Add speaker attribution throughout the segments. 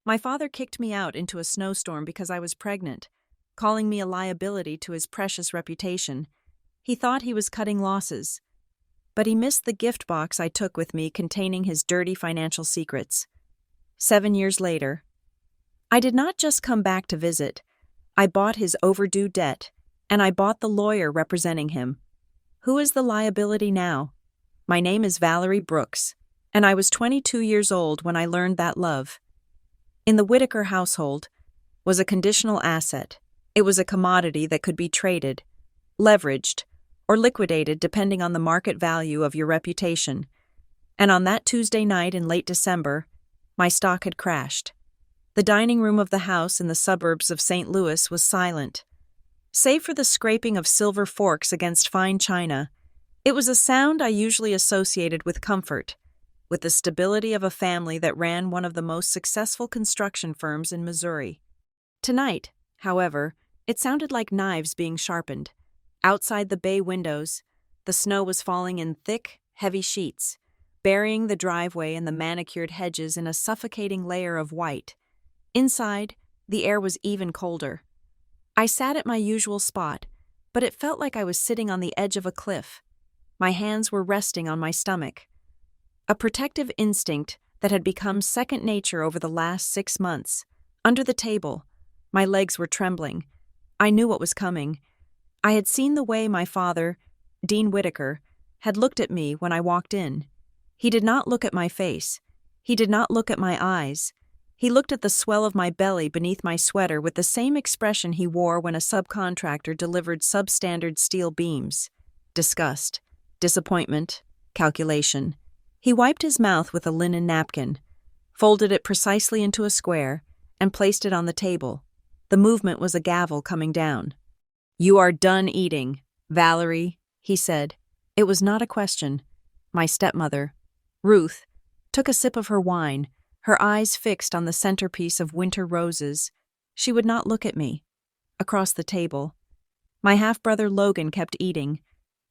Speaker 1: My father kicked me out into a snowstorm because I was pregnant, calling me a liability to his precious reputation. He thought he was cutting losses. But he missed the gift box I took with me containing his dirty financial secrets. 7 years later, I did not just come back to visit. I bought his overdue debt, and I bought the lawyer representing him. Who is the liability now? My name is Valerie Brooks, and I was 22 years old when I learned that love, in the Whitaker household, was a conditional asset. It was a commodity that could be traded, leveraged, or liquidated depending on the market value of your reputation. And on that Tuesday night in late December, my stock had crashed. The dining room of the house in the suburbs of St. Louis was silent. Save for the scraping of silver forks against fine china, it was a sound I usually associated with comfort, with the stability of a family that ran one of the most successful construction firms in Missouri. Tonight, however, it sounded like knives being sharpened. Outside the bay windows, the snow was falling in thick, heavy sheets, burying the driveway and the manicured hedges in a suffocating layer of white. Inside, the air was even colder. I sat at my usual spot, but it felt like I was sitting on the edge of a cliff. My hands were resting on my stomach. A protective instinct that had become second nature over the last 6 months. Under the table, my legs were trembling. I knew what was coming. I had seen the way my father, Dean Whitaker, had looked at me when I walked in. He did not look at my face. He did not look at my eyes. He looked at the swell of my belly beneath my sweater with the same expression he wore when a subcontractor delivered substandard steel beams. Disgust, disappointment, calculation. He wiped his mouth with a linen napkin, folded it precisely into a square, and placed it on the table. The movement was a gavel coming down. "You are done eating, Valerie," he said. It was not a question. My stepmother, Ruth, took a sip of her wine, her eyes fixed on the centerpiece of winter roses. She would not look at me. Across the table, my half-brother Logan kept eating,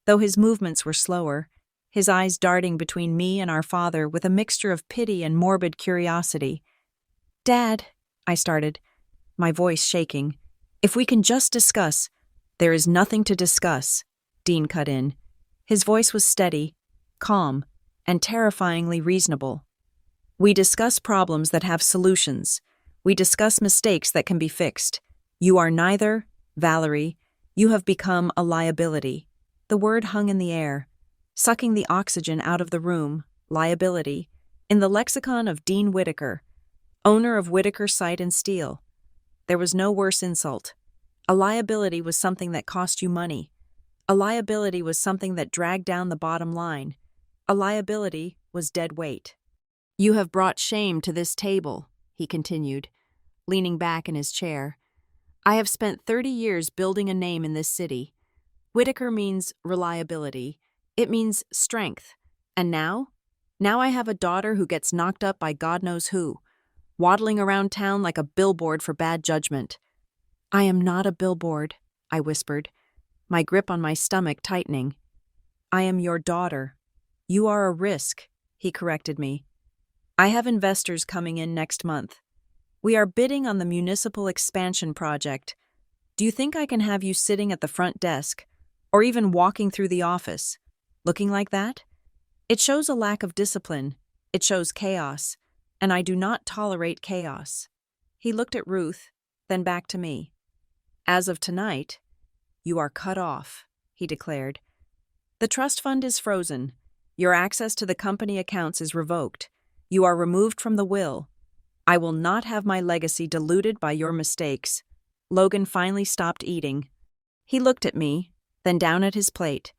Speaker 1: though his movements were slower, his eyes darting between me and our father with a mixture of pity and morbid curiosity. "Dad," I started, my voice shaking, "if we can just discuss—" "There is nothing to discuss," Dean cut in. His voice was steady, calm, and terrifyingly reasonable. "We discuss problems that have solutions. We discuss mistakes that can be fixed. You are neither, Valerie. You have become a liability." The word hung in the air, sucking the oxygen out of the room. Liability, in the lexicon of Dean Whitaker, owner of Whitaker Sight and Steel. There was no worse insult. A liability was something that cost you money. A liability was something that dragged down the bottom line. A liability was dead weight. "You have brought shame to this table," he continued, leaning back in his chair. "I have spent 30 years building a name in this city. Whitaker means reliability. It means strength. And now I have a daughter who gets knocked up by God knows who, waddling around town like a billboard for bad judgment." "I am not a billboard," I whispered, my grip on my stomach tightening. "I am your daughter. You are a risk," he corrected me. "I have investors coming in next month. We are bidding on the municipal expansion project. Do you think I can have you sitting at the front desk, or even walking through the office, looking like that? It shows a lack of discipline. It shows chaos, and I do not tolerate chaos." He looked at Ruth, then back to me. "As of tonight, you are cut off," he declared. "The trust fund is frozen. Your access to the company accounts is revoked. You are removed from the will. I will not have my legacy diluted by your mistakes." Logan finally stopped eating. He looked at me, then down at his plate.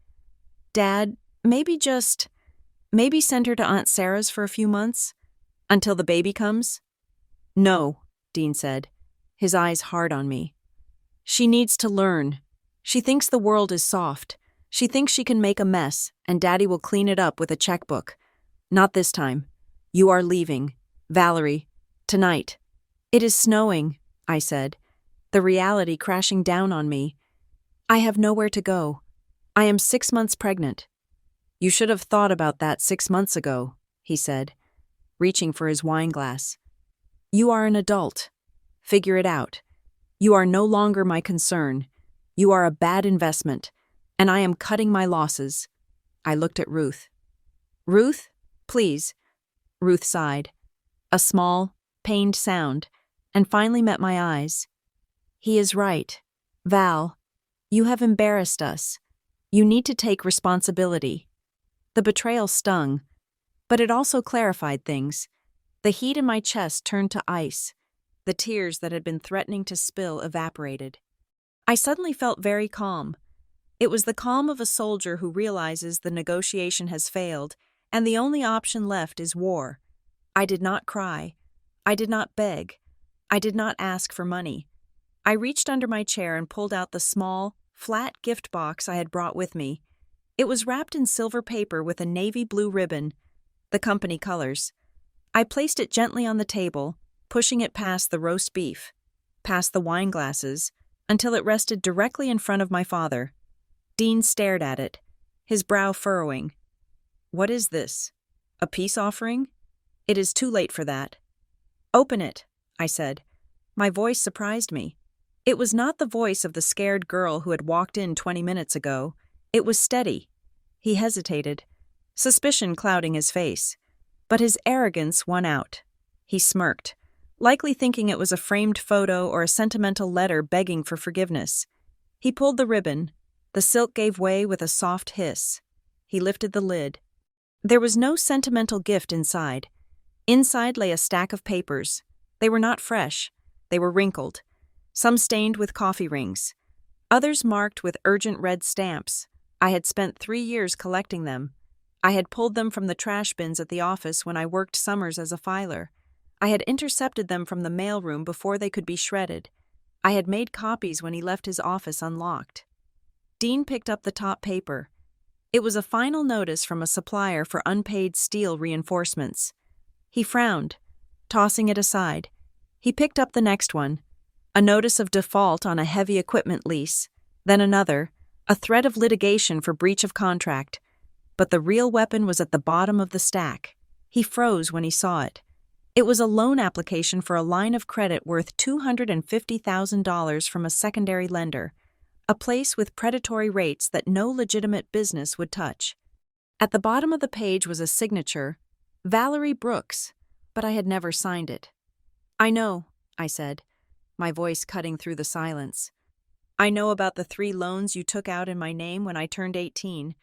Speaker 1: "Dad, maybe send her to Aunt Sarah's for a few months? Until the baby comes?" "No," Dean said, his eyes hard on me. "She needs to learn. She thinks the world is soft. She thinks she can make a mess, and Daddy will clean it up with a checkbook. Not this time. You are leaving. Valerie. Tonight." "It is snowing," I said, the reality crashing down on me. "I have nowhere to go. I am 6 months pregnant." "You should have thought about that 6 months ago," he said, reaching for his wine glass. You are an adult. Figure it out. You are no longer my concern. You are a bad investment, and I am cutting my losses. I looked at Ruth. Ruth, please. Ruth sighed. A small, pained sound, and finally met my eyes. He is right. Val, you have embarrassed us. You need to take responsibility. The betrayal stung, but it also clarified things. The heat in my chest turned to ice. The tears that had been threatening to spill evaporated. I suddenly felt very calm. It was the calm of a soldier who realizes the negotiation has failed, and the only option left is war. I did not cry. I did not beg. I did not ask for money. I reached under my chair and pulled out the small, flat gift box I had brought with me. It was wrapped in silver paper with a navy blue ribbon, the company colors. I placed it gently on the table, pushing it past the roast beef, past the wine glasses, until it rested directly in front of my father. Dean stared at it, his brow furrowing. What is this? A peace offering? It is too late for that. Open it, I said. My voice surprised me. It was not the voice of the scared girl who had walked in 20 minutes ago. It was steady. He hesitated, suspicion clouding his face. But his arrogance won out. He smirked, likely thinking it was a framed photo or a sentimental letter begging for forgiveness. He pulled the ribbon. The silk gave way with a soft hiss. He lifted the lid. There was no sentimental gift inside. Inside lay a stack of papers. They were not fresh. They were wrinkled, some stained with coffee rings, others marked with urgent red stamps. I had spent 3 years collecting them. I had pulled them from the trash bins at the office when I worked summers as a filer. I had intercepted them from the mailroom before they could be shredded. I had made copies when he left his office unlocked. Dean picked up the top paper. It was a final notice from a supplier for unpaid steel reinforcements. He frowned, tossing it aside. He picked up the next one, a notice of default on a heavy equipment lease, then another, a threat of litigation for breach of contract. But the real weapon was at the bottom of the stack. He froze when he saw it. It was a loan application for a line of credit worth $250,000 from a secondary lender, a place with predatory rates that no legitimate business would touch. At the bottom of the page was a signature, Valerie Brooks, but I had never signed it. I know, I said, my voice cutting through the silence. I know about the 3 loans you took out in my name when I turned 18.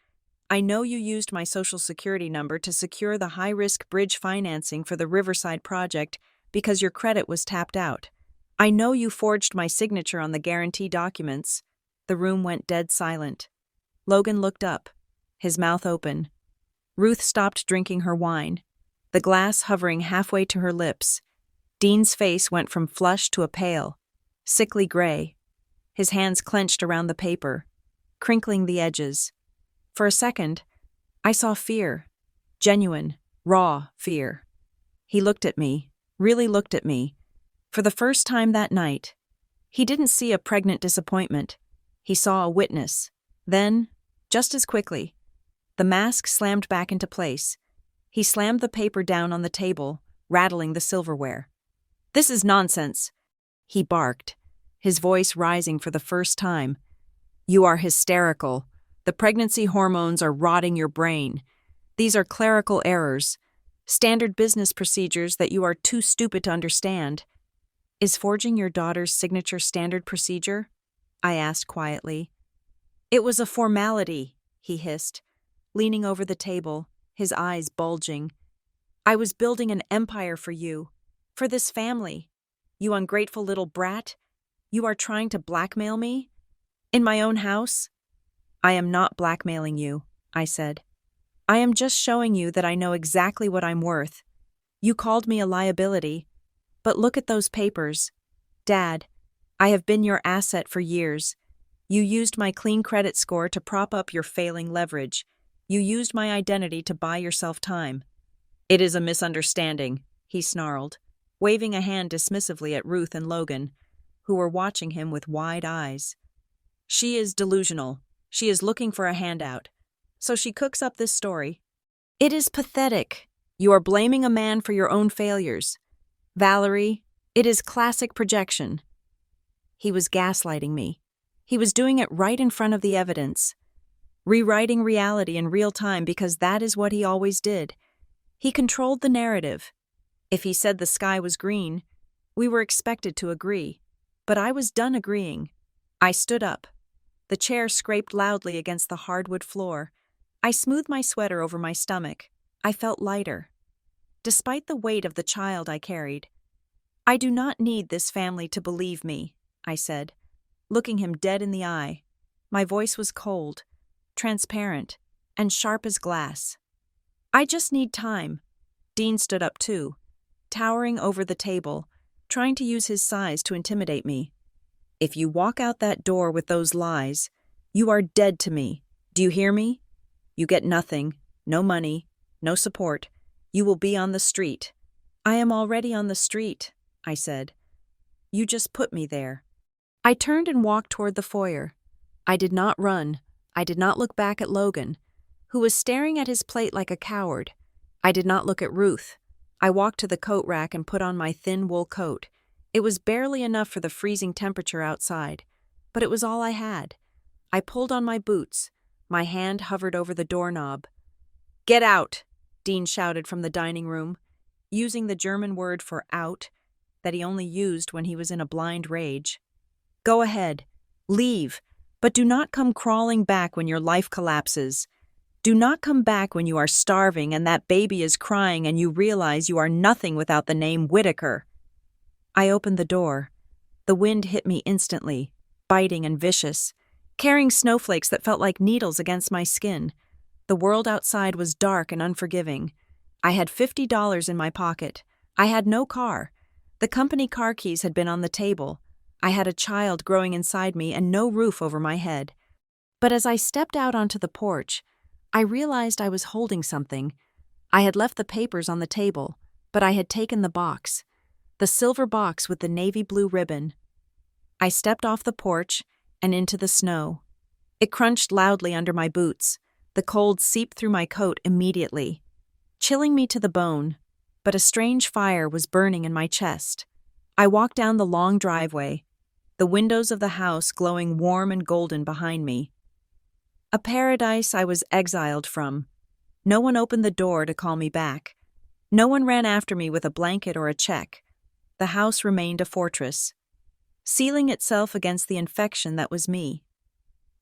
Speaker 1: I know you used my Social Security number to secure the high-risk bridge financing for the Riverside project because your credit was tapped out. I know you forged my signature on the guarantee documents. The room went dead silent. Logan looked up, his mouth open. Ruth stopped drinking her wine, the glass hovering halfway to her lips. Dean's face went from flush to a pale, sickly gray. His hands clenched around the paper, crinkling the edges. For a second, I saw fear, genuine, raw fear. He looked at me, really looked at me. For the first time that night, he didn't see a pregnant disappointment. He saw a witness. Then, just as quickly, the mask slammed back into place. He slammed the paper down on the table, rattling the silverware. This is nonsense, he barked, his voice rising for the first time. You are hysterical. The pregnancy hormones are rotting your brain. These are clerical errors, standard business procedures that you are too stupid to understand. Is forging your daughter's signature standard procedure? I asked quietly. It was a formality, he hissed, leaning over the table, his eyes bulging. I was building an empire for you, for this family. You ungrateful little brat. You are trying to blackmail me? In my own house? I am not blackmailing you, I said. I am just showing you that I know exactly what I'm worth. You called me a liability, but look at those papers. Dad, I have been your asset for years. You used my clean credit score to prop up your failing leverage. You used my identity to buy yourself time. It is a misunderstanding, he snarled, waving a hand dismissively at Ruth and Logan, who were watching him with wide eyes. She is delusional. She is looking for a handout. So she cooks up this story. It is pathetic. You are blaming a man for your own failures. Valerie, it is classic projection. He was gaslighting me. He was doing it right in front of the evidence, rewriting reality in real time because that is what he always did. He controlled the narrative. If he said the sky was green, we were expected to agree. But I was done agreeing. I stood up. The chair scraped loudly against the hardwood floor. I smoothed my sweater over my stomach. I felt lighter, despite the weight of the child I carried. I do not need this family to believe me, I said, looking him dead in the eye. My voice was cold, transparent, and sharp as glass. I just need time. Dean stood up too, towering over the table, trying to use his size to intimidate me. If you walk out that door with those lies, you are dead to me. Do you hear me? You get nothing, no money, no support. You will be on the street. I am already on the street, I said. You just put me there. I turned and walked toward the foyer. I did not run. I did not look back at Logan, who was staring at his plate like a coward. I did not look at Ruth. I walked to the coat rack and put on my thin wool coat. It was barely enough for the freezing temperature outside, but it was all I had. I pulled on my boots. My hand hovered over the doorknob. "Get out!" Dean shouted from the dining room, using the German word for out that he only used when he was in a blind rage. "Go ahead. Leave. But do not come crawling back when your life collapses. Do not come back when you are starving and that baby is crying and you realize you are nothing without the name Whitaker." I opened the door. The wind hit me instantly, biting and vicious, carrying snowflakes that felt like needles against my skin. The world outside was dark and unforgiving. I had $50 in my pocket. I had no car. The company car keys had been on the table. I had a child growing inside me and no roof over my head. But as I stepped out onto the porch, I realized I was holding something. I had left the papers on the table, but I had taken the box. The silver box with the navy blue ribbon. I stepped off the porch and into the snow. It crunched loudly under my boots. The cold seeped through my coat immediately, chilling me to the bone, but a strange fire was burning in my chest. I walked down the long driveway, the windows of the house glowing warm and golden behind me. A paradise I was exiled from. No one opened the door to call me back. No one ran after me with a blanket or a check. The house remained a fortress, sealing itself against the infection that was me.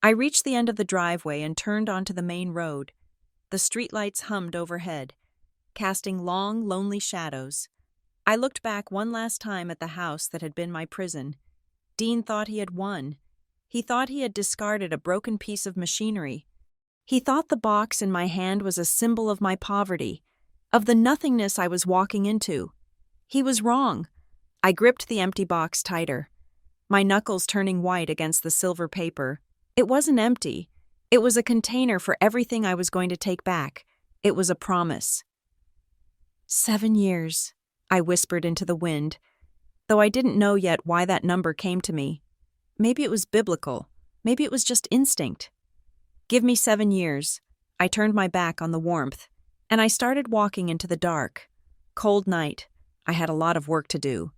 Speaker 1: I reached the end of the driveway and turned onto the main road. The streetlights hummed overhead, casting long, lonely shadows. I looked back one last time at the house that had been my prison. Dean thought he had won. He thought he had discarded a broken piece of machinery. He thought the box in my hand was a symbol of my poverty, of the nothingness I was walking into. He was wrong. I gripped the empty box tighter, my knuckles turning white against the silver paper. It wasn't empty. It was a container for everything I was going to take back. It was a promise. 7 years, I whispered into the wind, though I didn't know yet why that number came to me. Maybe it was biblical. Maybe it was just instinct. Give me 7 years. I turned my back on the warmth, and I started walking into the dark. Cold night. I had a lot of work to do.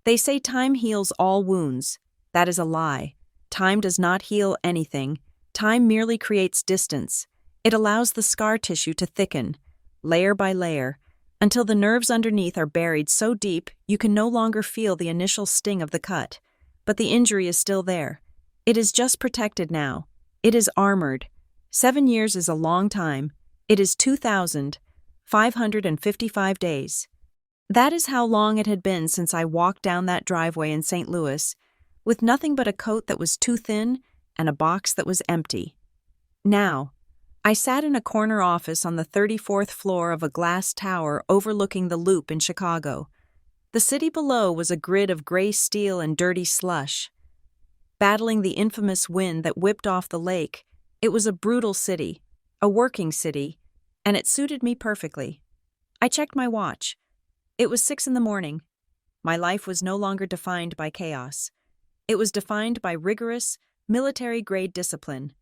Speaker 1: They say time heals all wounds. That is a lie. Time does not heal anything. Time merely creates distance. It allows the scar tissue to thicken, layer by layer, until the nerves underneath are buried so deep you can no longer feel the initial sting of the cut. But the injury is still there. It is just protected now. It is armored. 7 years is a long time. It is 2,555 days. That is how long it had been since I walked down that driveway in St. Louis, with nothing but a coat that was too thin and a box that was empty. Now, I sat in a corner office on the 34th floor of a glass tower overlooking the Loop in Chicago. The city below was a grid of gray steel and dirty slush. Battling the infamous wind that whipped off the lake, it was a brutal city, a working city, and it suited me perfectly. I checked my watch. It was 6 a.m. My life was no longer defined by chaos. It was defined by rigorous, military-grade discipline.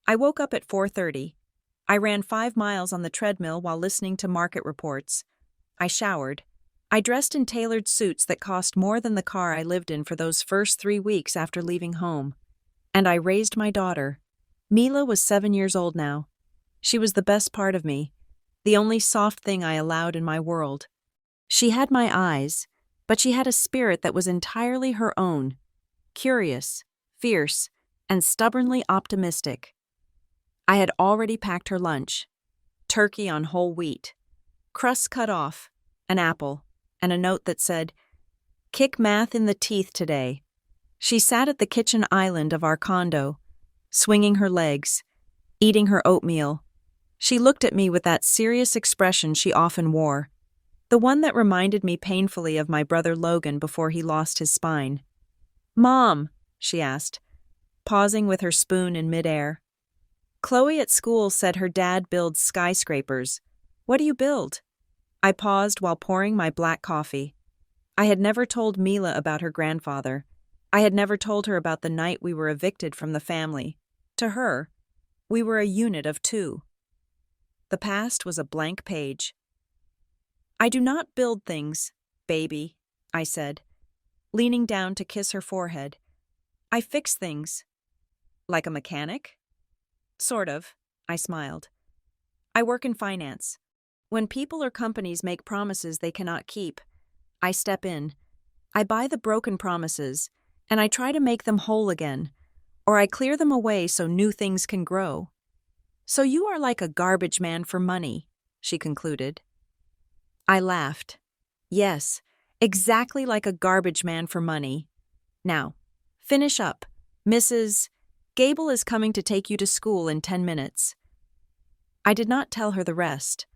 Speaker 1: I woke up at 4:30. I ran 5 miles on the treadmill while listening to market reports. I showered. I dressed in tailored suits that cost more than the car I lived in for those first 3 weeks after leaving home. And I raised my daughter. Mila was 7 years old now. She was the best part of me, the only soft thing I allowed in my world. She had my eyes, but she had a spirit that was entirely her own, curious, fierce, and stubbornly optimistic. I had already packed her lunch: turkey on whole wheat, crusts cut off, an apple, and a note that said, "Kick math in the teeth today." She sat at the kitchen island of our condo, swinging her legs, eating her oatmeal. She looked at me with that serious expression she often wore, the one that reminded me painfully of my brother Logan before he lost his spine. "Mom," she asked, pausing with her spoon in midair. "Chloe at school said her dad builds skyscrapers. What do you build?" I paused while pouring my black coffee. I had never told Mila about her grandfather. I had never told her about the night we were evicted from the family. To her, we were a unit of two. The past was a blank page. "I do not build things, baby," I said, leaning down to kiss her forehead. "I fix things." "Like a mechanic?" "Sort of," I smiled. "I work in finance. When people or companies make promises they cannot keep, I step in. I buy the broken promises, and I try to make them whole again, or I clear them away so new things can grow." "So you are like a garbage man for money," she concluded. I laughed. "Yes, exactly like a garbage man for money. Now, finish up. Mrs. Gable is coming to take you to school in 10 minutes. I did not tell her the rest.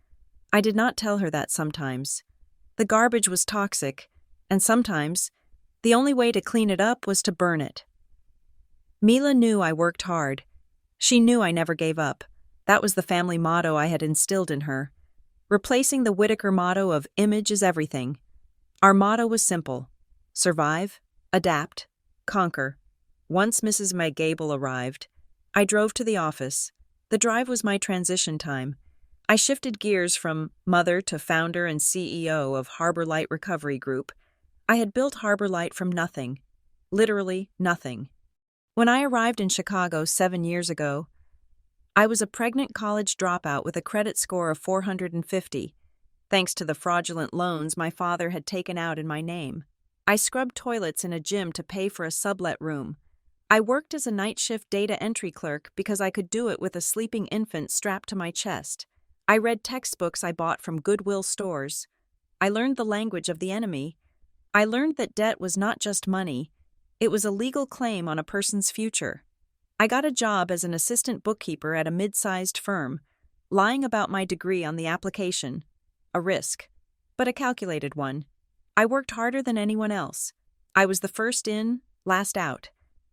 Speaker 1: I did not tell her that sometimes the garbage was toxic, and sometimes the only way to clean it up was to burn it. Mila knew I worked hard. She knew I never gave up. That was the family motto I had instilled in her, replacing the Whitaker motto of "image is everything." Our motto was simple: survive, adapt, conquer. Once Mrs. Gable arrived, I drove to the office. The drive was my transition time. I shifted gears from mother to founder and CEO of Harbor Light Recovery Group. I had built Harbor Light from nothing, literally nothing. When I arrived in Chicago 7 years ago, I was a pregnant college dropout with a credit score of 450, thanks to the fraudulent loans my father had taken out in my name. I scrubbed toilets in a gym to pay for a sublet room. I worked as a night shift data entry clerk because I could do it with a sleeping infant strapped to my chest. I read textbooks I bought from Goodwill stores. I learned the language of the enemy. I learned that debt was not just money, it was a legal claim on a person's future. I got a job as an assistant bookkeeper at a mid-sized firm, lying about my degree on the application. A risk, but a calculated one. I worked harder than anyone else. I was the first in, last out.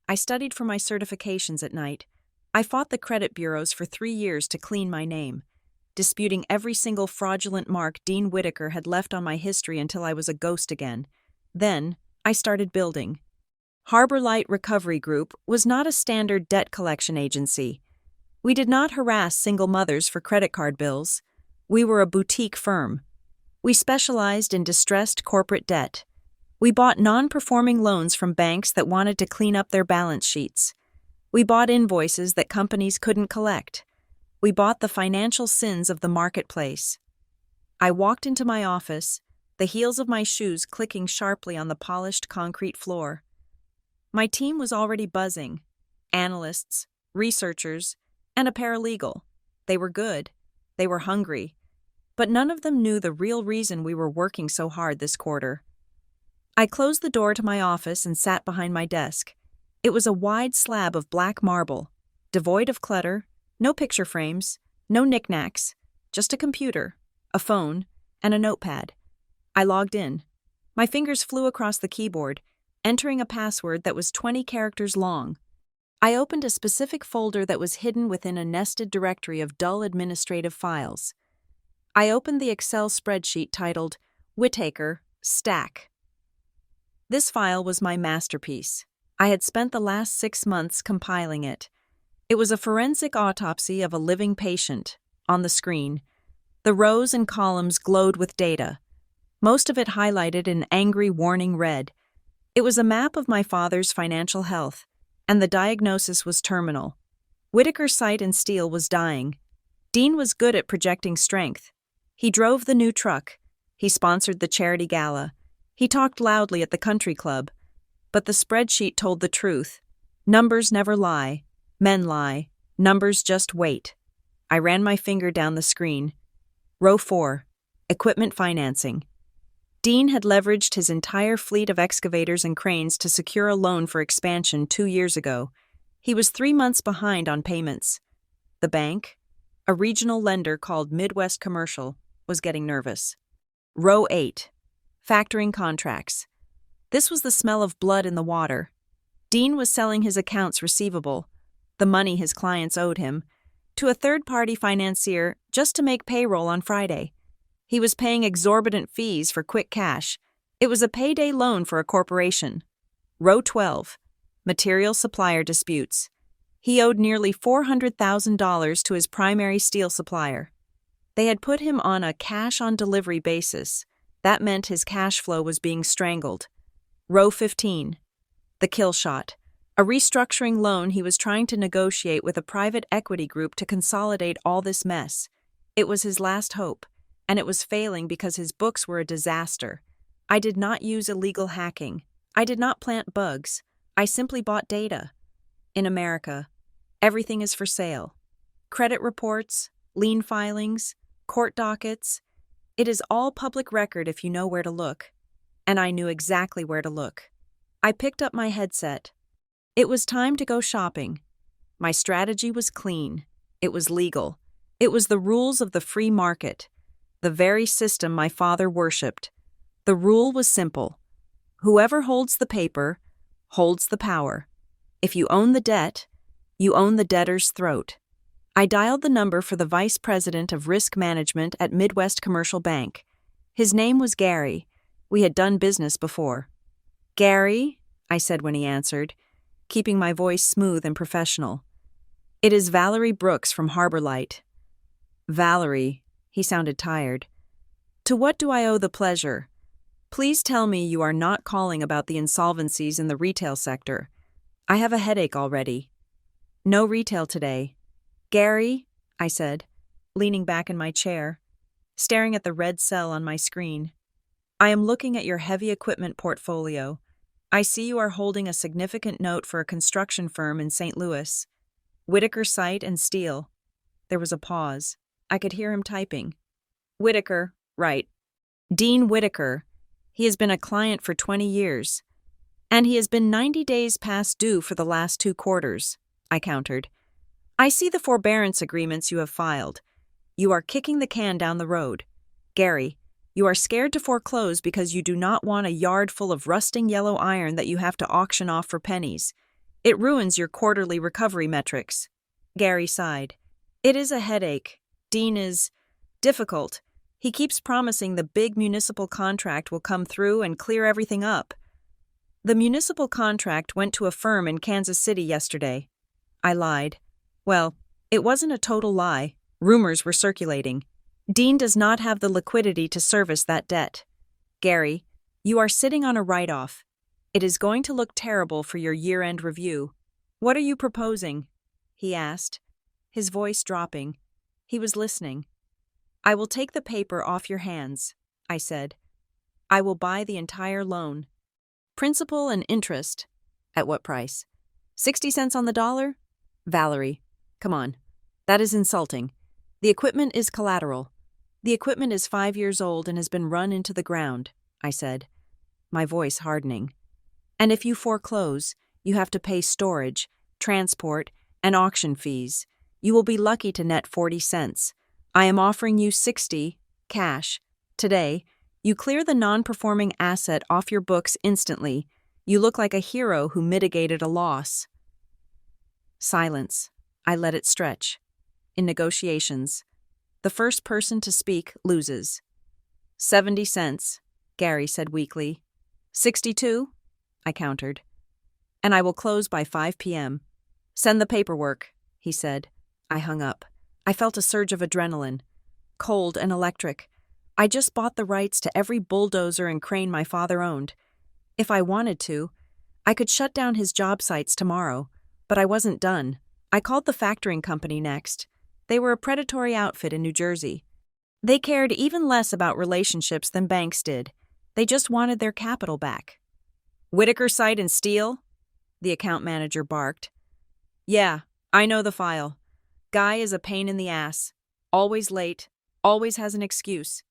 Speaker 1: I studied for my certifications at night. I fought the credit bureaus for 3 years to clean my name, disputing every single fraudulent mark Dean Whitaker had left on my history until I was a ghost again. Then, I started building. Harbor Light Recovery Group was not a standard debt collection agency. We did not harass single mothers for credit card bills. We were a boutique firm. We specialized in distressed corporate debt. We bought non-performing loans from banks that wanted to clean up their balance sheets. We bought invoices that companies couldn't collect. We bought the financial sins of the marketplace. I walked into my office, the heels of my shoes clicking sharply on the polished concrete floor. My team was already buzzing: analysts, researchers, and a paralegal. They were good. They were hungry. But none of them knew the real reason we were working so hard this quarter. I closed the door to my office and sat behind my desk. It was a wide slab of black marble, devoid of clutter, no picture frames, no knickknacks, just a computer, a phone, and a notepad. I logged in. My fingers flew across the keyboard, entering a password that was 20 characters long. I opened a specific folder that was hidden within a nested directory of dull administrative files. I opened the Excel spreadsheet titled Whitaker Stack. This file was my masterpiece. I had spent the last 6 months compiling it. It was a forensic autopsy of a living patient. On the screen, the rows and columns glowed with data. most of it highlighted in angry warning red. It was a map of my father's financial health, and the diagnosis was terminal. Whitaker Sight and Steel was dying. Dean was good at projecting strength. He drove the new truck. He sponsored the charity gala. He talked loudly at the country club. But the spreadsheet told the truth. Numbers never lie. Men lie. Numbers just wait. I ran my finger down the screen. Row 4. Equipment financing. Dean had leveraged his entire fleet of excavators and cranes to secure a loan for expansion 2 years ago. He was 3 months behind on payments. The bank, a regional lender called Midwest Commercial, was getting nervous. Row 8. Factoring contracts. This was the smell of blood in the water. Dean was selling his accounts receivable, the money his clients owed him, to a third-party financier just to make payroll on Friday. He was paying exorbitant fees for quick cash. It was a payday loan for a corporation. Row 12. Material supplier disputes. He owed nearly $400,000 to his primary steel supplier. They had put him on a cash-on-delivery basis. That meant his cash flow was being strangled. Row 15. The kill shot. A restructuring loan he was trying to negotiate with a private equity group to consolidate all this mess. It was his last hope, and it was failing because his books were a disaster. I did not use illegal hacking. I did not plant bugs. I simply bought data. In America, everything is for sale. Credit reports, lien filings, court dockets. It is all public record if you know where to look. And I knew exactly where to look. I picked up my headset. It was time to go shopping. My strategy was clean. It was legal. It was the rules of the free market, the very system my father worshipped. The rule was simple. Whoever holds the paper holds the power. If you own the debt, you own the debtor's throat. I dialed the number for the vice president of risk management at Midwest Commercial Bank. His name was Gary. We had done business before. "Gary," I said when he answered, keeping my voice smooth and professional. "It is Valerie Brooks from Harbor Light." "Valerie," he sounded tired. "To what do I owe the pleasure? Please tell me you are not calling about the insolvencies in the retail sector. I have a headache already." "No retail today." "Gary," I said, leaning back in my chair, staring at the red cell on my screen. "I am looking at your heavy equipment portfolio. I see you are holding a significant note for a construction firm in St. Louis. Whitaker Sight and Steel." There was a pause. I could hear him typing. "Whitaker, right. Dean Whitaker. He has been a client for 20 years. And he has been 90 days past due for the last 2 quarters, I countered. "I see the forbearance agreements you have filed. You are kicking the can down the road. Gary, you are scared to foreclose because you do not want a yard full of rusting yellow iron that you have to auction off for pennies. It ruins your quarterly recovery metrics." Gary sighed. "It is a headache. Dean is difficult. He keeps promising the big municipal contract will come through and clear everything up." "The municipal contract went to a firm in Kansas City yesterday." I lied. Well, it wasn't a total lie. Rumors were circulating. Dean does not have the liquidity to service that debt. Gary, you are sitting on a write-off. It is going to look terrible for your year-end review. "What are you proposing?" he asked, his voice dropping. He was listening. "I will take the paper off your hands," I said. "I will buy the entire loan. Principal and interest." "At what price?" 60 cents on the dollar?" "Valerie, come on. That is insulting. The equipment is collateral. The equipment is 5 years old and has been run into the ground," I said, my voice hardening. "And if you foreclose, you have to pay storage, transport, and auction fees. You will be lucky to net 40 cents. I am offering you 60, cash. Today, you clear the non-performing asset off your books instantly. You look like a hero who mitigated a loss." Silence. I let it stretch. In negotiations, the first person to speak loses. 70 cents, Gary said weakly. 62? I countered. "And I will close by 5 p.m. "Send the paperwork," he said. I hung up. I felt a surge of adrenaline. Cold and electric. I just bought the rights to every bulldozer and crane my father owned. If I wanted to, I could shut down his job sites tomorrow, but I wasn't done. I called the factoring company next. They were a predatory outfit in New Jersey. They cared even less about relationships than banks did. They just wanted their capital back. "Whitaker Site and Steel?" the account manager barked. "Yeah, I know the file. Guy is a pain in the ass. Always late, always has an excuse.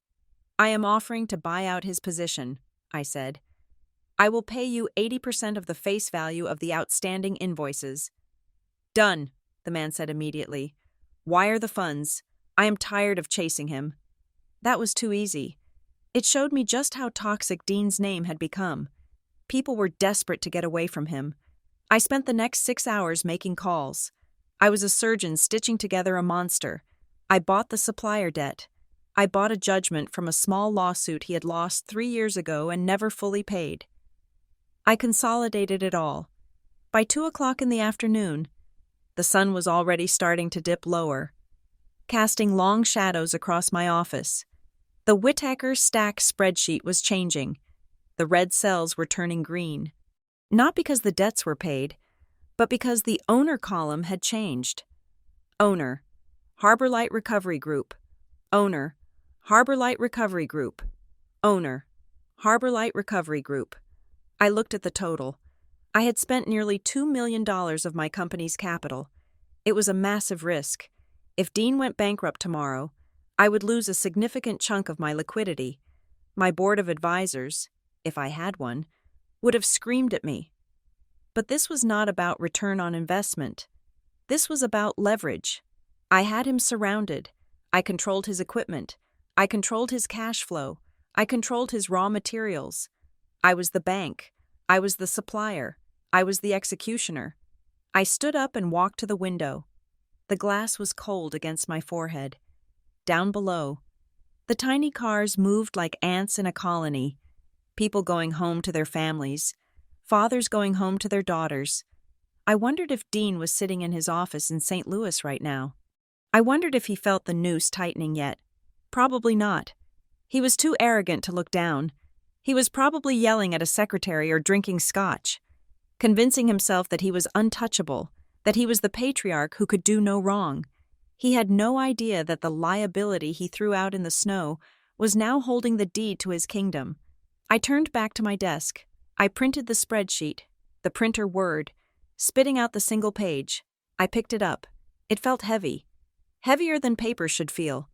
Speaker 1: I am offering to buy out his position," I said. "I will pay you 80% of the face value of the outstanding invoices." "Done," the man said immediately. "Wire the funds. I am tired of chasing him." That was too easy. It showed me just how toxic Dean's name had become. People were desperate to get away from him. I spent the next 6 hours making calls. I was a surgeon stitching together a monster. I bought the supplier debt. I bought a judgment from a small lawsuit he had lost 3 years ago and never fully paid. I consolidated it all. By 2 o'clock in the afternoon, the sun was already starting to dip lower, casting long shadows across my office. The Whitaker stack spreadsheet was changing. The red cells were turning green. Not because the debts were paid, but because the owner column had changed. Owner, Harbor Light Recovery Group. Owner, Harbor Light Recovery Group. Owner, Harbor Light Recovery Group. I looked at the total. I had spent nearly $2 million of my company's capital. It was a massive risk. If Dean went bankrupt tomorrow, I would lose a significant chunk of my liquidity. My board of advisors, if I had one, would have screamed at me. But this was not about return on investment. This was about leverage. I had him surrounded. I controlled his equipment. I controlled his cash flow. I controlled his raw materials. I was the bank. I was the supplier. I was the executioner. I stood up and walked to the window. The glass was cold against my forehead. Down below, the tiny cars moved like ants in a colony. People going home to their families. Fathers going home to their daughters. I wondered if Dean was sitting in his office in St. Louis right now. I wondered if he felt the noose tightening yet. Probably not. He was too arrogant to look down. He was probably yelling at a secretary or drinking scotch, convincing himself that he was untouchable, that he was the patriarch who could do no wrong. He had no idea that the liability he threw out in the snow was now holding the deed to his kingdom. I turned back to my desk. I printed the spreadsheet, the printer word, spitting out the single page. I picked it up. It felt heavy. Heavier than paper should feel.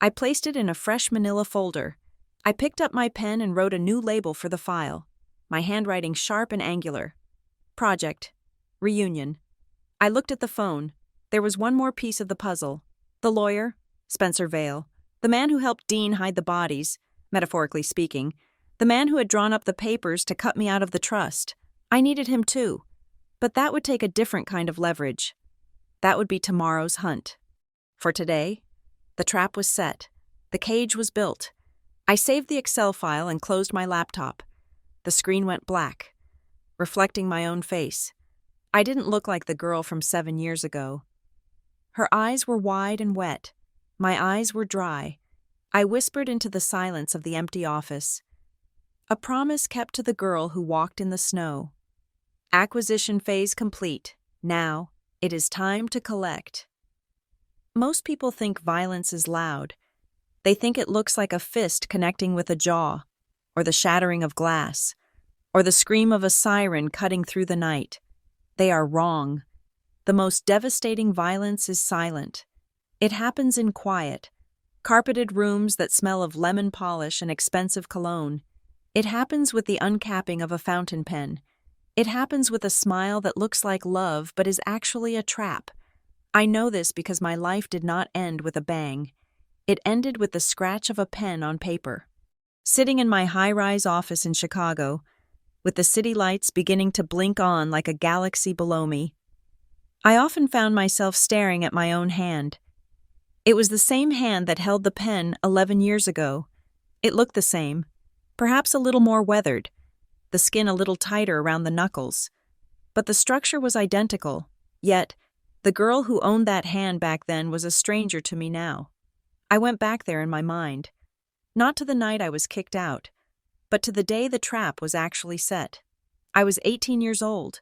Speaker 1: I placed it in a fresh manila folder. I picked up my pen and wrote a new label for the file, my handwriting sharp and angular. Project. Reunion. I looked at the phone. There was one more piece of the puzzle. The lawyer, Spencer Vale, the man who helped Dean hide the bodies, metaphorically speaking, the man who had drawn up the papers to cut me out of the trust. I needed him too. But that would take a different kind of leverage. That would be tomorrow's hunt. For today, the trap was set. The cage was built. I saved the Excel file and closed my laptop. The screen went black, reflecting my own face. I didn't look like the girl from 7 years ago. Her eyes were wide and wet. My eyes were dry. I whispered into the silence of the empty office. A promise kept to the girl who walked in the snow. Acquisition phase complete. Now, it is time to collect. Most people think violence is loud. They think it looks like a fist connecting with a jaw, or the shattering of glass, or the scream of a siren cutting through the night. They are wrong. The most devastating violence is silent. It happens in quiet, carpeted rooms that smell of lemon polish and expensive cologne. It happens with the uncapping of a fountain pen. It happens with a smile that looks like love but is actually a trap. I know this because my life did not end with a bang. It ended with the scratch of a pen on paper. Sitting in my high-rise office in Chicago, with the city lights beginning to blink on like a galaxy below me, I often found myself staring at my own hand. It was the same hand that held the pen 11 years ago. It looked the same, perhaps a little more weathered, the skin a little tighter around the knuckles. But the structure was identical, yet the girl who owned that hand back then was a stranger to me now. I went back there in my mind. Not to the night I was kicked out, but to the day the trap was actually set. I was 18 years old.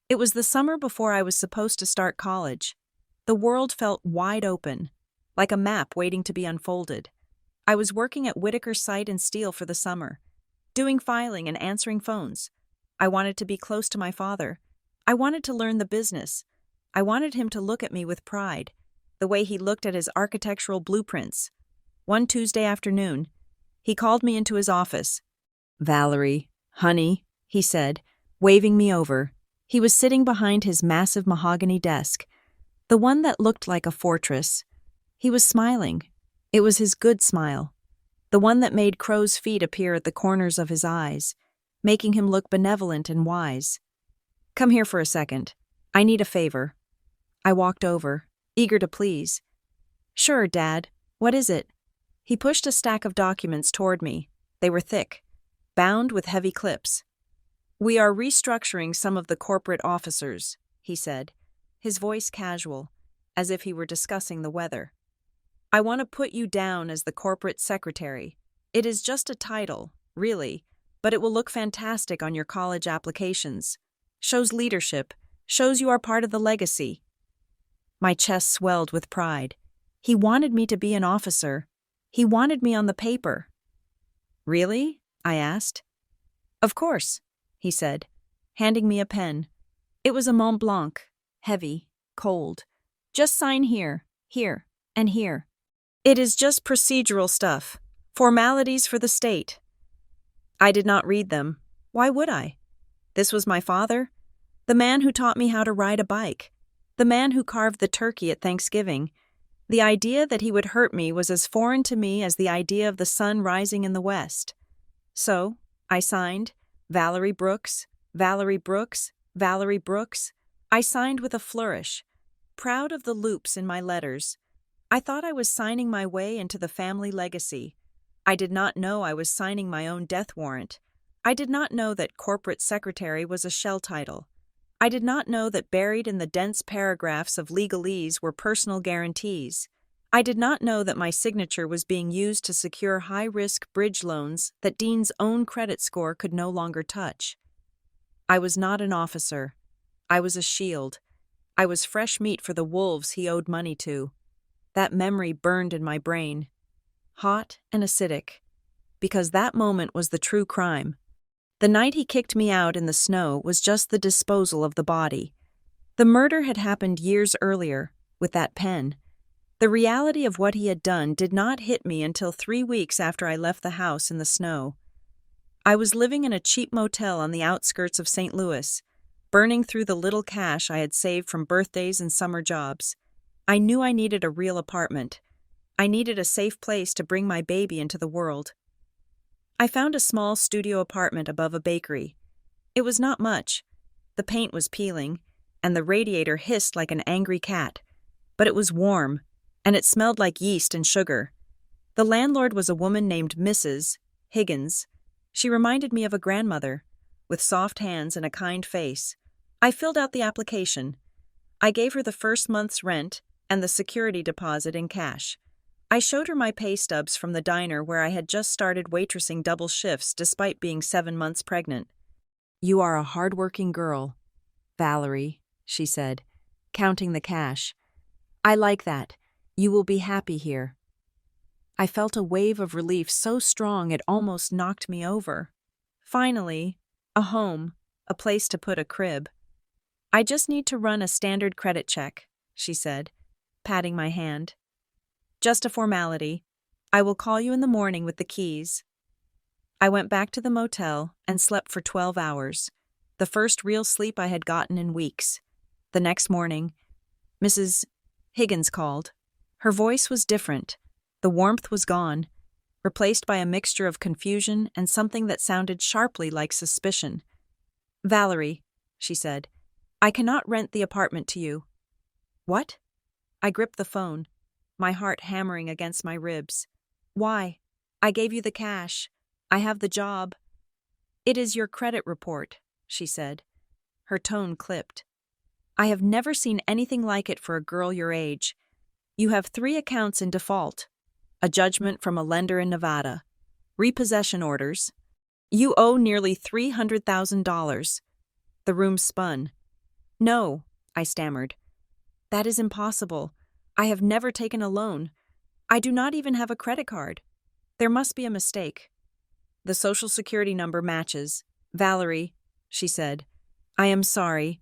Speaker 1: It was the summer before I was supposed to start college. The world felt wide open, like a map waiting to be unfolded. I was working at Whitaker Site and Steel for the summer, doing filing and answering phones. I wanted to be close to my father. I wanted to learn the business. I wanted him to look at me with pride, the way he looked at his architectural blueprints. One Tuesday afternoon, he called me into his office. "Valerie, honey," he said, waving me over. He was sitting behind his massive mahogany desk, the one that looked like a fortress. He was smiling. It was his good smile, the one that made crow's feet appear at the corners of his eyes, making him look benevolent and wise. "Come here for a second. I need a favor." I walked over, eager to please. "Sure, Dad. What is it?" He pushed a stack of documents toward me. They were thick, bound with heavy clips. "We are restructuring some of the corporate officers," he said, his voice casual, as if he were discussing the weather. "I want to put you down as the corporate secretary. It is just a title, really, but it will look fantastic on your college applications. Shows leadership, shows you are part of the legacy." My chest swelled with pride. He wanted me to be an officer. He wanted me on the paper. "Really?" I asked. "Of course," he said, handing me a pen. It was a Mont Blanc, heavy, cold. "Just sign here, here, and here. It is just procedural stuff, formalities for the state." I did not read them. Why would I? This was my father, the man who taught me how to ride a bike, the man who carved the turkey at Thanksgiving. The idea that he would hurt me was as foreign to me as the idea of the sun rising in the west. So, I signed, Valerie Brooks, Valerie Brooks, Valerie Brooks. I signed with a flourish, proud of the loops in my letters. I thought I was signing my way into the family legacy. I did not know I was signing my own death warrant. I did not know that corporate secretary was a shell title. I did not know that buried in the dense paragraphs of legalese were personal guarantees. I did not know that my signature was being used to secure high-risk bridge loans that Dean's own credit score could no longer touch. I was not an officer. I was a shield. I was fresh meat for the wolves he owed money to. That memory burned in my brain, hot and acidic, because that moment was the true crime. The night he kicked me out in the snow was just the disposal of the body. The murder had happened years earlier, with that pen. The reality of what he had done did not hit me until 3 weeks after I left the house in the snow. I was living in a cheap motel on the outskirts of St. Louis, burning through the little cash I had saved from birthdays and summer jobs. I knew I needed a real apartment. I needed a safe place to bring my baby into the world. I found a small studio apartment above a bakery. It was not much. The paint was peeling, and the radiator hissed like an angry cat. But it was warm, and it smelled like yeast and sugar. The landlord was a woman named Mrs. Higgins. She reminded me of a grandmother, with soft hands and a kind face. I filled out the application. I gave her the first month's rent and the security deposit in cash. I showed her my pay stubs from the diner where I had just started waitressing double shifts despite being 7 months pregnant. "You are a hard-working girl, Valerie," she said, counting the cash. "I like that. You will be happy here." I felt a wave of relief so strong it almost knocked me over. Finally, a home, a place to put a crib. "I just need to run a standard credit check," she said, patting my hand. "Just a formality. I will call you in the morning with the keys." I went back to the motel and slept for 12 hours, the first real sleep I had gotten in weeks. The next morning, Mrs. Higgins called. Her voice was different. The warmth was gone, replaced by a mixture of confusion and something that sounded sharply like suspicion. "Valerie," she said, "I cannot rent the apartment to you." "What?" I gripped the phone, my heart hammering against my ribs. "Why? I gave you the cash. I have the job." "It is your credit report," she said. Her tone clipped. "I have never seen anything like it for a girl your age. You have 3 accounts in default. A judgment from a lender in Nevada. Repossession orders. You owe nearly $300,000. The room spun. No, I stammered. That is impossible. I have never taken a loan. I do not even have a credit card. There must be a mistake. The social security number matches. Valerie, she said, I am sorry.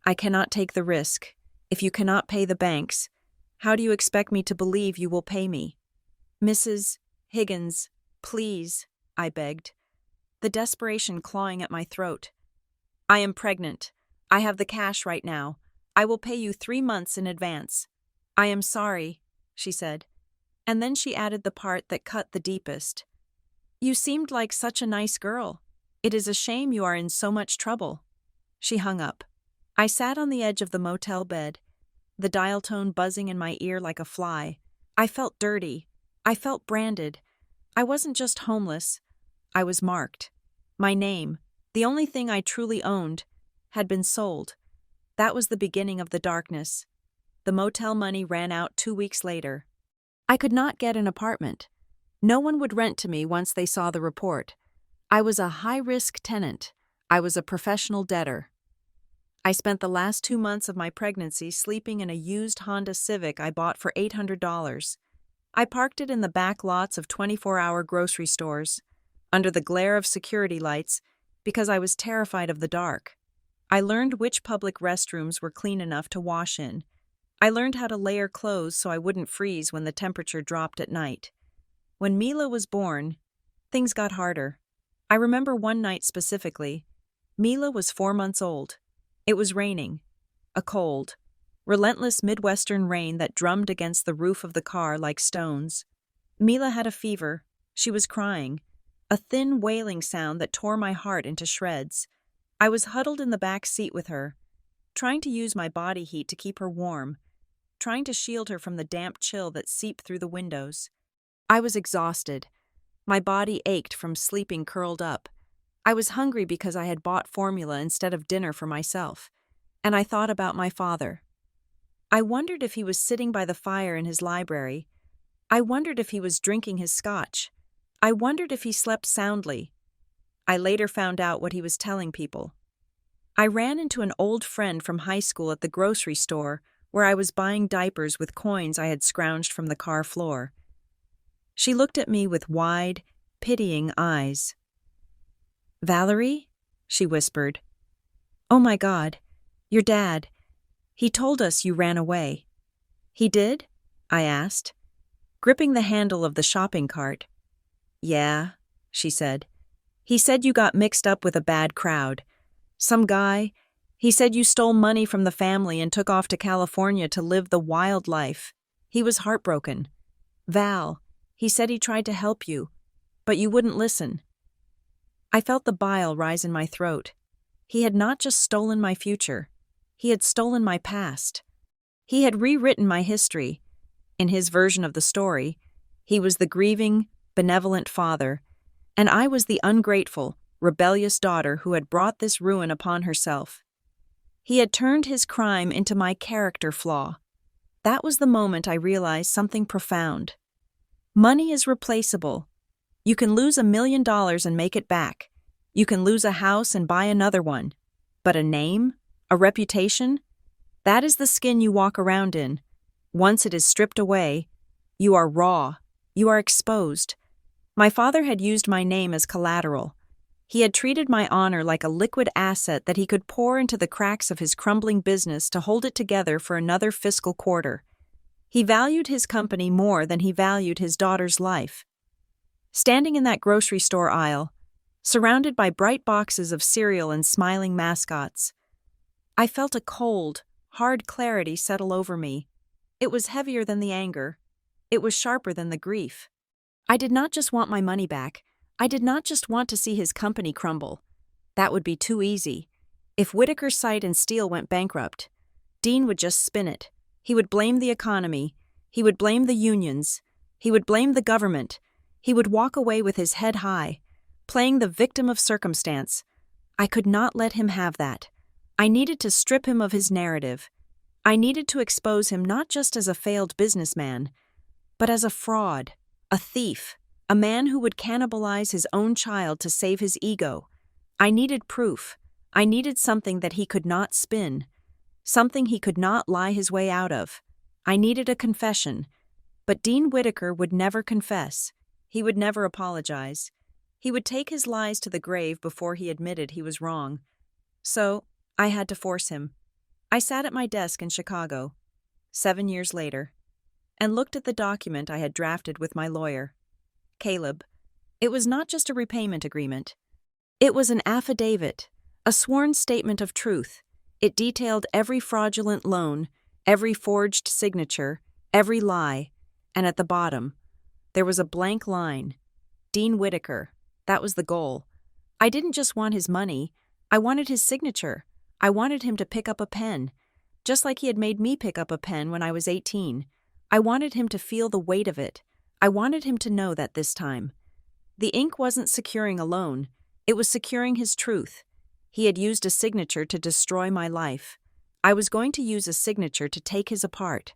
Speaker 1: I cannot take the risk. If you cannot pay the banks, how do you expect me to believe you will pay me? Mrs. Higgins, please, I begged, the desperation clawing at my throat. I am pregnant. I have the cash right now. I will pay you 3 months in advance. I am sorry, she said. And then she added the part that cut the deepest. You seemed like such a nice girl. It is a shame you are in so much trouble. She hung up. I sat on the edge of the motel bed, the dial tone buzzing in my ear like a fly. I felt dirty. I felt branded. I wasn't just homeless. I was marked. My name, the only thing I truly owned, had been sold. That was the beginning of the darkness. The motel money ran out 2 weeks later. I could not get an apartment. No one would rent to me once they saw the report. I was a high-risk tenant. I was a professional debtor. I spent the last 2 months of my pregnancy sleeping in a used Honda Civic I bought for $800. I parked it in the back lots of 24-hour grocery stores, under the glare of security lights, because I was terrified of the dark. I learned which public restrooms were clean enough to wash in. I learned how to layer clothes so I wouldn't freeze when the temperature dropped at night. When Mila was born, things got harder. I remember one night specifically. Mila was 4 months old. It was raining. A cold, relentless Midwestern rain that drummed against the roof of the car like stones. Mila had a fever. She was crying, a thin wailing sound that tore my heart into shreds. I was huddled in the back seat with her, trying to use my body heat to keep her warm, trying to shield her from the damp chill that seeped through the windows. I was exhausted. My body ached from sleeping curled up. I was hungry because I had bought formula instead of dinner for myself, and I thought about my father. I wondered if he was sitting by the fire in his library. I wondered if he was drinking his scotch. I wondered if he slept soundly. I later found out what he was telling people. I ran into an old friend from high school at the grocery store where I was buying diapers with coins I had scrounged from the car floor. She looked at me with wide, pitying eyes. Valerie? She whispered. Oh my God, your dad. He told us you ran away. He did? I asked, gripping the handle of the shopping cart. Yeah, she said. He said you got mixed up with a bad crowd. Some guy. He said you stole money from the family and took off to California to live the wild life. He was heartbroken. Val, he said he tried to help you, but you wouldn't listen. I felt the bile rise in my throat. He had not just stolen my future. He had stolen my past. He had rewritten my history. In his version of the story, he was the grieving, benevolent father, and I was the ungrateful, rebellious daughter who had brought this ruin upon herself. He had turned his crime into my character flaw. That was the moment I realized something profound. Money is replaceable. You can lose $1 million and make it back. You can lose a house and buy another one. But a name, a reputation, that is the skin you walk around in. Once it is stripped away, you are raw. You are exposed. My father had used my name as collateral. He had treated my honor like a liquid asset that he could pour into the cracks of his crumbling business to hold it together for another fiscal quarter. He valued his company more than he valued his daughter's life. Standing in that grocery store aisle, surrounded by bright boxes of cereal and smiling mascots, I felt a cold, hard clarity settle over me. It was heavier than the anger. It was sharper than the grief. I did not just want my money back. I did not just want to see his company crumble. That would be too easy. If Whitaker Site and Steel went bankrupt, Dean would just spin it. He would blame the economy. He would blame the unions. He would blame the government. He would walk away with his head high, playing the victim of circumstance. I could not let him have that. I needed to strip him of his narrative. I needed to expose him not just as a failed businessman, but as a fraud, a thief, A man who would cannibalize his own child to save his ego. I needed proof. I needed something that he could not spin. Something he could not lie his way out of. I needed a confession. But Dean Whitaker would never confess. He would never apologize. He would take his lies to the grave before he admitted he was wrong. So, I had to force him. I sat at my desk in Chicago, 7 years later, and looked at the document I had drafted with my lawyer. Caleb. It was not just a repayment agreement. It was an affidavit, a sworn statement of truth. It detailed every fraudulent loan, every forged signature, every lie, and at the bottom, there was a blank line. Dean Whitaker. That was the goal. I didn't just want his money, I wanted his signature. I wanted him to pick up a pen, just like he had made me pick up a pen when I was 18. I wanted him to feel the weight of it. I wanted him to know that this time. The ink wasn't securing a loan, it was securing his truth. He had used a signature to destroy my life. I was going to use a signature to take his apart,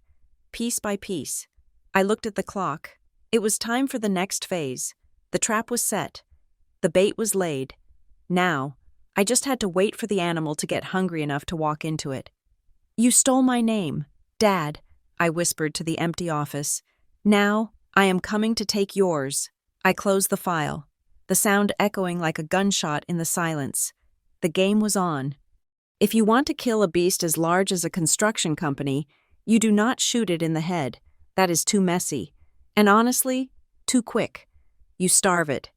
Speaker 1: piece by piece. I looked at the clock. It was time for the next phase. The trap was set. The bait was laid. Now, I just had to wait for the animal to get hungry enough to walk into it. You stole my name, Dad, I whispered to the empty office. Now, I am coming to take yours. I closed the file, the sound echoing like a gunshot in the silence. The game was on. If you want to kill a beast as large as a construction company, you do not shoot it in the head. That is too messy. And honestly, too quick. You starve it.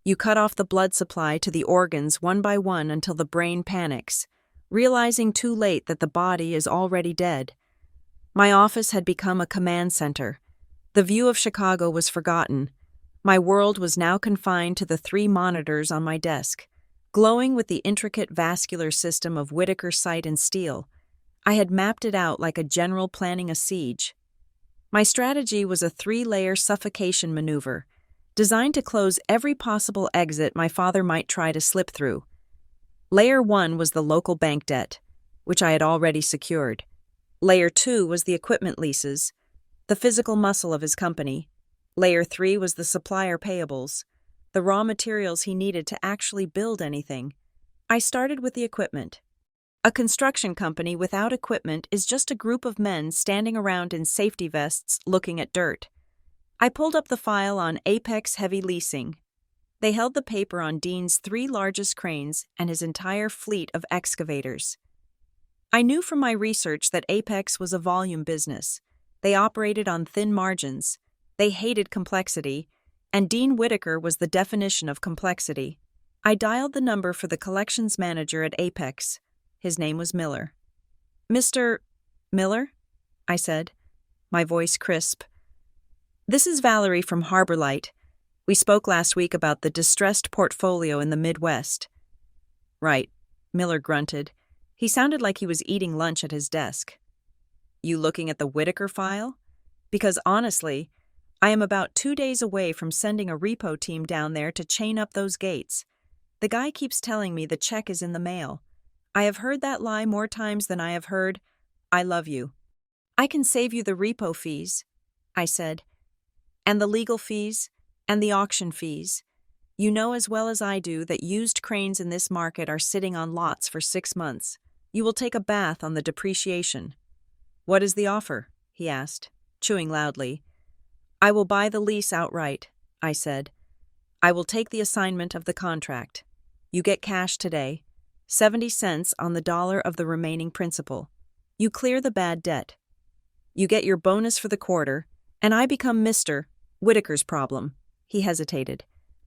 Speaker 1: You cut off the blood supply to the organs one by one until the brain panics, realizing too late that the body is already dead. My office had become a command center. The view of Chicago was forgotten. My world was now confined to the 3 monitors on my desk, glowing with the intricate vascular system of Whitaker sight and steel. I had mapped it out like a general planning a siege. My strategy was a 3-layer suffocation maneuver, designed to close every possible exit my father might try to slip through. Layer 1 was the local bank debt, which I had already secured. Layer 2 was the equipment leases, the physical muscle of his company. Layer 3 was the supplier payables, the raw materials he needed to actually build anything. I started with the equipment. A construction company without equipment is just a group of men standing around in safety vests looking at dirt. I pulled up the file on Apex Heavy Leasing. They held the paper on Dean's 3 largest cranes and his entire fleet of excavators. I knew from my research that Apex was a volume business. They operated on thin margins. They hated complexity, and Dean Whitaker was the definition of complexity. I dialed the number for the collections manager at Apex. His name was Miller. Mr. Miller? I said, my voice crisp. This is Valerie from Harbor Light. We spoke last week about the distressed portfolio in the Midwest. Right, Miller grunted. He sounded like he was eating lunch at his desk. You looking at the Whitaker file? Because honestly, I am about 2 days away from sending a repo team down there to chain up those gates. The guy keeps telling me the check is in the mail. I have heard that lie more times than I have heard, I love you. I can save you the repo fees, I said. And the legal fees, and the auction fees. You know as well as I do that used cranes in this market are sitting on lots for 6 months. You will take a bath on the depreciation. What is the offer? He asked, chewing loudly. I will buy the lease outright, I said. I will take the assignment of the contract. You get cash today, 70 cents on the dollar of the remaining principal. You clear the bad debt. You get your bonus for the quarter, and I become Mr. Whitaker's problem. He hesitated.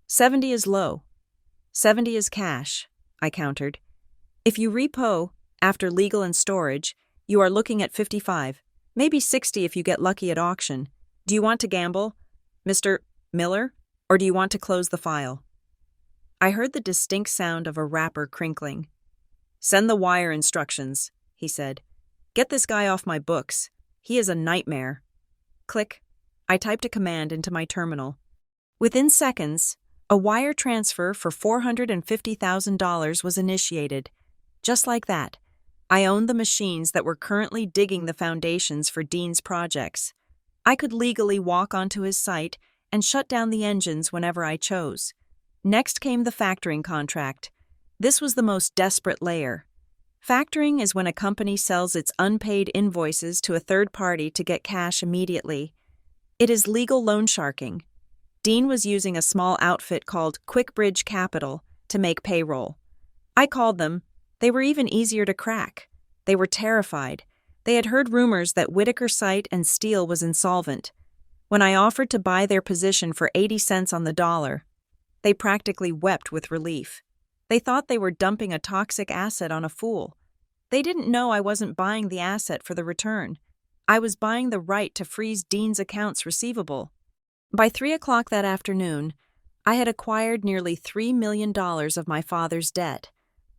Speaker 1: 70 is low. 70 is cash, I countered. If you repo, after legal and storage, you are looking at 55, maybe 60 if you get lucky at auction. Do you want to gamble, Mr. Miller, or do you want to close the file? I heard the distinct sound of a wrapper crinkling. Send the wire instructions, he said. Get this guy off my books. He is a nightmare. Click. I typed a command into my terminal. Within seconds, a wire transfer for $450,000 was initiated. Just like that, I owned the machines that were currently digging the foundations for Dean's projects. I could legally walk onto his site and shut down the engines whenever I chose. Next came the factoring contract. This was the most desperate layer. Factoring is when a company sells its unpaid invoices to a third party to get cash immediately. It is legal loan sharking. Dean was using a small outfit called QuickBridge Capital to make payroll. I called them. They were even easier to crack. They were terrified. They had heard rumors that Whitaker Site and Steel was insolvent. When I offered to buy their position for 80 cents on the dollar, they practically wept with relief. They thought they were dumping a toxic asset on a fool. They didn't know I wasn't buying the asset for the return. I was buying the right to freeze Dean's accounts receivable. By 3 o'clock that afternoon, I had acquired nearly $3 million of my father's debt.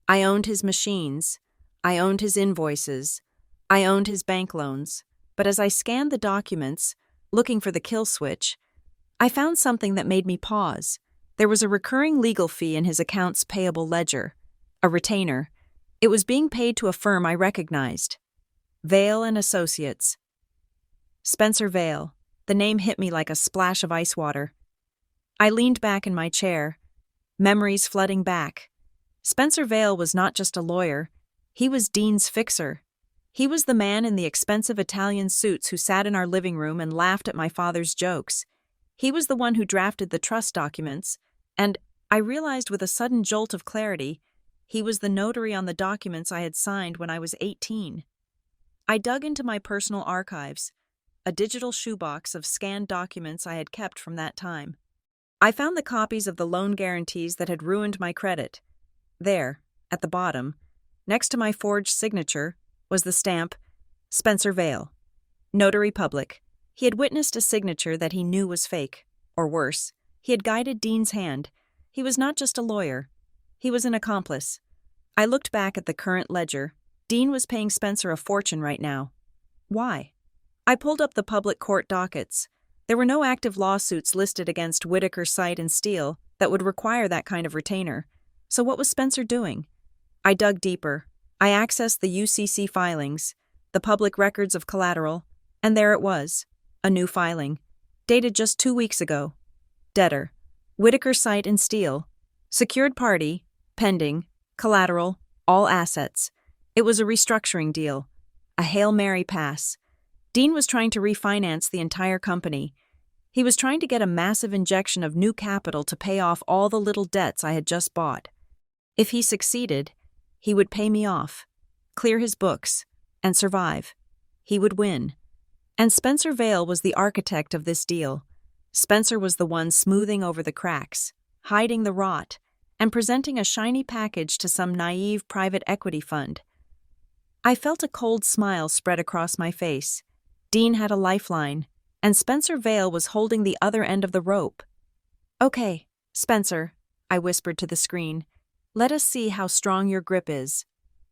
Speaker 1: I owned his machines. I owned his invoices. I owned his bank loans. But as I scanned the documents, looking for the kill switch, I found something that made me pause. There was a recurring legal fee in his accounts payable ledger, a retainer. It was being paid to a firm I recognized. Vale and Associates. Spencer Vale. The name hit me like a splash of ice water. I leaned back in my chair, memories flooding back. Spencer Vale was not just a lawyer. He was Dean's fixer. He was the man in the expensive Italian suits who sat in our living room and laughed at my father's jokes. He was the one who drafted the trust documents, and, I realized with a sudden jolt of clarity, he was the notary on the documents I had signed when I was 18. I dug into my personal archives, a digital shoebox of scanned documents I had kept from that time. I found the copies of the loan guarantees that had ruined my credit. There, at the bottom, next to my forged signature, was the stamp, Spencer Vale, Notary Public. He had witnessed a signature that he knew was fake, or worse, he had guided Dean's hand. He was not just a lawyer. He was an accomplice. I looked back at the current ledger. Dean was paying Spencer a fortune right now. Why? I pulled up the public court dockets. There were no active lawsuits listed against Whitaker Site and Steel that would require that kind of retainer. So what was Spencer doing? I dug deeper. I accessed the UCC filings, the public records of collateral, and there it was, a new filing, dated just 2 weeks ago. Debtor, Whitaker Site and Steel, secured party, pending, collateral, all assets. It was a restructuring deal, a Hail Mary pass. Dean was trying to refinance the entire company. He was trying to get a massive injection of new capital to pay off all the little debts I had just bought. If he succeeded, he would pay me off, clear his books, and survive. He would win. And Spencer Vale was the architect of this deal. Spencer was the one smoothing over the cracks, hiding the rot, and presenting a shiny package to some naive private equity fund. I felt a cold smile spread across my face. Dean had a lifeline, and Spencer Vale was holding the other end of the rope. "Okay, Spencer," I whispered to the screen. "Let us see how strong your grip is."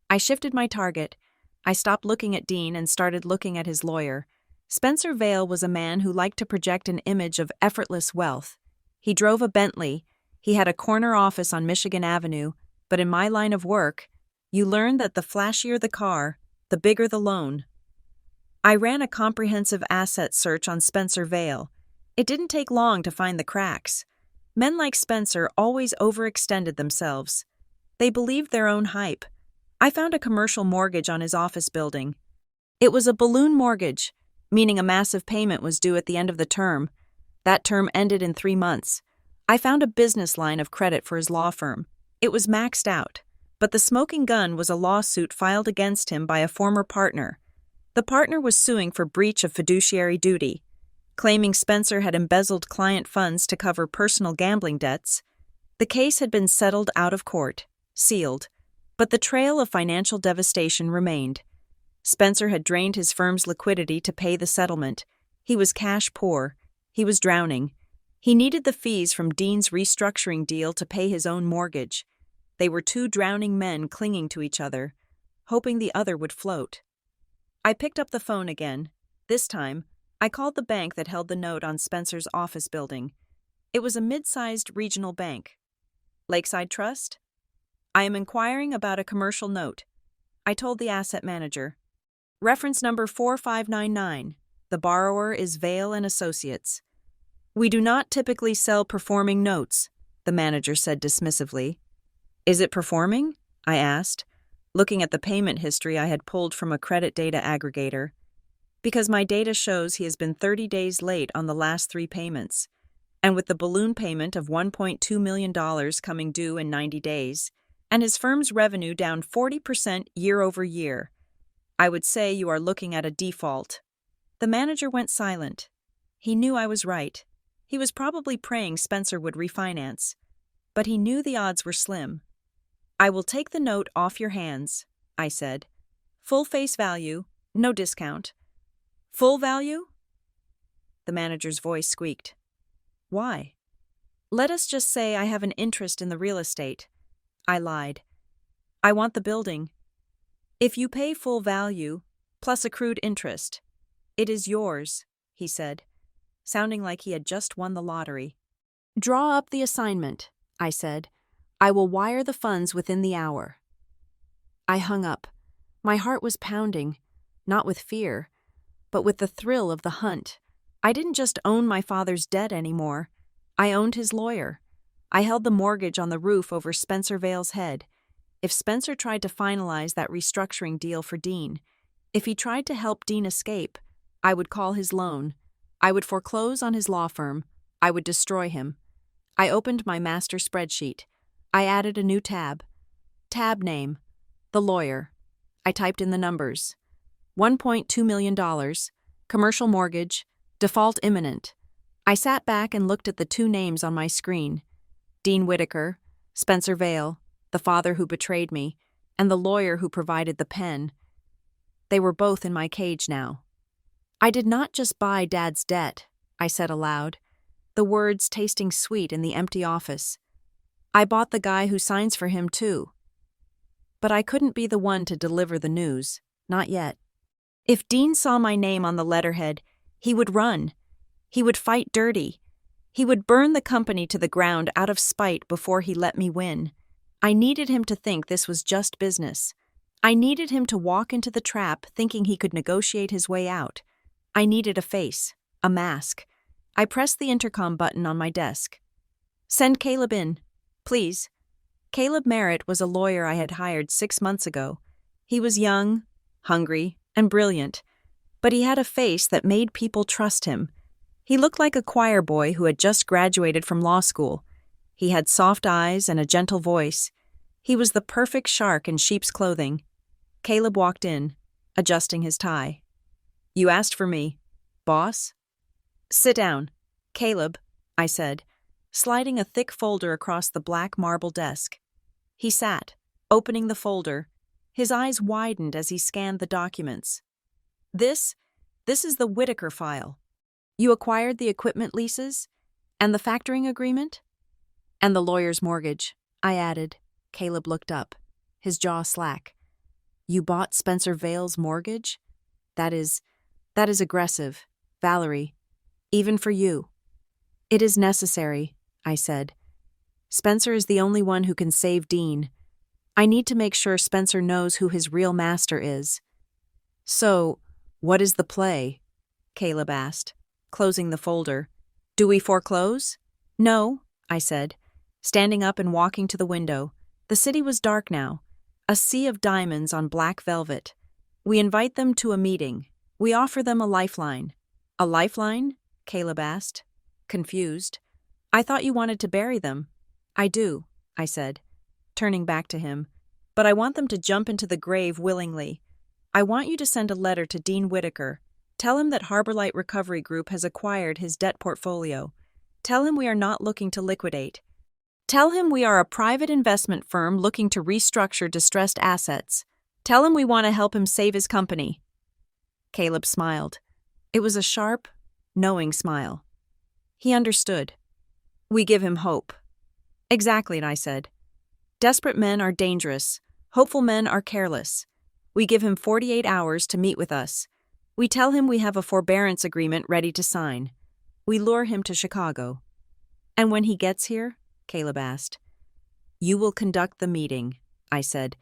Speaker 1: I shifted my target. I stopped looking at Dean and started looking at his lawyer. Spencer Vale was a man who liked to project an image of effortless wealth. He drove a Bentley. He had a corner office on Michigan Avenue, but in my line of work, you learn that the flashier the car, the bigger the loan. I ran a comprehensive asset search on Spencer Vale. It didn't take long to find the cracks. Men like Spencer always overextended themselves. They believed their own hype. I found a commercial mortgage on his office building. It was a balloon mortgage, meaning a massive payment was due at the end of the term. That term ended in 3 months. I found a business line of credit for his law firm. It was maxed out, but the smoking gun was a lawsuit filed against him by a former partner. The partner was suing for breach of fiduciary duty, claiming Spencer had embezzled client funds to cover personal gambling debts. The case had been settled out of court, sealed, but the trail of financial devastation remained. Spencer had drained his firm's liquidity to pay the settlement. He was cash poor. He was drowning. He needed the fees from Dean's restructuring deal to pay his own mortgage. They were two drowning men clinging to each other, hoping the other would float. I picked up the phone again. This time, I called the bank that held the note on Spencer's office building. It was a mid-sized regional bank. Lakeside Trust? "I am inquiring about a commercial note," I told the asset manager. "Reference number 4599. The borrower is Vale and Associates." We do not typically sell performing notes, the manager said dismissively. Is it performing? I asked, looking at the payment history I had pulled from a credit data aggregator. Because my data shows he has been 30 days late on the last 3 payments, and with the balloon payment of $1.2 million coming due in 90 days, and his firm's revenue down 40% year over year, I would say you are looking at a default. The manager went silent. He knew I was right. He was probably praying Spencer would refinance, but he knew the odds were slim. I will take the note off your hands, I said. Full face value, no discount. Full value? The manager's voice squeaked. Why? Let us just say I have an interest in the real estate. I lied. I want the building. If you pay full value, plus accrued interest, it is yours, he said, sounding like he had just won the lottery. Draw up the assignment, I said. I will wire the funds within the hour. I hung up. My heart was pounding, not with fear, but with the thrill of the hunt. I didn't just own my father's debt anymore. I owned his lawyer. I held the mortgage on the roof over Spencer Vale's head. If Spencer tried to finalize that restructuring deal for Dean, if he tried to help Dean escape, I would call his loan. I would foreclose on his law firm. I would destroy him. I opened my master spreadsheet. I added a new tab. Tab name, the lawyer. I typed in the numbers. $1.2 million, commercial mortgage, default imminent. I sat back and looked at the 2 names on my screen. Dean Whitaker, Spencer Vale, the father who betrayed me, and the lawyer who provided the pen. They were both in my cage now. I did not just buy Dad's debt, I said aloud, the words tasting sweet in the empty office. I bought the guy who signs for him too. But I couldn't be the one to deliver the news, not yet. If Dean saw my name on the letterhead, he would run. He would fight dirty. He would burn the company to the ground out of spite before he let me win. I needed him to think this was just business. I needed him to walk into the trap thinking he could negotiate his way out. I needed a face, a mask. I pressed the intercom button on my desk. Send Caleb in, please. Caleb Merritt was a lawyer I had hired 6 months ago. He was young, hungry, and brilliant, but he had a face that made people trust him. He looked like a choir boy who had just graduated from law school. He had soft eyes and a gentle voice. He was the perfect shark in sheep's clothing. Caleb walked in, adjusting his tie. You asked for me, boss? Sit down, Caleb, I said, sliding a thick folder across the black marble desk. He sat, opening the folder. His eyes widened as he scanned the documents. This is the Whitaker file. You acquired the equipment leases? And the factoring agreement? And the lawyer's mortgage, I added. Caleb looked up, his jaw slack. You bought Spencer Vale's mortgage? That is aggressive, Valerie. Even for you. It is necessary, I said. Spencer is the only one who can save Dean. I need to make sure Spencer knows who his real master is. So, what is the play? Caleb asked, closing the folder. Do we foreclose? No, I said, standing up and walking to the window. The city was dark now, a sea of diamonds on black velvet. We invite them to a meeting. We offer them a lifeline. A lifeline? Caleb asked, confused. I thought you wanted to bury them. I do, I said, turning back to him. But I want them to jump into the grave willingly. I want you to send a letter to Dean Whitaker. Tell him that Harborlight Recovery Group has acquired his debt portfolio. Tell him we are not looking to liquidate. Tell him we are a private investment firm looking to restructure distressed assets. Tell him we want to help him save his company. Caleb smiled. It was a sharp, knowing smile. He understood. We give him hope. Exactly, I said. Desperate men are dangerous. Hopeful men are careless. We give him 48 hours to meet with us. We tell him we have a forbearance agreement ready to sign. We lure him to Chicago. And when he gets here, Caleb asked. You will conduct the meeting, I said.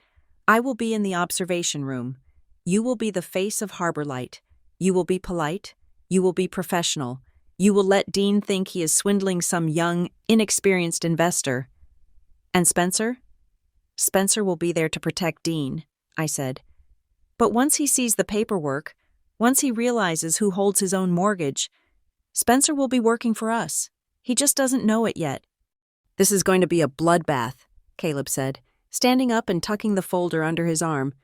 Speaker 1: I will be in the observation room. You will be the face of Harborlight. You will be polite. You will be professional. You will let Dean think he is swindling some young, inexperienced investor. And Spencer? Spencer will be there to protect Dean, I said. But once he sees the paperwork, once he realizes who holds his own mortgage, Spencer will be working for us. He just doesn't know it yet. This is going to be a bloodbath, Caleb said, standing up and tucking the folder under his arm.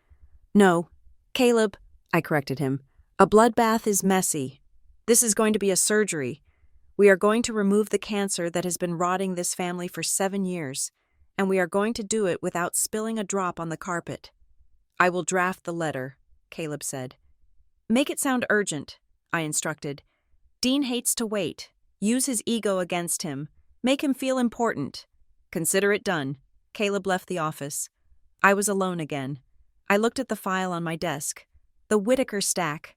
Speaker 1: No, Caleb, I corrected him. A bloodbath is messy. This is going to be a surgery. We are going to remove the cancer that has been rotting this family for 7 years, and we are going to do it without spilling a drop on the carpet. I will draft the letter, Caleb said. Make it sound urgent, I instructed. Dean hates to wait. Use his ego against him. Make him feel important. Consider it done. Caleb left the office. I was alone again. I looked at the file on my desk. The Whitaker stack.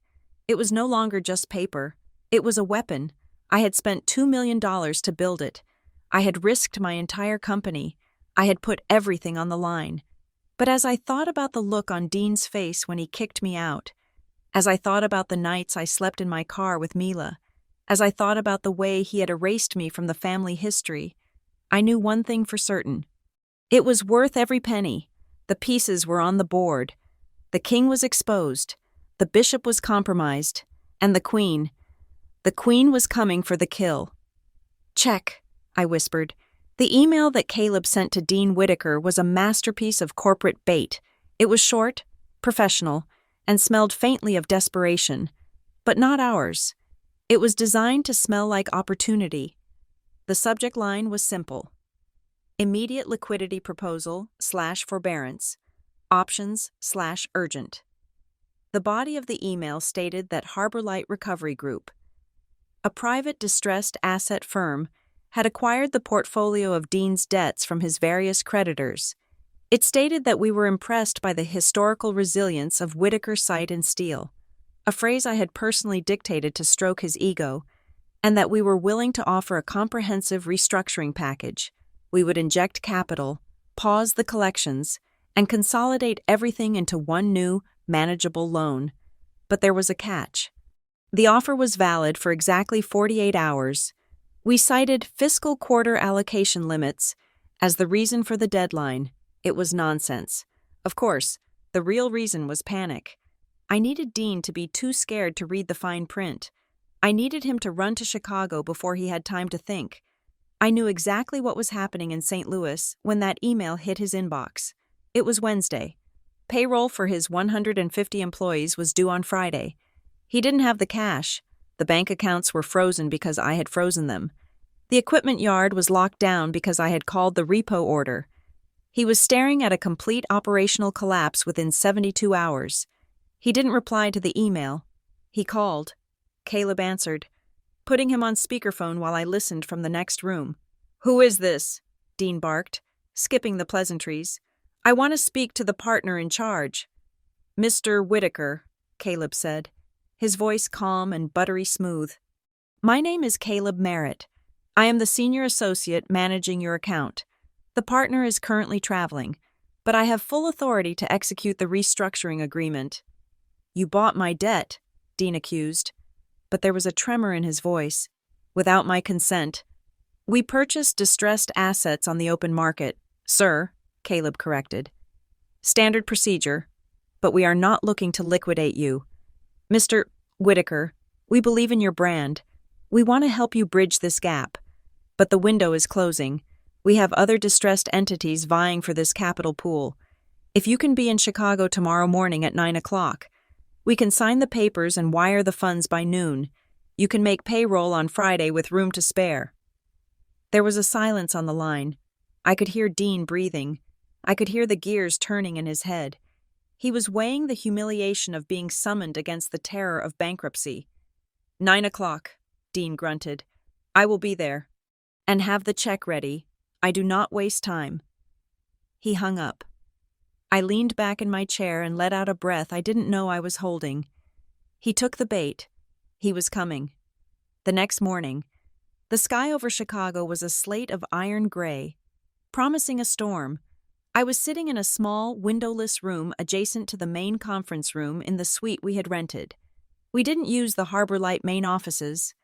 Speaker 1: It was no longer just paper. It was a weapon. I had spent $2 million to build it. I had risked my entire company. I had put everything on the line. But as I thought about the look on Dean's face when he kicked me out, as I thought about the nights I slept in my car with Mila, as I thought about the way he had erased me from the family history, I knew one thing for certain. It was worth every penny. The pieces were on the board. The king was exposed. The bishop was compromised. And the queen was coming for the kill. Check, I whispered. The email that Caleb sent to Dean Whitaker was a masterpiece of corporate bait. It was short, professional, and smelled faintly of desperation. But not ours. It was designed to smell like opportunity. The subject line was simple. Immediate liquidity proposal / forbearance. Options / urgent. The body of the email stated that Harbor Light Recovery Group, a private distressed asset firm, had acquired the portfolio of Dean's debts from his various creditors. It stated that we were impressed by the historical resilience of Whitaker Sight and Steel, a phrase I had personally dictated to stroke his ego, and that we were willing to offer a comprehensive restructuring package. We would inject capital, pause the collections, and consolidate everything into one new, manageable loan. But there was a catch. The offer was valid for exactly 48 hours. We cited fiscal quarter allocation limits as the reason for the deadline. It was nonsense. Of course, the real reason was panic. I needed Dean to be too scared to read the fine print. I needed him to run to Chicago before he had time to think. I knew exactly what was happening in St. Louis when that email hit his inbox. It was Wednesday. Payroll for his 150 employees was due on Friday. He didn't have the cash. The bank accounts were frozen because I had frozen them. The equipment yard was locked down because I had called the repo order. He was staring at a complete operational collapse within 72 hours. He didn't reply to the email. He called. Caleb answered, putting him on speakerphone while I listened from the next room. "Who is this?" Dean barked, skipping the pleasantries. "I want to speak to the partner in charge." "Mr. Whitaker," Caleb said, his voice calm and buttery smooth. "My name is Caleb Merritt. I am the senior associate managing your account. The partner is currently traveling, but I have full authority to execute the restructuring agreement." "You bought my debt," Dean accused, but there was a tremor in his voice. "Without my consent." "We purchased distressed assets on the open market, sir," Caleb corrected. "Standard procedure, but we are not looking to liquidate you. Mr. Whitaker, we believe in your brand. We want to help you bridge this gap. But the window is closing. We have other distressed entities vying for this capital pool. If you can be in Chicago tomorrow morning at 9 o'clock, we can sign the papers and wire the funds by noon. You can make payroll on Friday with room to spare." There was a silence on the line. I could hear Dean breathing. I could hear the gears turning in his head. He was weighing the humiliation of being summoned against the terror of bankruptcy. 9 o'clock, Dean grunted. "I will be there. And have the check ready. I do not waste time." He hung up. I leaned back in my chair and let out a breath I didn't know I was holding. He took the bait. He was coming. The next morning, the sky over Chicago was a slate of iron gray, promising a storm. I was sitting in a small, windowless room adjacent to the main conference room in the suite we had rented. We didn't use the Harbor Light main offices.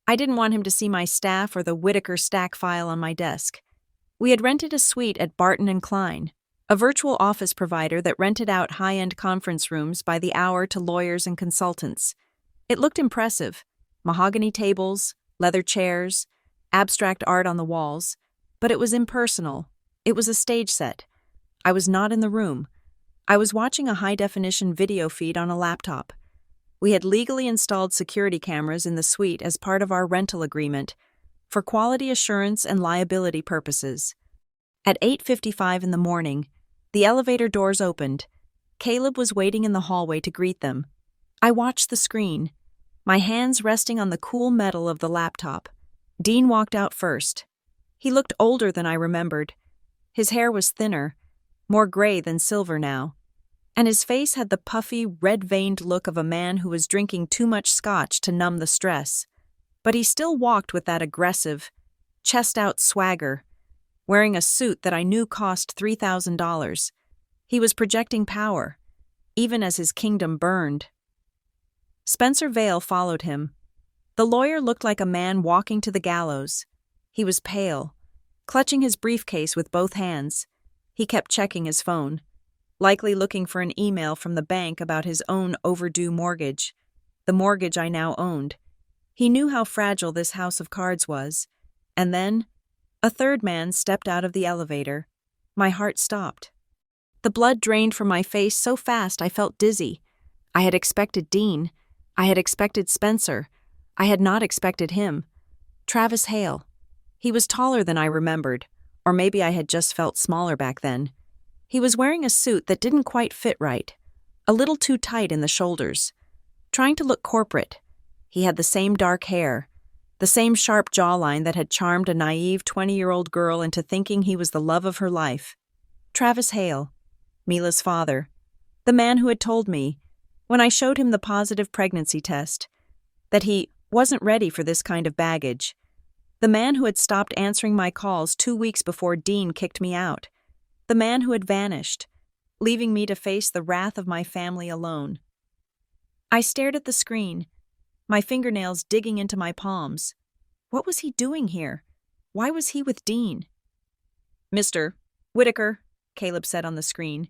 Speaker 1: I didn't want him to see my staff or the Whitaker stack file on my desk. We had rented a suite at Barton and Klein, a virtual office provider that rented out high-end conference rooms by the hour to lawyers and consultants. It looked impressive: mahogany tables, leather chairs, abstract art on the walls, but it was impersonal. It was a stage set. I was not in the room. I was watching a high-definition video feed on a laptop. We had legally installed security cameras in the suite as part of our rental agreement for quality assurance and liability purposes. At 8:55 in the morning, the elevator doors opened. Caleb was waiting in the hallway to greet them. I watched the screen, my hands resting on the cool metal of the laptop. Dean walked out first. He looked older than I remembered. His hair was thinner, more gray than silver now, and his face had the puffy, red-veined look of a man who was drinking too much scotch to numb the stress. But he still walked with that aggressive, chest-out swagger, wearing a suit that I knew cost $3,000. He was projecting power, even as his kingdom burned. Spencer Vale followed him. The lawyer looked like a man walking to the gallows. He was pale, clutching his briefcase with both hands. He kept checking his phone, likely looking for an email from the bank about his own overdue mortgage, the mortgage I now owned. He knew how fragile this house of cards was. And then, a third man stepped out of the elevator. My heart stopped. The blood drained from my face so fast I felt dizzy. I had expected Dean. I had expected Spencer. I had not expected him. Travis Hale. He was taller than I remembered, or maybe I had just felt smaller back then. He was wearing a suit that didn't quite fit right, a little too tight in the shoulders, trying to look corporate. He had the same dark hair, the same sharp jawline that had charmed a naive 20-year-old girl into thinking he was the love of her life. Travis Hale, Mila's father, the man who had told me, when I showed him the positive pregnancy test, that he wasn't ready for this kind of baggage. The man who had stopped answering my calls 2 weeks before Dean kicked me out. The man who had vanished, leaving me to face the wrath of my family alone. I stared at the screen, my fingernails digging into my palms. What was he doing here? Why was he with Dean? "Mr. Whitaker," Caleb said on the screen,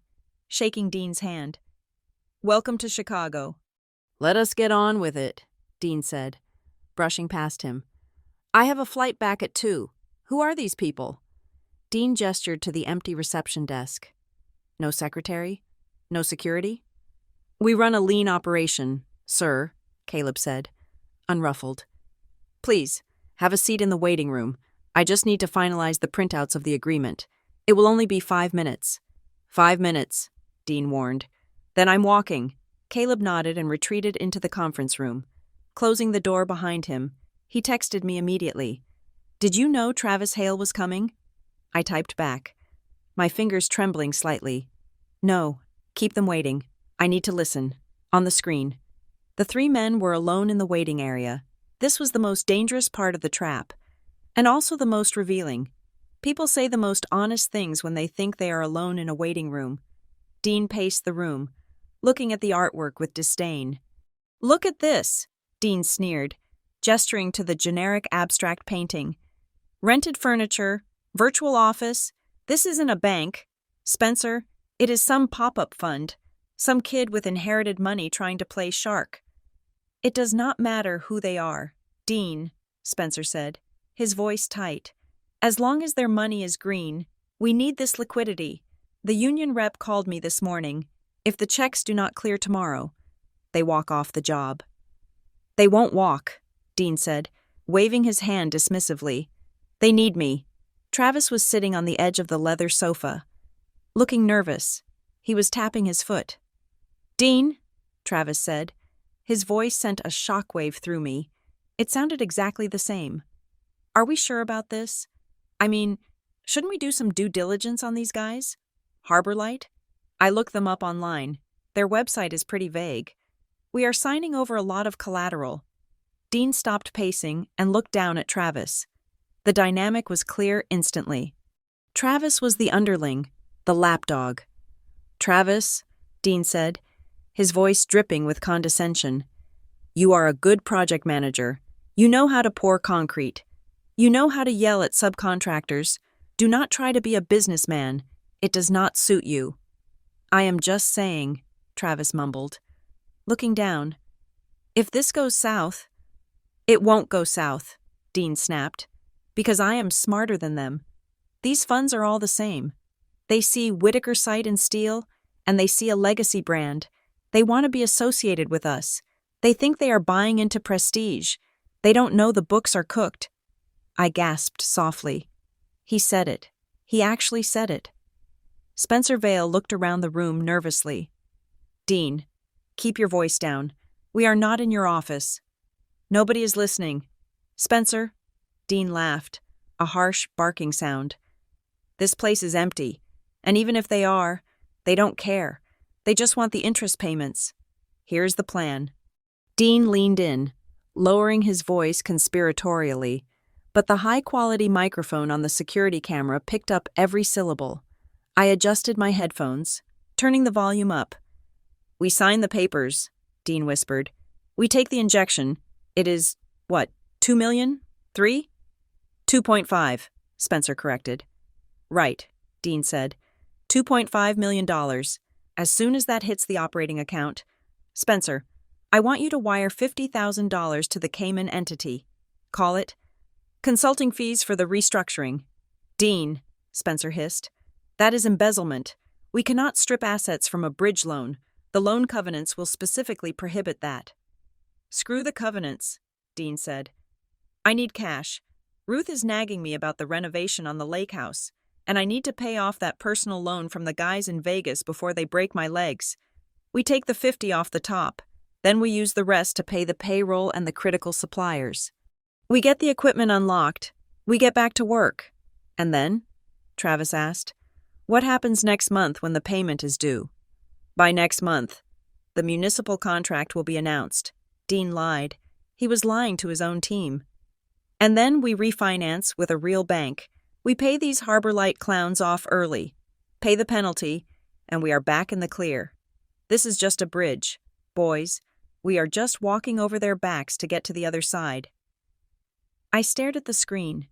Speaker 1: shaking Dean's hand. "Welcome to Chicago." "Let us get on with it," Dean said, brushing past him. "I have a flight back at 2. Who are these people?" Dean gestured to the empty reception desk. "No secretary? No security?" "We run a lean operation, sir," Caleb said, unruffled. "Please, have a seat in the waiting room. I just need to finalize the printouts of the agreement. It will only be 5 minutes." "5 minutes," Dean warned. "Then I'm walking." Caleb nodded and retreated into the conference room. Closing the door behind him, he texted me immediately. "Did you know Travis Hale was coming?" I typed back, my fingers trembling slightly. "No, keep them waiting. I need to listen." On the screen, the 3 men were alone in the waiting area. This was the most dangerous part of the trap, and also the most revealing. People say the most honest things when they think they are alone in a waiting room. Dean paced the room, looking at the artwork with disdain. "Look at this," Dean sneered, gesturing to the generic abstract painting. "Rented furniture, virtual office. This isn't a bank. Spencer, it is some pop-up fund, some kid with inherited money trying to play shark." "It does not matter who they are, Dean," Spencer said, his voice tight. "As long as their money is green, we need this liquidity. The union rep called me this morning. If the checks do not clear tomorrow, they walk off the job." "They won't walk," Dean said, waving his hand dismissively. "They need me." Travis was sitting on the edge of the leather sofa, looking nervous. He was tapping his foot. "Dean," Travis said. His voice sent a shockwave through me. It sounded exactly the same. "Are we sure about this? I mean, shouldn't we do some due diligence on these guys? Harbor Light? I looked them up online. Their website is pretty vague. We are signing over a lot of collateral." Dean stopped pacing and looked down at Travis. The dynamic was clear instantly. Travis was the underling, the lapdog. "Travis," Dean said, his voice dripping with condescension, "you are a good project manager. You know how to pour concrete. You know how to yell at subcontractors. Do not try to be a businessman. It does not suit you." "I am just saying," Travis mumbled. Looking down. "If this goes south—" "It won't go south," Dean snapped, "because I am smarter than them. These funds are all the same. They see Whitaker Site and Steel, and they see a legacy brand. They want to be associated with us. They think they are buying into prestige. They don't know the books are cooked." I gasped softly. He said it. He actually said it. Spencer Vale looked around the room nervously. "Dean, keep your voice down. We are not in your office. Nobody is listening. Spencer?" Dean laughed, a harsh, barking sound. "This place is empty, and even if they are, they don't care. They just want the interest payments. Here's the plan." Dean leaned in, lowering his voice conspiratorially, but the high-quality microphone on the security camera picked up every syllable. I adjusted my headphones, turning the volume up. "We sign the papers," Dean whispered. "We take the injection. It is, what, 2 million? 3? 2.5, Spencer corrected. "Right," Dean said. $2.5 million. As soon as that hits the operating account. Spencer, I want you to wire $50,000 to the Cayman entity. Call it consulting fees for the restructuring." "Dean," Spencer hissed, "that is embezzlement. We cannot strip assets from a bridge loan. The loan covenants will specifically prohibit that." "Screw the covenants," Dean said. "I need cash. Ruth is nagging me about the renovation on the lake house, and I need to pay off that personal loan from the guys in Vegas before they break my legs. We take the 50 off the top. Then we use the rest to pay the payroll and the critical suppliers. We get the equipment unlocked. We get back to work. And then?" Travis asked. "What happens next month when the payment is due?" "By next month, the municipal contract will be announced." Dean lied. He was lying to his own team. "And then we refinance with a real bank. We pay these Harbor Light clowns off early, pay the penalty, and we are back in the clear. This is just a bridge. Boys, we are just walking over their backs to get to the other side." I stared at the screen,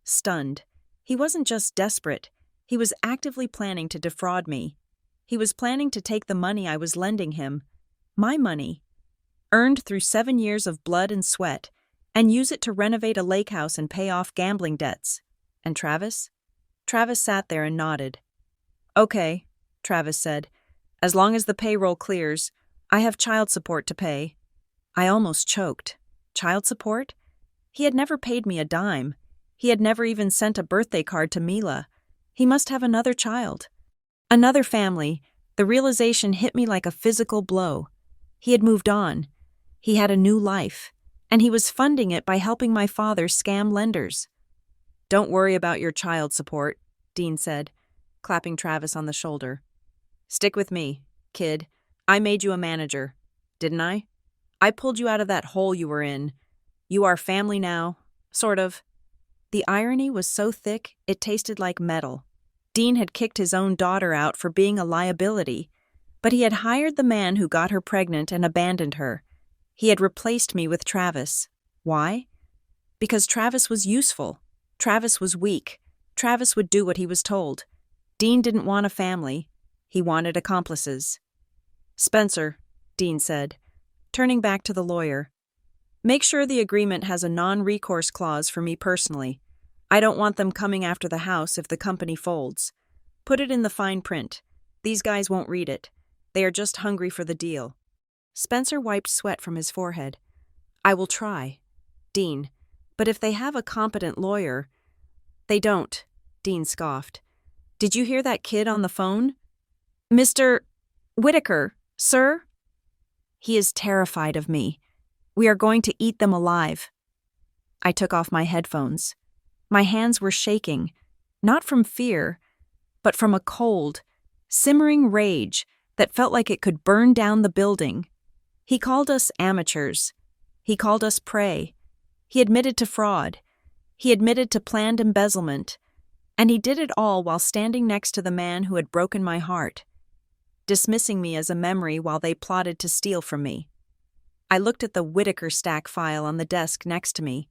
Speaker 1: stunned. He wasn't just desperate. He was actively planning to defraud me. He was planning to take the money I was lending him, my money, earned through 7 years of blood and sweat, and use it to renovate a lake house and pay off gambling debts. And Travis? Travis sat there and nodded. "Okay," Travis said. "As long as the payroll clears, I have child support to pay." I almost choked. Child support? He had never paid me a dime. He had never even sent a birthday card to Mila. He must have another child. Another family. The realization hit me like a physical blow. He had moved on. He had a new life. And he was funding it by helping my father scam lenders. "Don't worry about your child support," Dean said, clapping Travis on the shoulder. "Stick with me, kid. I made you a manager, didn't I? I pulled you out of that hole you were in. You are family now, sort of." The irony was so thick, it tasted like metal. Dean had kicked his own daughter out for being a liability, but he had hired the man who got her pregnant and abandoned her. He had replaced me with Travis. Why? Because Travis was useful. Travis was weak. Travis would do what he was told. Dean didn't want a family. He wanted accomplices. "Spencer," Dean said, turning back to the lawyer, "make sure the agreement has a non-recourse clause for me personally. I don't want them coming after the house if the company folds. Put it in the fine print. These guys won't read it. They are just hungry for the deal." Spencer wiped sweat from his forehead. "I will try, Dean, but if they have a competent lawyer—" "They don't," Dean scoffed. "Did you hear that kid on the phone? Mr. Whitaker, sir? He is terrified of me. We are going to eat them alive." I took off my headphones. My hands were shaking, not from fear, but from a cold, simmering rage that felt like it could burn down the building. He called us amateurs. He called us prey. He admitted to fraud. He admitted to planned embezzlement. And he did it all while standing next to the man who had broken my heart, dismissing me as a memory while they plotted to steal from me. I looked at the Whitaker stack file on the desk next to me.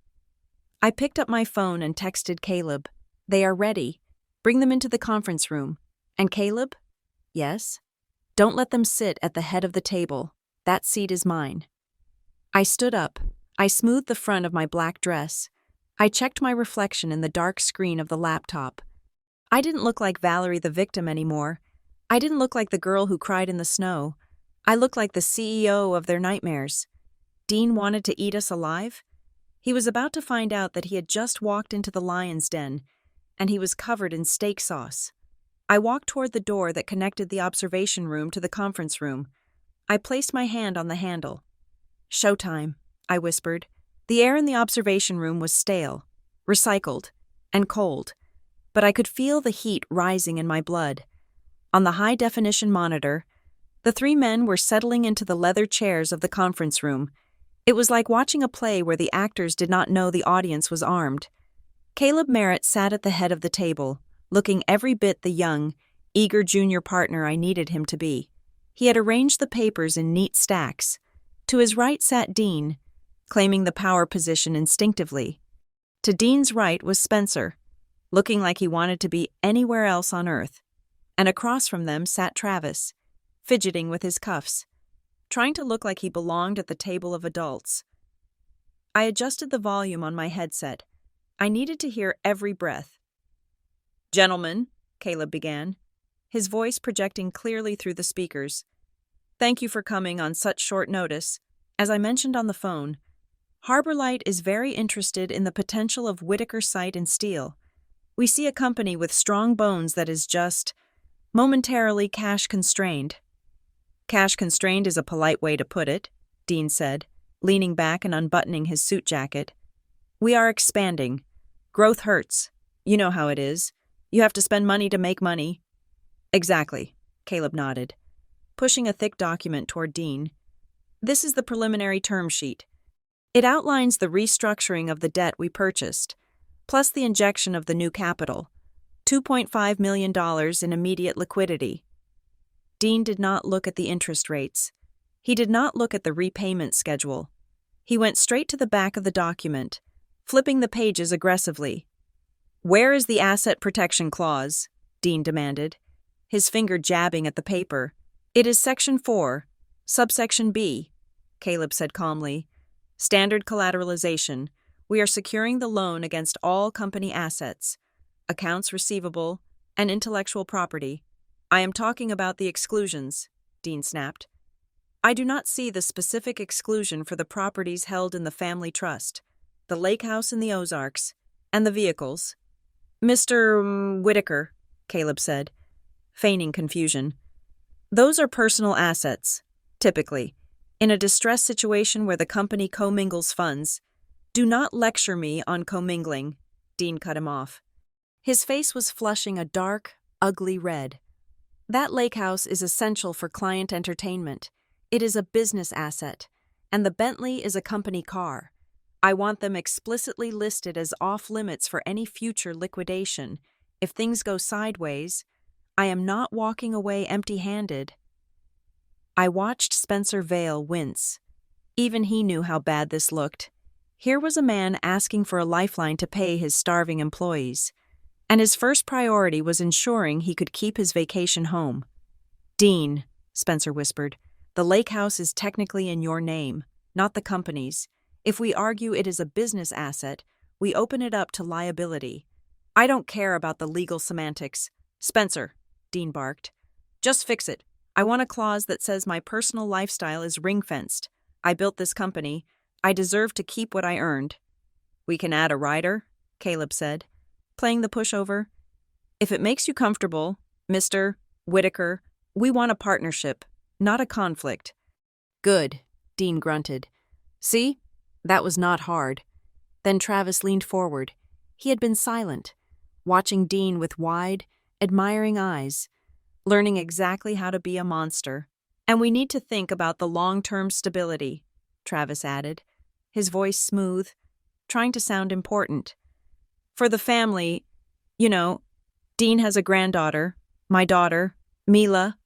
Speaker 1: I picked up my phone and texted Caleb. They are ready. Bring them into the conference room. And Caleb? Yes? Don't let them sit at the head of the table. That seat is mine. I stood up. I smoothed the front of my black dress. I checked my reflection in the dark screen of the laptop. I didn't look like Valerie the victim anymore. I didn't look like the girl who cried in the snow. I looked like the CEO of their nightmares. Dean wanted to eat us alive? He was about to find out that he had just walked into the lion's den, and he was covered in steak sauce. I walked toward the door that connected the observation room to the conference room. I placed my hand on the handle. "Showtime," I whispered. The air in the observation room was stale, recycled, and cold, but I could feel the heat rising in my blood. On the high-definition monitor, the three men were settling into the leather chairs of the conference room. It was like watching a play where the actors did not know the audience was armed. Caleb Merritt sat at the head of the table, looking every bit the young, eager junior partner I needed him to be. He had arranged the papers in neat stacks. To his right sat Dean, claiming the power position instinctively. To Dean's right was Spencer, looking like he wanted to be anywhere else on Earth. And across from them sat Travis, fidgeting with his cuffs, trying to look like he belonged at the table of adults. I adjusted the volume on my headset. I needed to hear every breath. "Gentlemen," Caleb began, his voice projecting clearly through the speakers. "Thank you for coming on such short notice. As I mentioned on the phone, Harbor Light is very interested in the potential of Whitaker Site and Steel. We see a company with strong bones that is just momentarily cash-constrained." "Cash constrained is a polite way to put it," Dean said, leaning back and unbuttoning his suit jacket. "We are expanding. Growth hurts. You know how it is. You have to spend money to make money." "Exactly," Caleb nodded, pushing a thick document toward Dean. "This is the preliminary term sheet. It outlines the restructuring of the debt we purchased, plus the injection of the new capital, $2.5 million in immediate liquidity." Dean did not look at the interest rates. He did not look at the repayment schedule. He went straight to the back of the document, flipping the pages aggressively. "Where is the asset protection clause?" Dean demanded, his finger jabbing at the paper. "It is Section 4, subsection B," Caleb said calmly. "Standard collateralization. We are securing the loan against all company assets, accounts receivable, and intellectual property. I am talking about the exclusions," Dean snapped. "I do not see the specific exclusion for the properties held in the family trust, the lake house in the Ozarks, and the vehicles." "Mr. Whitaker," Caleb said, feigning confusion. "Those are personal assets, typically, in a distress situation where the company commingles funds." "Do not lecture me on commingling," Dean cut him off. His face was flushing a dark, ugly red. "That lake house is essential for client entertainment. It is a business asset, and the Bentley is a company car. I want them explicitly listed as off-limits for any future liquidation. If things go sideways, I am not walking away empty-handed." I watched Spencer Vale wince. Even he knew how bad this looked. Here was a man asking for a lifeline to pay his starving employees, and his first priority was ensuring he could keep his vacation home. "Dean," Spencer whispered, "the lake house is technically in your name, not the company's. If we argue it is a business asset, we open it up to liability. I don't care about the legal semantics." "Spencer," Dean barked, "just fix it. I want a clause that says my personal lifestyle is ring-fenced. I built this company. I deserve to keep what I earned." "We can add a rider," Caleb said, playing the pushover. "If it makes you comfortable, Mr. Whitaker, we want a partnership, not a conflict." "Good," Dean grunted. "See? That was not hard." Then Travis leaned forward. He had been silent, watching Dean with wide, admiring eyes, learning exactly how to be a monster. "And we need to think about the long-term stability," Travis added, his voice smooth, trying to sound important. "For the family, you know, Dean has a granddaughter, my daughter, Mila."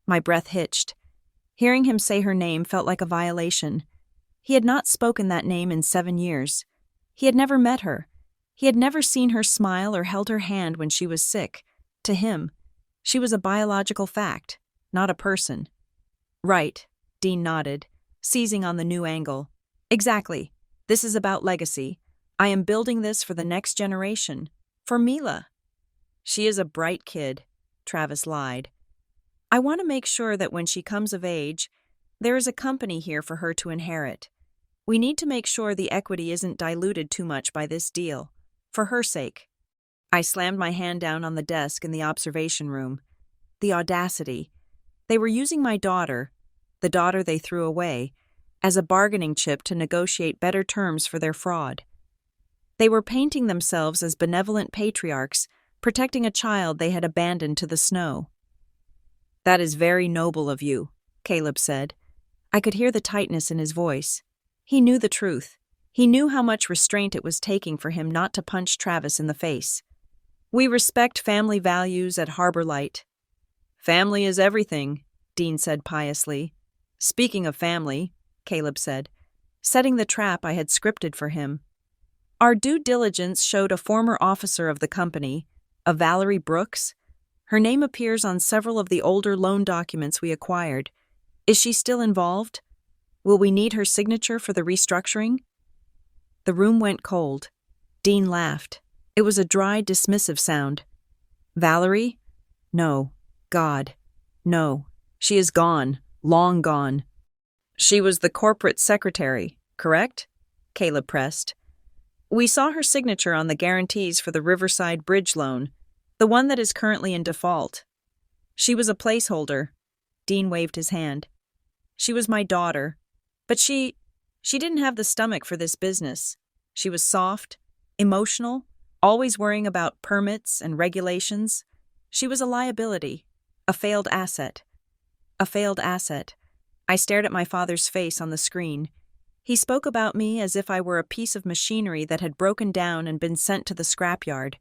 Speaker 1: My breath hitched. Hearing him say her name felt like a violation. He had not spoken that name in 7 years. He had never met her. He had never seen her smile or held her hand when she was sick. To him, she was a biological fact, not a person. Right, Dean nodded, seizing on the new angle. Exactly. This is about legacy. I am building this for the next generation. For Mila. She is a bright kid, Travis lied. I want to make sure that when she comes of age, there is a company here for her to inherit. We need to make sure the equity isn't diluted too much by this deal. For her sake. I slammed my hand down on the desk in the observation room. The audacity. They were using my daughter, the daughter they threw away, as a bargaining chip to negotiate better terms for their fraud. They were painting themselves as benevolent patriarchs, protecting a child they had abandoned to the snow. That is very noble of you, Caleb said. I could hear the tightness in his voice. He knew the truth. He knew how much restraint it was taking for him not to punch Travis in the face. We respect family values at Harbor Light. Family is everything, Dean said piously. Speaking of family, Caleb said, setting the trap I had scripted for him. Our due diligence showed a former officer of the company, a Valerie Brooks. Her name appears on several of the older loan documents we acquired. Is she still involved? Will we need her signature for the restructuring? The room went cold. Dean laughed. It was a dry, dismissive sound. Valerie? No. God. No. She is gone. Long gone. She was the corporate secretary, correct? Caleb pressed. We saw her signature on the guarantees for the Riverside Bridge loan, the one that is currently in default. She was a placeholder. Dean waved his hand. She was my daughter, but she didn't have the stomach for this business. She was soft, emotional, always worrying about permits and regulations. She was a liability, a failed asset. A failed asset. I stared at my father's face on the screen. He spoke about me as if I were a piece of machinery that had broken down and been sent to the scrapyard.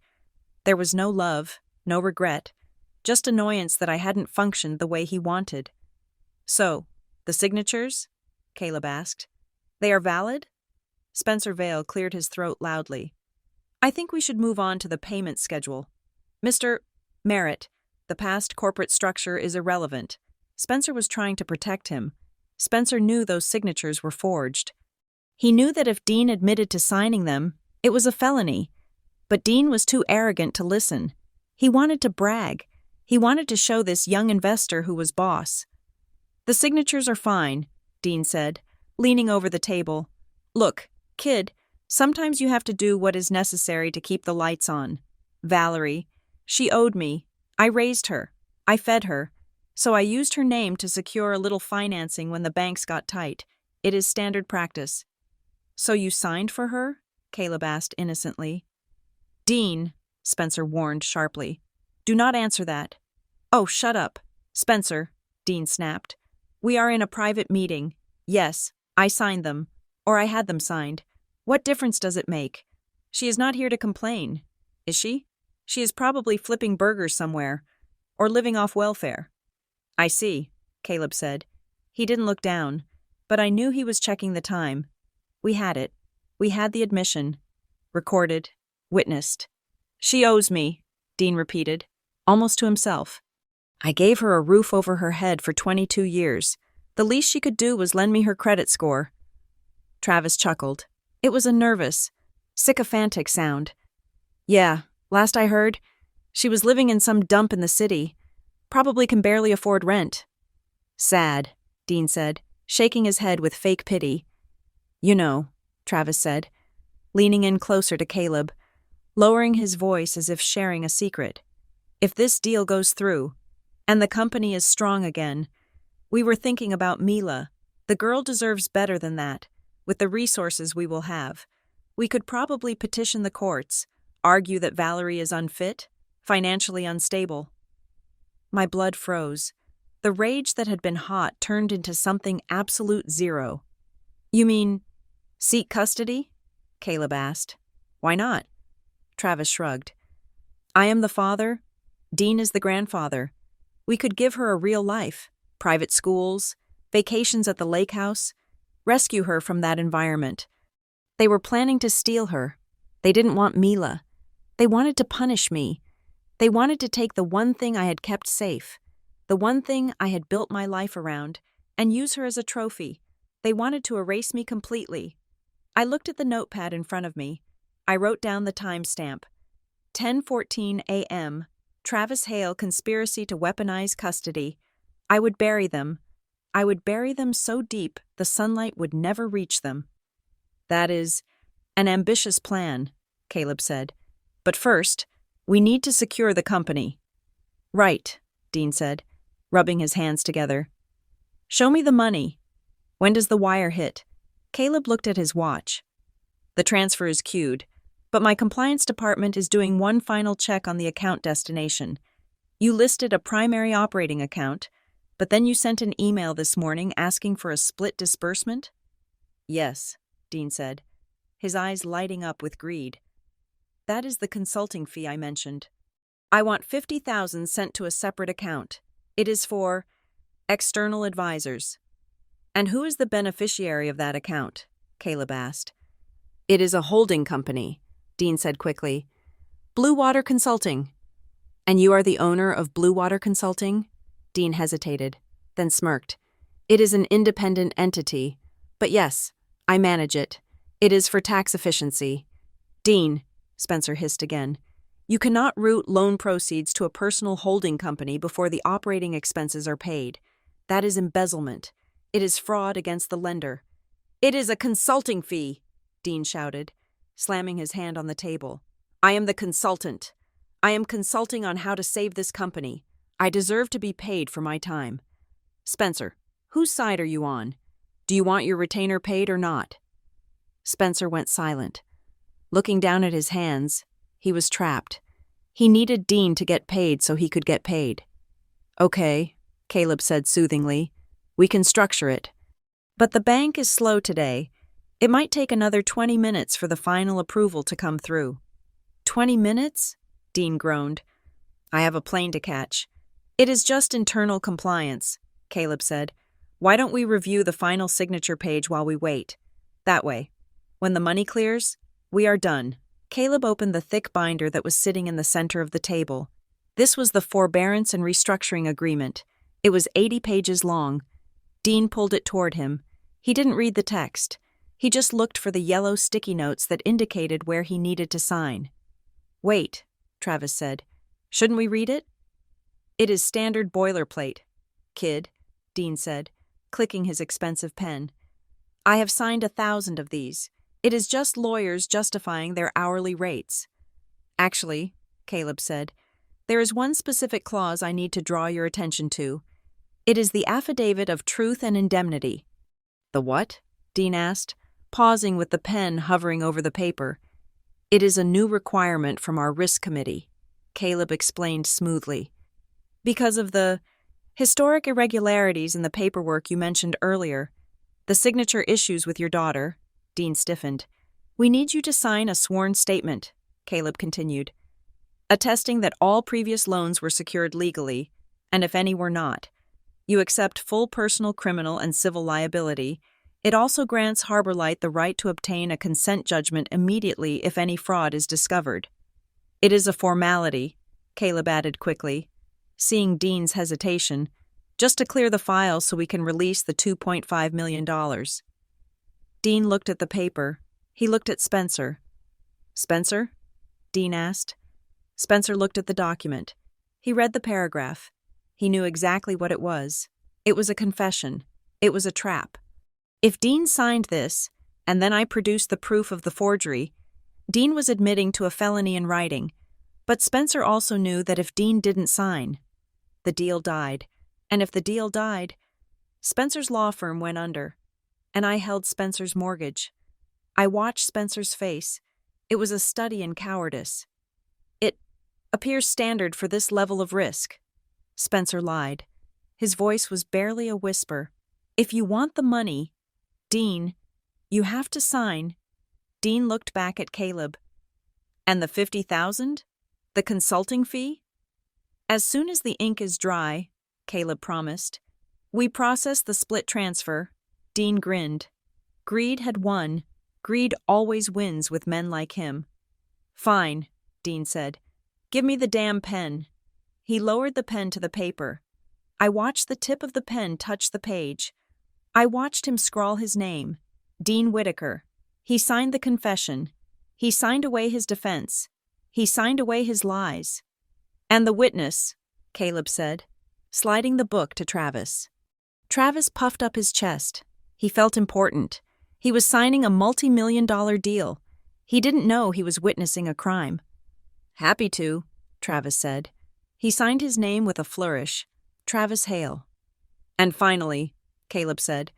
Speaker 1: There was no love, no regret, just annoyance that I hadn't functioned the way he wanted. So, the signatures? Caleb asked. They are valid? Spencer Vale cleared his throat loudly. I think we should move on to the payment schedule. Mr. Merritt, the past corporate structure is irrelevant. Spencer was trying to protect him. Spencer knew those signatures were forged. He knew that if Dean admitted to signing them, it was a felony. But Dean was too arrogant to listen. He wanted to brag. He wanted to show this young investor who was boss. The signatures are fine, Dean said, leaning over the table. Look, kid, sometimes you have to do what is necessary to keep the lights on. Valerie, she owed me. I raised her. I fed her. So I used her name to secure a little financing when the banks got tight. It is standard practice. So you signed for her? Caleb asked innocently. Dean, Spencer warned sharply. Do not answer that. Oh, shut up. Spencer, Dean snapped. We are in a private meeting. Yes, I signed them. Or I had them signed. What difference does it make? She is not here to complain. Is she? She is probably flipping burgers somewhere. Or living off welfare. I see, Caleb said. He didn't look down, but I knew he was checking the time. We had it. We had the admission. Recorded. Witnessed. She owes me, Dean repeated, almost to himself. I gave her a roof over her head for 22 years. The least she could do was lend me her credit score. Travis chuckled. It was a nervous, sycophantic sound. Yeah, last I heard, she was living in some dump in the city. Probably can barely afford rent. Sad, Dean said, shaking his head with fake pity. You know, Travis said, leaning in closer to Caleb, lowering his voice as if sharing a secret. If this deal goes through, and the company is strong again, we were thinking about Mila. The girl deserves better than that. With the resources we will have, we could probably petition the courts, argue that Valerie is unfit, financially unstable. My blood froze. The rage that had been hot turned into something absolute zero. You mean, seek custody? Caleb asked. Why not? Travis shrugged. I am the father. Dean is the grandfather. We could give her a real life, private schools, vacations at the lake house. rescue her from that environment. They were planning to steal her. They didn't want Mila. They wanted to punish me. They wanted to take the one thing I had kept safe, the one thing I had built my life around, and use her as a trophy. They wanted to erase me completely. I looked at the notepad in front of me. I wrote down the timestamp. 10:14 a.m. Travis Hale conspiracy to weaponize custody. I would bury them. I would bury them so deep the sunlight would never reach them. That is an ambitious plan, Caleb said. But first, we need to secure the company. Right, Dean said, rubbing his hands together. Show me the money. When does the wire hit? Caleb looked at his watch. The transfer is queued, but my compliance department is doing one final check on the account destination. You listed a primary operating account, but then you sent an email this morning asking for a split disbursement? Yes, Dean said, his eyes lighting up with greed. That is the consulting fee I mentioned. I want $50,000 sent to a separate account. It is for external advisors. And who is the beneficiary of that account? Caleb asked. It is a holding company, Dean said quickly. Blue Water Consulting. And you are the owner of Blue Water Consulting? Dean hesitated, then smirked. It is an independent entity, but yes, I manage it. It is for tax efficiency. Dean, Spencer hissed again, you cannot route loan proceeds to a personal holding company before the operating expenses are paid. That is embezzlement. It is fraud against the lender. It is a consulting fee, Dean shouted, slamming his hand on the table. I am the consultant. I am consulting on how to save this company. I deserve to be paid for my time. Spencer, whose side are you on? Do you want your retainer paid or not? Spencer went silent. Looking down at his hands, he was trapped. He needed Dean to get paid so he could get paid. Okay, Caleb said soothingly. We can structure it. But the bank is slow today. It might take another 20 minutes for the final approval to come through. 20 minutes? Dean groaned. I have a plane to catch. It is just internal compliance, Caleb said. Why don't we review the final signature page while we wait? That way, when the money clears, we are done. Caleb opened the thick binder that was sitting in the center of the table. This was the forbearance and restructuring agreement. It was 80 pages long. Dean pulled it toward him. He didn't read the text. He just looked for the yellow sticky notes that indicated where he needed to sign. Wait, Travis said. Shouldn't we read it? It is standard boilerplate, kid, Dean said, clicking his expensive pen. I have signed 1,000 of these. It is just lawyers justifying their hourly rates. Actually, Caleb said, there is one specific clause I need to draw your attention to. It is the affidavit of truth and indemnity. The what? Dean asked, pausing with the pen hovering over the paper. It is a new requirement from our risk committee, Caleb explained smoothly. Because of the historic irregularities in the paperwork you mentioned earlier, the signature issues with your daughter, Dean stiffened. We need you to sign a sworn statement, Caleb continued, attesting that all previous loans were secured legally, and if any were not. You accept full personal criminal and civil liability. It also grants Harbor Light the right to obtain a consent judgment immediately if any fraud is discovered. It is a formality, Caleb added quickly, seeing Dean's hesitation, just to clear the file so we can release the $2.5 million. Dean looked at the paper. He looked at Spencer. Spencer? Dean asked. Spencer looked at the document. He read the paragraph. He knew exactly what it was. It was a confession. It was a trap. If Dean signed this, and then I produced the proof of the forgery, Dean was admitting to a felony in writing. But Spencer also knew that if Dean didn't sign, the deal died. And if the deal died, Spencer's law firm went under. And I held Spencer's mortgage. I watched Spencer's face. It was a study in cowardice. It appears standard for this level of risk. Spencer lied. His voice was barely a whisper. If you want the money, Dean, you have to sign. Dean looked back at Caleb. And the $50,000? The consulting fee? As soon as the ink is dry, Caleb promised. We process the split transfer. Dean grinned. Greed had won. Greed always wins with men like him. Fine, Dean said. Give me the damn pen. He lowered the pen to the paper. I watched the tip of the pen touch the page. I watched him scrawl his name, Dean Whitaker. He signed the confession. He signed away his defense. He signed away his lies. And the witness, Caleb said, sliding the book to Travis. Travis puffed up his chest. He felt important. He was signing a multi-million-dollar deal. He didn't know he was witnessing a crime. Happy to, Travis said. He signed his name with a flourish. Travis Hale. And finally, Caleb said,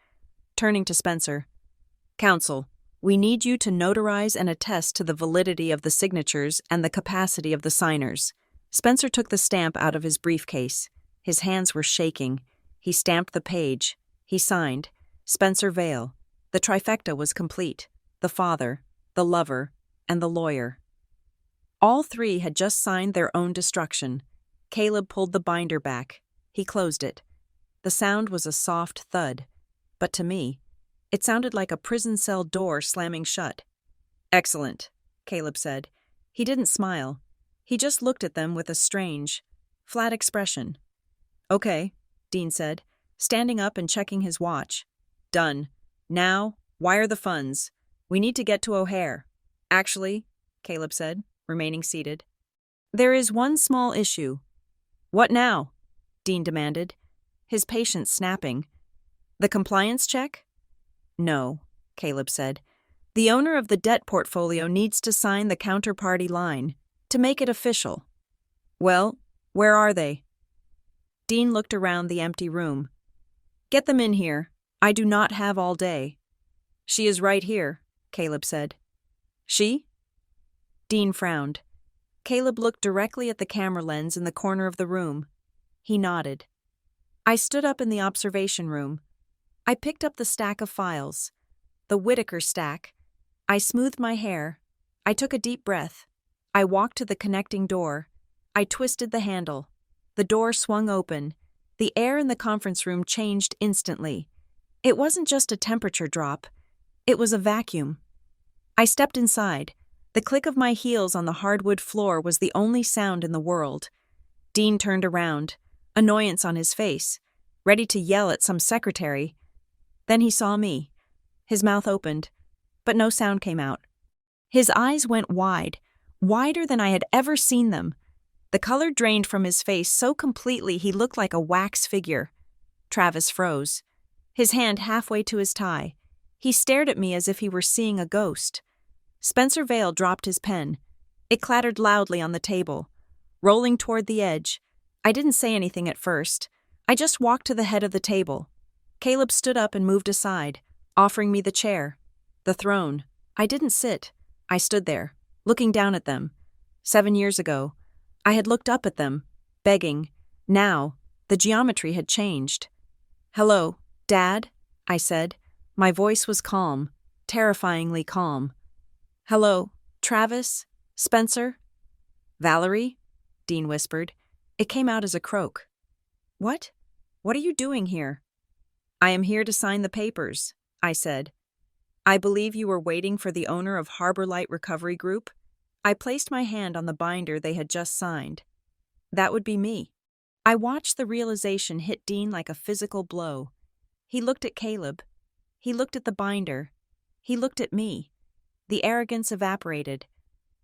Speaker 1: turning to Spencer, Counsel, we need you to notarize and attest to the validity of the signatures and the capacity of the signers. Spencer took the stamp out of his briefcase. His hands were shaking. He stamped the page. He signed. Spencer Vale. The trifecta was complete. The father, the lover, and the lawyer. All three had just signed their own destruction. Caleb pulled the binder back. He closed it. The sound was a soft thud, but to me, it sounded like a prison cell door slamming shut. Excellent, Caleb said. He didn't smile. He just looked at them with a strange, flat expression. Okay, Dean said, standing up and checking his watch. Done. Now, wire the funds. We need to get to O'Hare. Actually, Caleb said, remaining seated. There is one small issue. What now? Dean demanded, his patience snapping. The compliance check? No, Caleb said. The owner of the debt portfolio needs to sign the counterparty line to make it official. Well, where are they? Dean looked around the empty room. Get them in here. I do not have all day. She is right here, Caleb said. She? Dean frowned. Caleb looked directly at the camera lens in the corner of the room. He nodded. I stood up in the observation room. I picked up the stack of files. The Whitaker stack. I smoothed my hair. I took a deep breath. I walked to the connecting door. I twisted the handle. The door swung open. The air in the conference room changed instantly. It wasn't just a temperature drop. It was a vacuum. I stepped inside. The click of my heels on the hardwood floor was the only sound in the world. Dean turned around, annoyance on his face, ready to yell at some secretary. Then he saw me. His mouth opened, but no sound came out. His eyes went wide, wider than I had ever seen them. The color drained from his face so completely he looked like a wax figure. Travis froze, his hand halfway to his tie. He stared at me as if he were seeing a ghost. Spencer Vale dropped his pen. It clattered loudly on the table. Rolling toward the edge, I didn't say anything at first. I just walked to the head of the table. Caleb stood up and moved aside, offering me the chair. The throne. I didn't sit. I stood there, looking down at them. 7 years ago, I had looked up at them, begging. Now, the geometry had changed. Hello, Dad, I said. My voice was calm, terrifyingly calm. Hello, Travis? Spencer? Valerie? Dean whispered. It came out as a croak. What? What are you doing here? I am here to sign the papers, I said. I believe you were waiting for the owner of Harbor Light Recovery Group. I placed my hand on the binder they had just signed. That would be me. I watched the realization hit Dean like a physical blow. He looked at Caleb. He looked at the binder. He looked at me. The arrogance evaporated.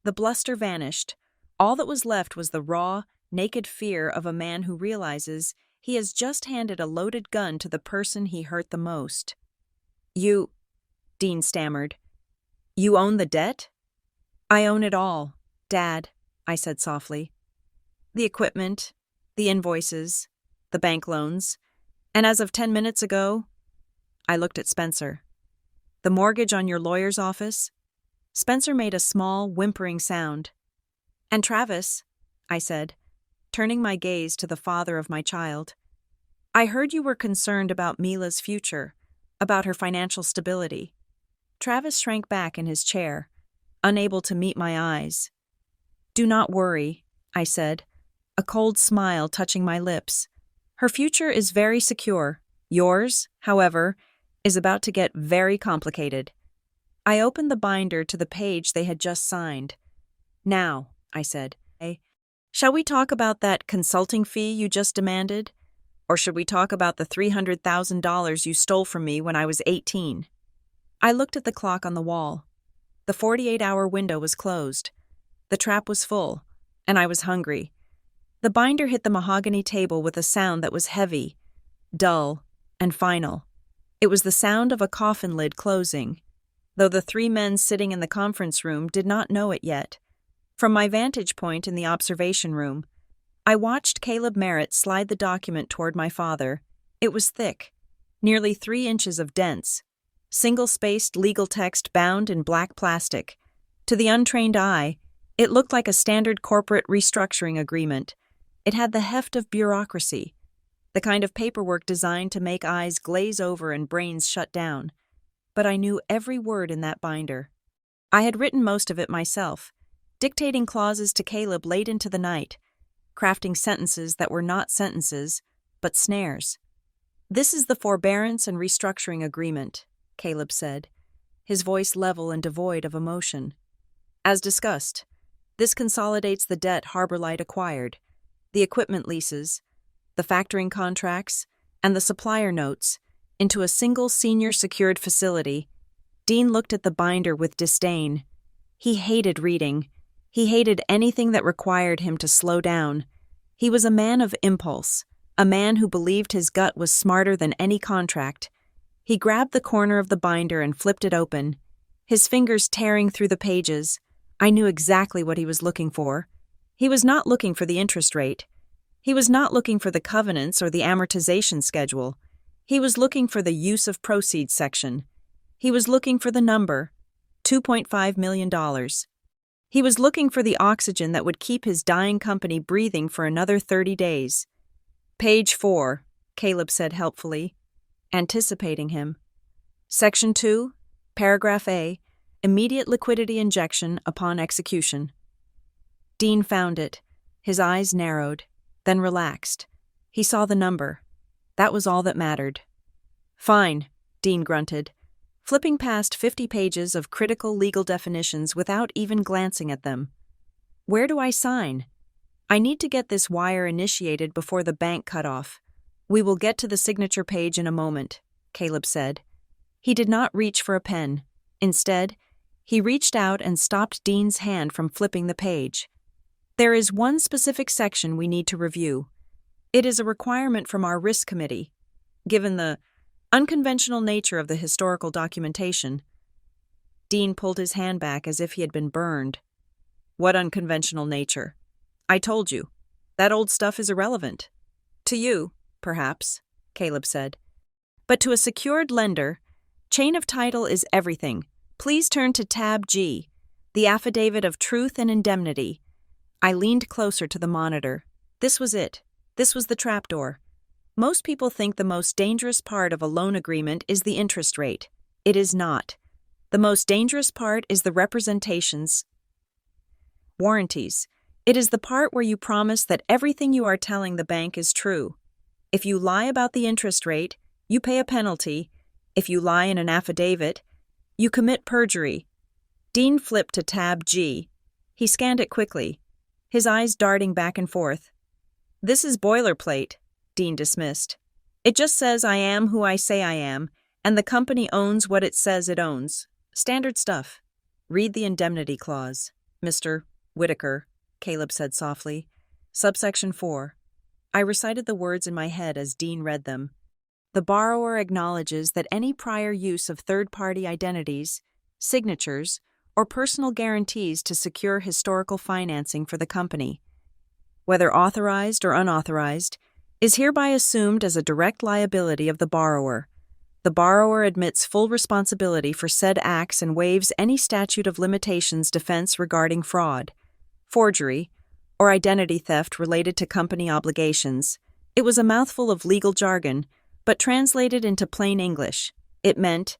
Speaker 1: The bluster vanished. All that was left was the raw, naked fear of a man who realizes he has just handed a loaded gun to the person he hurt the most. You, Dean stammered. You own the debt? I own it all, Dad, I said softly. The equipment, the invoices, the bank loans, and as of 10 minutes ago, I looked at Spencer. The mortgage on your lawyer's office? Spencer made a small, whimpering sound. And Travis, I said, turning my gaze to the father of my child. I heard you were concerned about Mila's future, about her financial stability. Travis shrank back in his chair, unable to meet my eyes. Do not worry, I said, a cold smile touching my lips. Her future is very secure. Yours, however, is about to get very complicated. I opened the binder to the page they had just signed. Now, I said, shall we talk about that consulting fee you just demanded? Or should we talk about the $300,000 you stole from me when I was 18? I looked at the clock on the wall. The 48-hour window was closed. The trap was full, and I was hungry. The binder hit the mahogany table with a sound that was heavy, dull, and final. It was the sound of a coffin lid closing, though the three men sitting in the conference room did not know it yet. From my vantage point in the observation room, I watched Caleb Merritt slide the document toward my father. It was thick, nearly 3 inches of dense, single-spaced legal text bound in black plastic. To the untrained eye, it looked like a standard corporate restructuring agreement. It had the heft of bureaucracy, the kind of paperwork designed to make eyes glaze over and brains shut down. But I knew every word in that binder. I had written most of it myself, dictating clauses to Caleb late into the night, crafting sentences that were not sentences, but snares. "This is the forbearance and restructuring agreement," Caleb said, his voice level and devoid of emotion. "As discussed, this consolidates the debt Harbor Light acquired, the equipment leases, the factoring contracts, and the supplier notes, into a single senior secured facility." Dean looked at the binder with disdain. He hated reading. He hated anything that required him to slow down. He was a man of impulse, a man who believed his gut was smarter than any contract. He grabbed the corner of the binder and flipped it open, his fingers tearing through the pages. I knew exactly what he was looking for. He was not looking for the interest rate. He was not looking for the covenants or the amortization schedule. He was looking for the use of proceeds section. He was looking for the number, $2.5 million. He was looking for the oxygen that would keep his dying company breathing for another 30 days. "Page 4, Caleb said helpfully, anticipating him. "Section 2, Paragraph A, immediate liquidity injection upon execution." Dean found it. His eyes narrowed, then relaxed. He saw the number. That was all that mattered. "Fine," Dean grunted, flipping past 50 pages of critical legal definitions without even glancing at them. "Where do I sign?" "I need to get this wire initiated before the bank cutoff. We will get to the signature page in a moment," Caleb said. He did not reach for a pen. Instead, he reached out and stopped Dean's hand from flipping the page. "There is one specific section we need to review. It is a requirement from our risk committee. Given the unconventional nature of the historical documentation." Dean pulled his hand back as if he had been burned. "What unconventional nature?" "I told you. That old stuff is irrelevant." "To you, perhaps," Caleb said. "But to a secured lender, chain of title is everything. Please turn to tab G, the affidavit of truth and indemnity." I leaned closer to the monitor. This was it. This was the trapdoor. Most people think the most dangerous part of a loan agreement is the interest rate. It is not. The most dangerous part is the representations, warranties. It is the part where you promise that everything you are telling the bank is true. If you lie about the interest rate, you pay a penalty. If you lie in an affidavit, you commit perjury. Dean flipped to tab G. He scanned it quickly, his eyes darting back and forth. "This is boilerplate," Dean dismissed. "It just says I am who I say I am, and the company owns what it says it owns. Standard stuff." "Read the indemnity clause, Mr. Whitaker," Caleb said softly. "Subsection 4. I recited the words in my head as Dean read them. "The borrower acknowledges that any prior use of third-party identities, signatures, or personal guarantees to secure historical financing for the company, whether authorized or unauthorized, is hereby assumed as a direct liability of the borrower. The borrower admits full responsibility for said acts and waives any statute of limitations defense regarding fraud, forgery, or identity theft related to company obligations." It was a mouthful of legal jargon, but translated into plain English, it meant,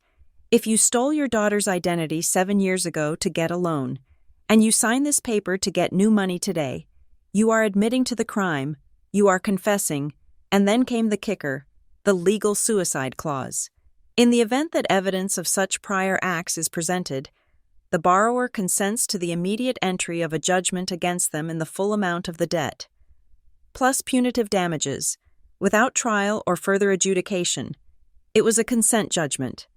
Speaker 1: if you stole your daughter's identity 7 years ago to get a loan, and you sign this paper to get new money today, you are admitting to the crime, you are confessing, and then came the kicker, the legal suicide clause. In the event that evidence of such prior acts is presented, the borrower consents to the immediate entry of a judgment against them in the full amount of the debt, plus punitive damages, without trial or further adjudication. It was a consent judgment.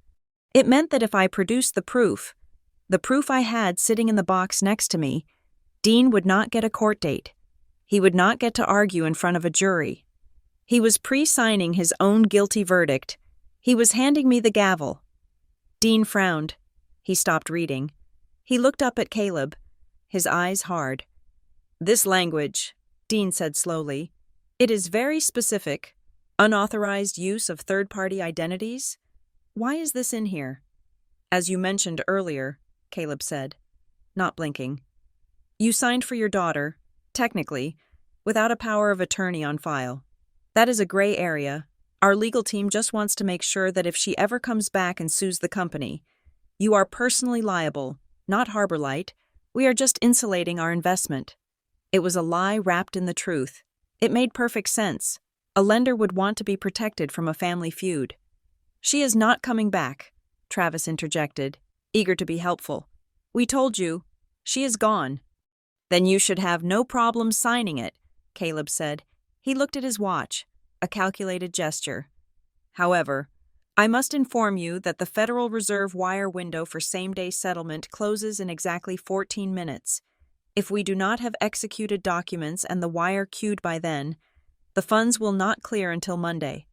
Speaker 1: It meant that if I produced the proof I had sitting in the box next to me, Dean would not get a court date. He would not get to argue in front of a jury. He was pre-signing his own guilty verdict. He was handing me the gavel. Dean frowned. He stopped reading. He looked up at Caleb, his eyes hard. "This language," Dean said slowly, "it is very specific. Unauthorized use of third-party identities? Why is this in here?" "As you mentioned earlier," Caleb said, not blinking. "You signed for your daughter, technically, without a power of attorney on file. That is a gray area. Our legal team just wants to make sure that if she ever comes back and sues the company, you are personally liable, not Harbor Light. We are just insulating our investment." It was a lie wrapped in the truth. It made perfect sense. A lender would want to be protected from a family feud. "She is not coming back," Travis interjected, eager to be helpful. "We told you. She is gone." "Then you should have no problem signing it," Caleb said. He looked at his watch, a calculated gesture. "However, I must inform you that the Federal Reserve wire window for same-day settlement closes in exactly 14 minutes. If we do not have executed documents and the wire queued by then, the funds will not clear until Monday."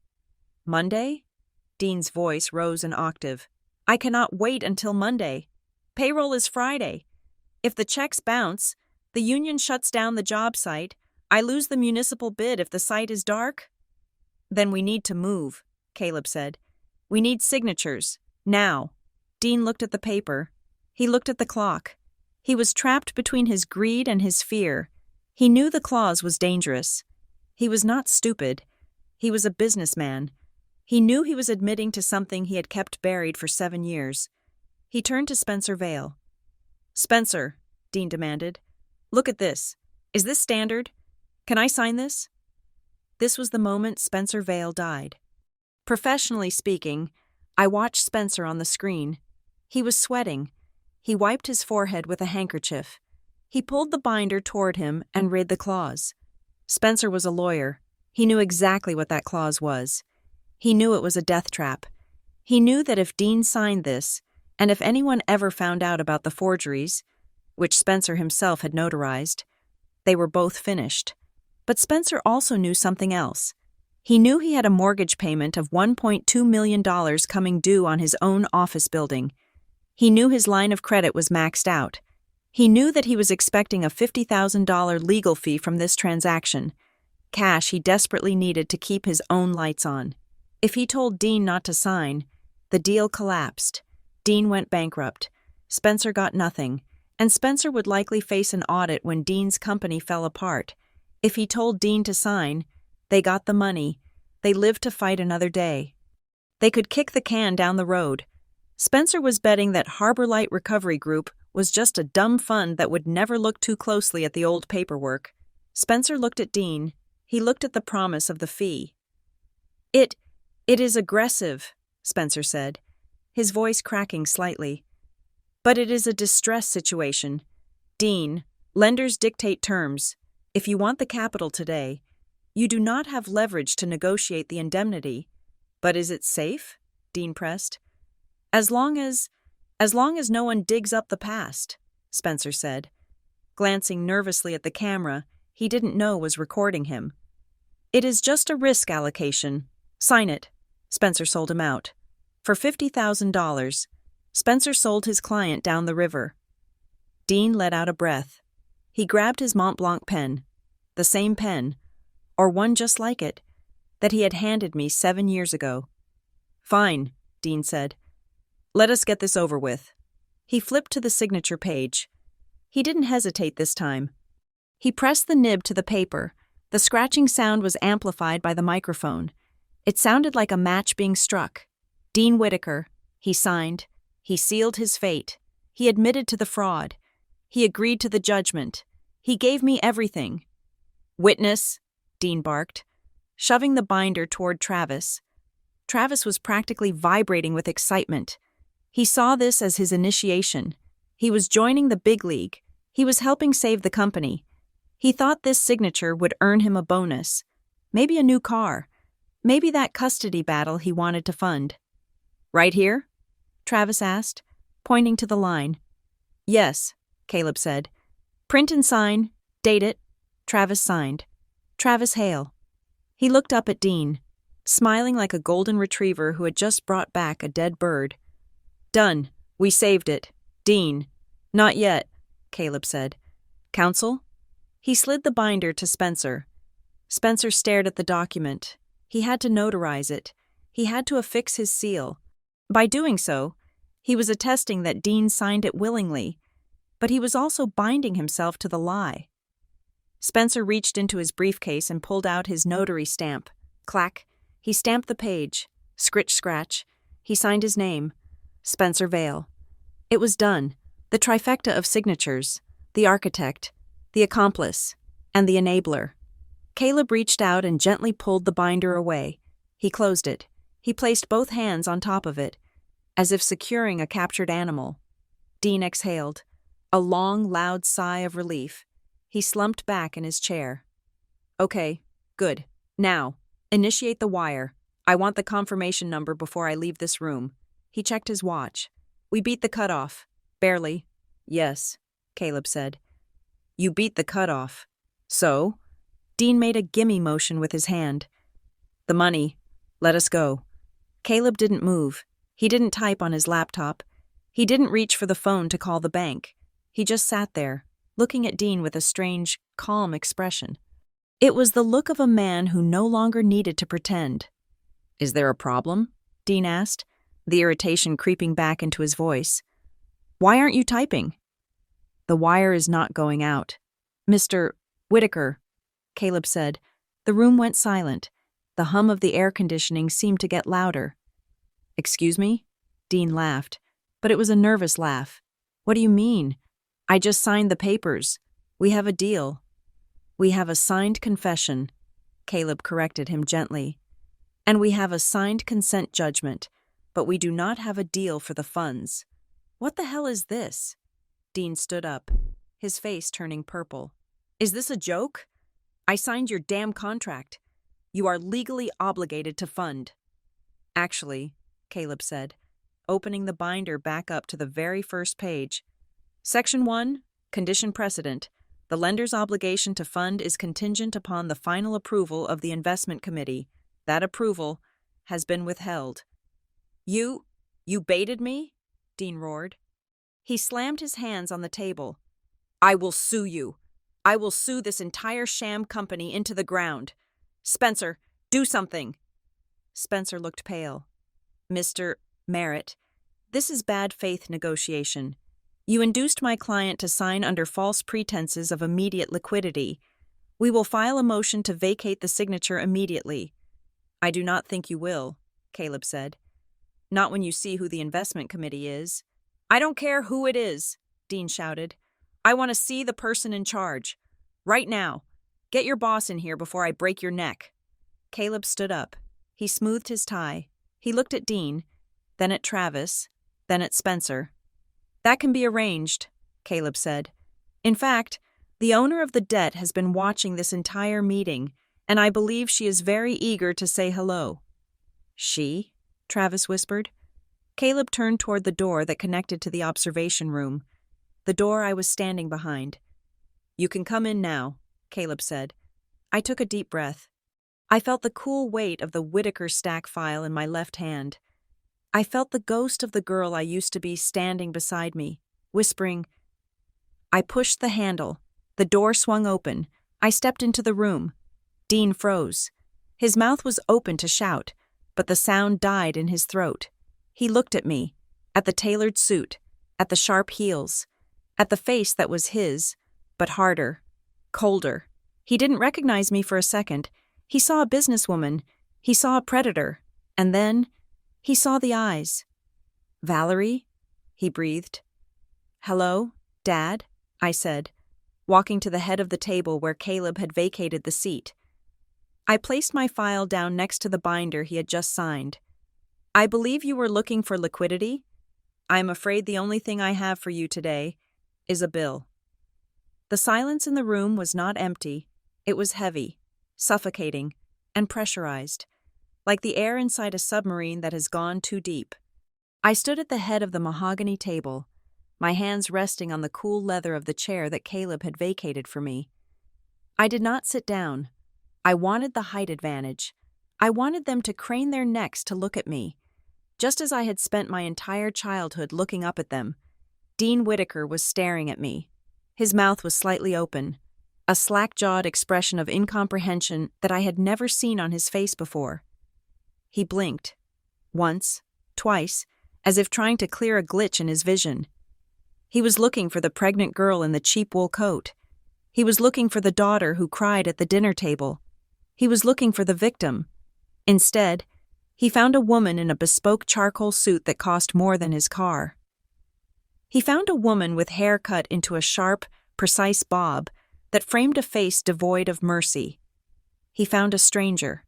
Speaker 1: "Monday?" Dean's voice rose an octave. "I cannot wait until Monday. Payroll is Friday. If the checks bounce, the union shuts down the job site. I lose the municipal bid if the site is dark." "Then we need to move," Caleb said. "We need signatures. Now." Dean looked at the paper. He looked at the clock. He was trapped between his greed and his fear. He knew the clause was dangerous. He was not stupid. He was a businessman. He knew he was admitting to something he had kept buried for 7 years. He turned to Spencer Vale. "Spencer," Dean demanded, "look at this. Is this standard? Can I sign this?" This was the moment Spencer Vale died. Professionally speaking, I watched Spencer on the screen. He was sweating. He wiped his forehead with a handkerchief. He pulled the binder toward him and read the clause. Spencer was a lawyer. He knew exactly what that clause was. He knew it was a death trap. He knew that if Dean signed this, and if anyone ever found out about the forgeries, which Spencer himself had notarized, they were both finished. But Spencer also knew something else. He knew he had a mortgage payment of $1.2 million coming due on his own office building. He knew his line of credit was maxed out. He knew that he was expecting a $50,000 legal fee from this transaction, cash he desperately needed to keep his own lights on. If he told Dean not to sign, the deal collapsed. Dean went bankrupt. Spencer got nothing, and Spencer would likely face an audit when Dean's company fell apart. If he told Dean to sign, they got the money. They lived to fight another day. They could kick the can down the road. Spencer was betting that Harbor Light Recovery Group was just a dumb fund that would never look too closely at the old paperwork. Spencer looked at Dean. He looked at the promise of the fee. It is aggressive," Spencer said, his voice cracking slightly. "But it is a distress situation. Dean, lenders dictate terms. If you want the capital today, you do not have leverage to negotiate the indemnity. But is it safe?" Dean pressed. As long as no one digs up the past," Spencer said, glancing nervously at the camera he didn't know was recording him. "It is just a risk allocation. Sign it." Spencer sold him out. For $50,000, Spencer sold his client down the river. Dean let out a breath. He grabbed his Mont Blanc pen, the same pen, or one just like it, that he had handed me 7 years ago. "Fine," Dean said. "Let us get this over with." He flipped to the signature page. He didn't hesitate this time. He pressed the nib to the paper. The scratching sound was amplified by the microphone. It sounded like a match being struck. Dean Whitaker, he signed. He sealed his fate. He admitted to the fraud. He agreed to the judgment. He gave me everything. "Witness," Dean barked, shoving the binder toward Travis. Travis was practically vibrating with excitement. He saw this as his initiation. He was joining the big league. He was helping save the company. He thought this signature would earn him a bonus. Maybe a new car. Maybe that custody battle he wanted to fund. "Right here?" Travis asked, pointing to the line. "Yes," Caleb said. "Print and sign. Date it." Travis signed. Travis Hale. He looked up at Dean, smiling like a golden retriever who had just brought back a dead bird. "Done. We saved it. Dean." "Not yet," Caleb said. "Counsel?" He slid the binder to Spencer. Spencer stared at the document. He had to notarize it. He had to affix his seal. By doing so, he was attesting that Dean signed it willingly, but he was also binding himself to the lie. Spencer reached into his briefcase and pulled out his notary stamp. Clack. He stamped the page. Scritch-scratch. He signed his name. Spencer Vale. It was done. The trifecta of signatures. The architect, the accomplice, and the enabler. Caleb reached out and gently pulled the binder away. He closed it. He placed both hands on top of it, as if securing a captured animal. Dean exhaled. A long, loud sigh of relief. He slumped back in his chair. "Okay, good. Now, initiate the wire. I want the confirmation number before I leave this room." He checked his watch. "We beat the cutoff." "Barely." "Yes," Caleb said. "You beat the cutoff. So?" Dean made a gimme motion with his hand. "The money. Let us go." Caleb didn't move. He didn't type on his laptop. He didn't reach for the phone to call the bank. He just sat there, looking at Dean with a strange, calm expression. It was the look of a man who no longer needed to pretend. "Is there a problem?" Dean asked, the irritation creeping back into his voice. "Why aren't you typing?" "The wire is not going out." "Mr. Whitaker," Caleb said. The room went silent. The hum of the air conditioning seemed to get louder. "Excuse me?" Dean laughed, but it was a nervous laugh. "What do you mean? I just signed the papers. We have a deal." "We have a signed confession," Caleb corrected him gently. "And we have a signed consent judgment, but we do not have a deal for the funds." "What the hell is this?" Dean stood up, his face turning purple. "Is this a joke? I signed your damn contract. You are legally obligated to fund." "Actually," Caleb said, opening the binder back up to the very first page. "Section 1, Condition Precedent. The lender's obligation to fund is contingent upon the final approval of the investment committee. That approval has been withheld." You baited me?" Dean roared. He slammed his hands on the table. "I will sue you. I will sue this entire sham company into the ground. Spencer, do something." Spencer looked pale. "Mr. Merritt, this is bad faith negotiation. You induced my client to sign under false pretenses of immediate liquidity. We will file a motion to vacate the signature immediately." "I do not think you will," Caleb said. "Not when you see who the investment committee is." "I don't care who it is," Dean shouted. "I want to see the person in charge. Right now. Get your boss in here before I break your neck." Caleb stood up. He smoothed his tie. He looked at Dean, then at Travis, then at Spencer. "That can be arranged," Caleb said. "In fact, the owner of the debt has been watching this entire meeting, and I believe she is very eager to say hello." "She?" Travis whispered. Caleb turned toward the door that connected to the observation room, the door I was standing behind. "You can come in now," Caleb said. I took a deep breath. I felt the cool weight of the Whitaker stack file in my left hand. I felt the ghost of the girl I used to be standing beside me, whispering. I pushed the handle. The door swung open. I stepped into the room. Dean froze. His mouth was open to shout, but the sound died in his throat. He looked at me, at the tailored suit, at the sharp heels, at the face that was his, but harder, colder. He didn't recognize me for a second. He saw a businesswoman. He saw a predator. And then he saw the eyes. "Valerie?" he breathed. "Hello, Dad?" I said, walking to the head of the table where Caleb had vacated the seat. I placed my file down next to the binder he had just signed. I believe you were looking for liquidity. I am afraid the only thing I have for you today is a bill. The silence in the room was not empty. It was heavy, suffocating, and pressurized, like the air inside a submarine that has gone too deep. I stood at the head of the mahogany table, my hands resting on the cool leather of the chair that Caleb had vacated for me. I did not sit down. I wanted the height advantage. I wanted them to crane their necks to look at me. Just as I had spent my entire childhood looking up at them, Dean Whitaker was staring at me. His mouth was slightly open, a slack-jawed expression of incomprehension that I had never seen on his face before. He blinked. Once, twice, as if trying to clear a glitch in his vision. He was looking for the pregnant girl in the cheap wool coat. He was looking for the daughter who cried at the dinner table. He was looking for the victim. Instead, he found a woman in a bespoke charcoal suit that cost more than his car. He found a woman with hair cut into a sharp, precise bob that framed a face devoid of mercy. He found a stranger.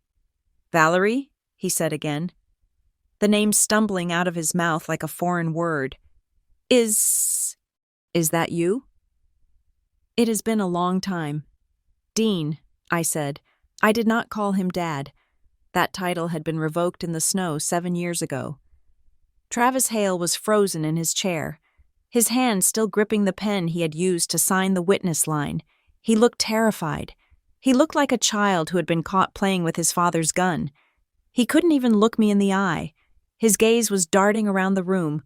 Speaker 1: "Valerie?" he said again, the name stumbling out of his mouth like a foreign word. Is that you?" "It has been a long time." "Dean," I said. I did not call him Dad. That title had been revoked in the snow 7 years ago. Travis Hale was frozen in his chair, his hand still gripping the pen he had used to sign the witness line. He looked terrified. He looked like a child who had been caught playing with his father's gun. He couldn't even look me in the eye. His gaze was darting around the room,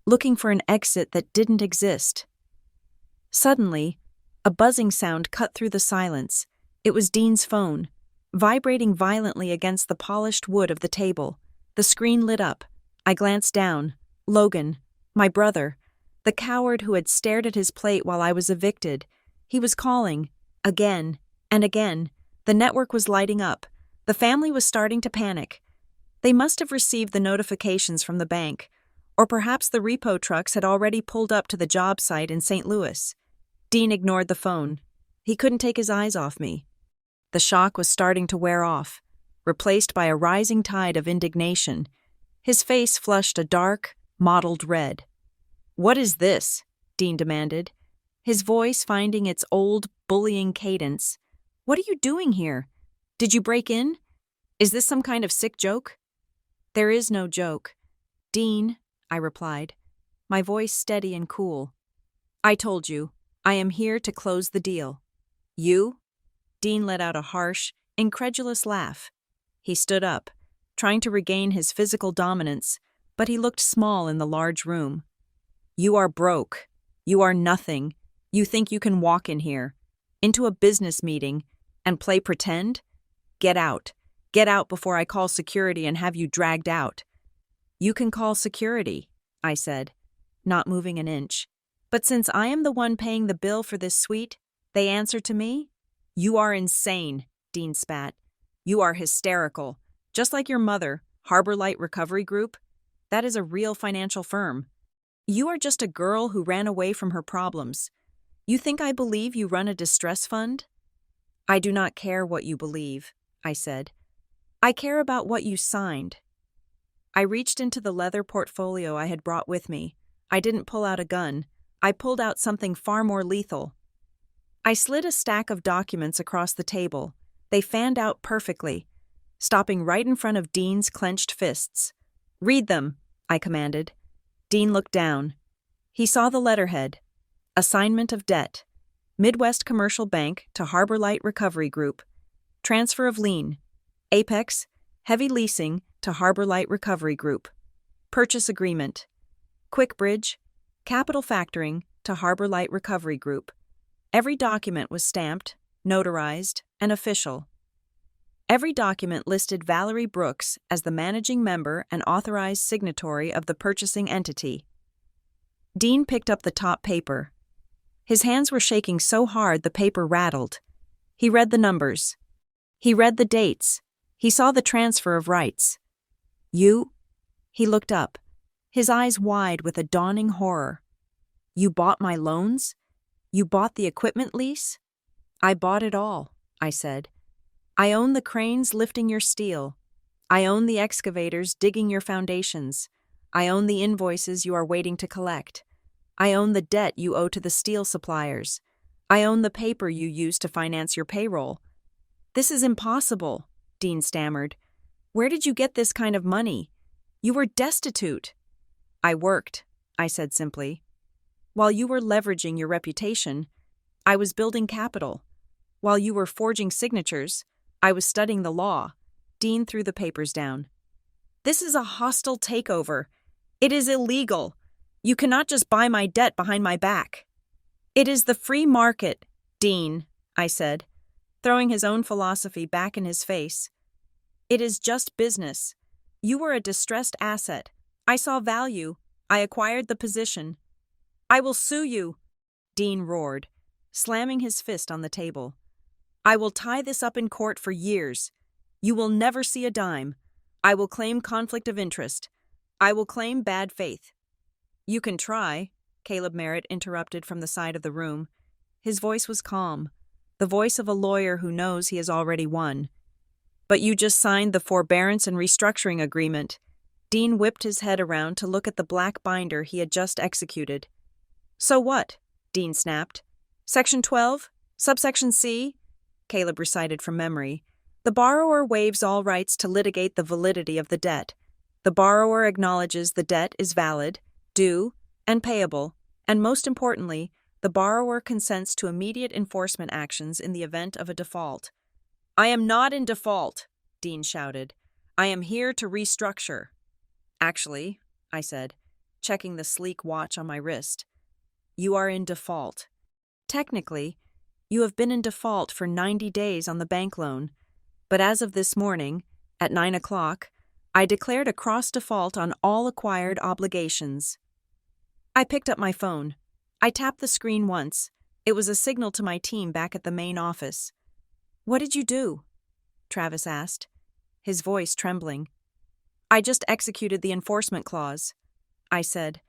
Speaker 1: looking for an exit that didn't exist. Suddenly, a buzzing sound cut through the silence. It was Dean's phone, vibrating violently against the polished wood of the table. The screen lit up. I glanced down. Logan, my brother, the coward who had stared at his plate while I was evicted. He was calling, again and again. The network was lighting up. The family was starting to panic. They must have received the notifications from the bank, or perhaps the repo trucks had already pulled up to the job site in St. Louis. Dean ignored the phone. He couldn't take his eyes off me. The shock was starting to wear off, replaced by a rising tide of indignation. His face flushed a dark, mottled red. "What is this?" Dean demanded, his voice finding its old, bullying cadence. "What are you doing here? Did you break in? Is this some kind of sick joke?" "There is no joke." "Dean," I replied, my voice steady and cool. "I told you, I am here to close the deal." "You?" Dean let out a harsh, incredulous laugh. He stood up, trying to regain his physical dominance, but he looked small in the large room. "You are broke. You are nothing. You think you can walk in here, into a business meeting, and play pretend? Get out. Get out before I call security and have you dragged out." "You can call security," I said, not moving an inch. "But since I am the one paying the bill for this suite, they answer to me?" "You are insane," Dean spat. "You are hysterical. Just like your mother, Harbor Light Recovery Group. That is a real financial firm. You are just a girl who ran away from her problems. You think I believe you run a distress fund?" "I do not care what you believe," I said. "I care about what you signed." I reached into the leather portfolio I had brought with me. I didn't pull out a gun. I pulled out something far more lethal. I slid a stack of documents across the table. They fanned out perfectly, stopping right in front of Dean's clenched fists. "Read them," I commanded. Dean looked down. He saw the letterhead. Assignment of debt. Midwest Commercial Bank to Harbor Light Recovery Group. Transfer of lien. Apex, Heavy Leasing to Harbor Light Recovery Group. Purchase agreement. QuickBridge, Capital Factoring to Harbor Light Recovery Group. Every document was stamped, notarized, and official. Every document listed Valerie Brooks as the managing member and authorized signatory of the purchasing entity. Dean picked up the top paper. His hands were shaking so hard the paper rattled. He read the numbers. He read the dates. He saw the transfer of rights. "You?" He looked up, his eyes wide with a dawning horror. "You bought my loans? You bought the equipment lease?" "I bought it all," I said. "I own the cranes lifting your steel. I own the excavators digging your foundations. I own the invoices you are waiting to collect. I own the debt you owe to the steel suppliers. I own the paper you use to finance your payroll. This is impossible, Dean stammered. Where did you get this kind of money? You were destitute. I worked, I said simply. While you were leveraging your reputation, I was building capital. While you were forging signatures, I was studying the law. Dean threw the papers down. This is a hostile takeover. It is illegal. You cannot just buy my debt behind my back. It is the free market, Dean, I said, throwing his own philosophy back in his face. It is just business. You were a distressed asset. I saw value. I acquired the position. I will sue you, Dean roared, slamming his fist on the table. I will tie this up in court for years. You will never see a dime. I will claim conflict of interest. I will claim bad faith. You can try, Caleb Merritt interrupted from the side of the room. His voice was calm, the voice of a lawyer who knows he has already won. But you just signed the forbearance and restructuring agreement. Dean whipped his head around to look at the black binder he had just executed. So what? Dean snapped. Section 12? Subsection C? Caleb recited from memory. The borrower waives all rights to litigate the validity of the debt. The borrower acknowledges the debt is valid, due, and payable, and most importantly, the borrower consents to immediate enforcement actions in the event of a default. I am not in default, Dean shouted. I am here to restructure. Actually, I said, checking the sleek watch on my wrist, you are in default. Technically, you have been in default for 90 days on the bank loan, but as of this morning, at 9 o'clock, I declared a cross default on all acquired obligations. I picked up my phone. I tapped the screen once. It was a signal to my team back at the main office. What did you do? Travis asked, his voice trembling. I just executed the enforcement clause, I said,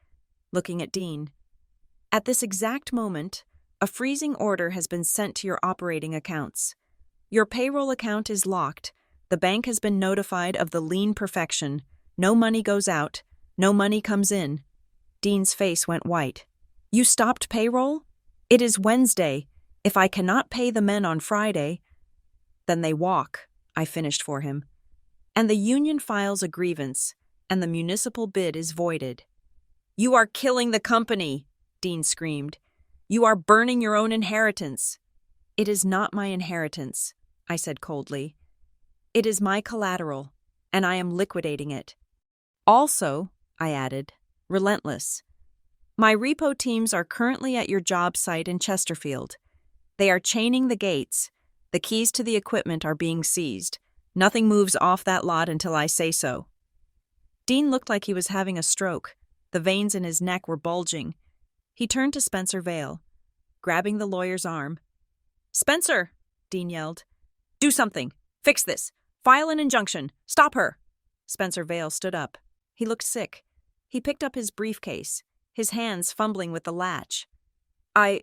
Speaker 1: looking at Dean. At this exact moment, a freezing order has been sent to your operating accounts. Your payroll account is locked. The bank has been notified of the lien perfection. No money goes out. No money comes in. Dean's face went white. You stopped payroll? It is Wednesday. If I cannot pay the men on Friday, then they walk, I finished for him. And the union files a grievance, and the municipal bid is voided. You are killing the company, Dean screamed. You are burning your own inheritance. It is not my inheritance, I said coldly. It is my collateral, and I am liquidating it. Also, I added, relentless. My repo teams are currently at your job site in Chesterfield. They are chaining the gates. The keys to the equipment are being seized. Nothing moves off that lot until I say so. Dean looked like he was having a stroke. The veins in his neck were bulging. He turned to Spencer Vale, grabbing the lawyer's arm. Spencer, Dean yelled. Do something. Fix this. File an injunction. Stop her. Spencer Vale stood up. He looked sick. He picked up his briefcase, his hands fumbling with the latch. I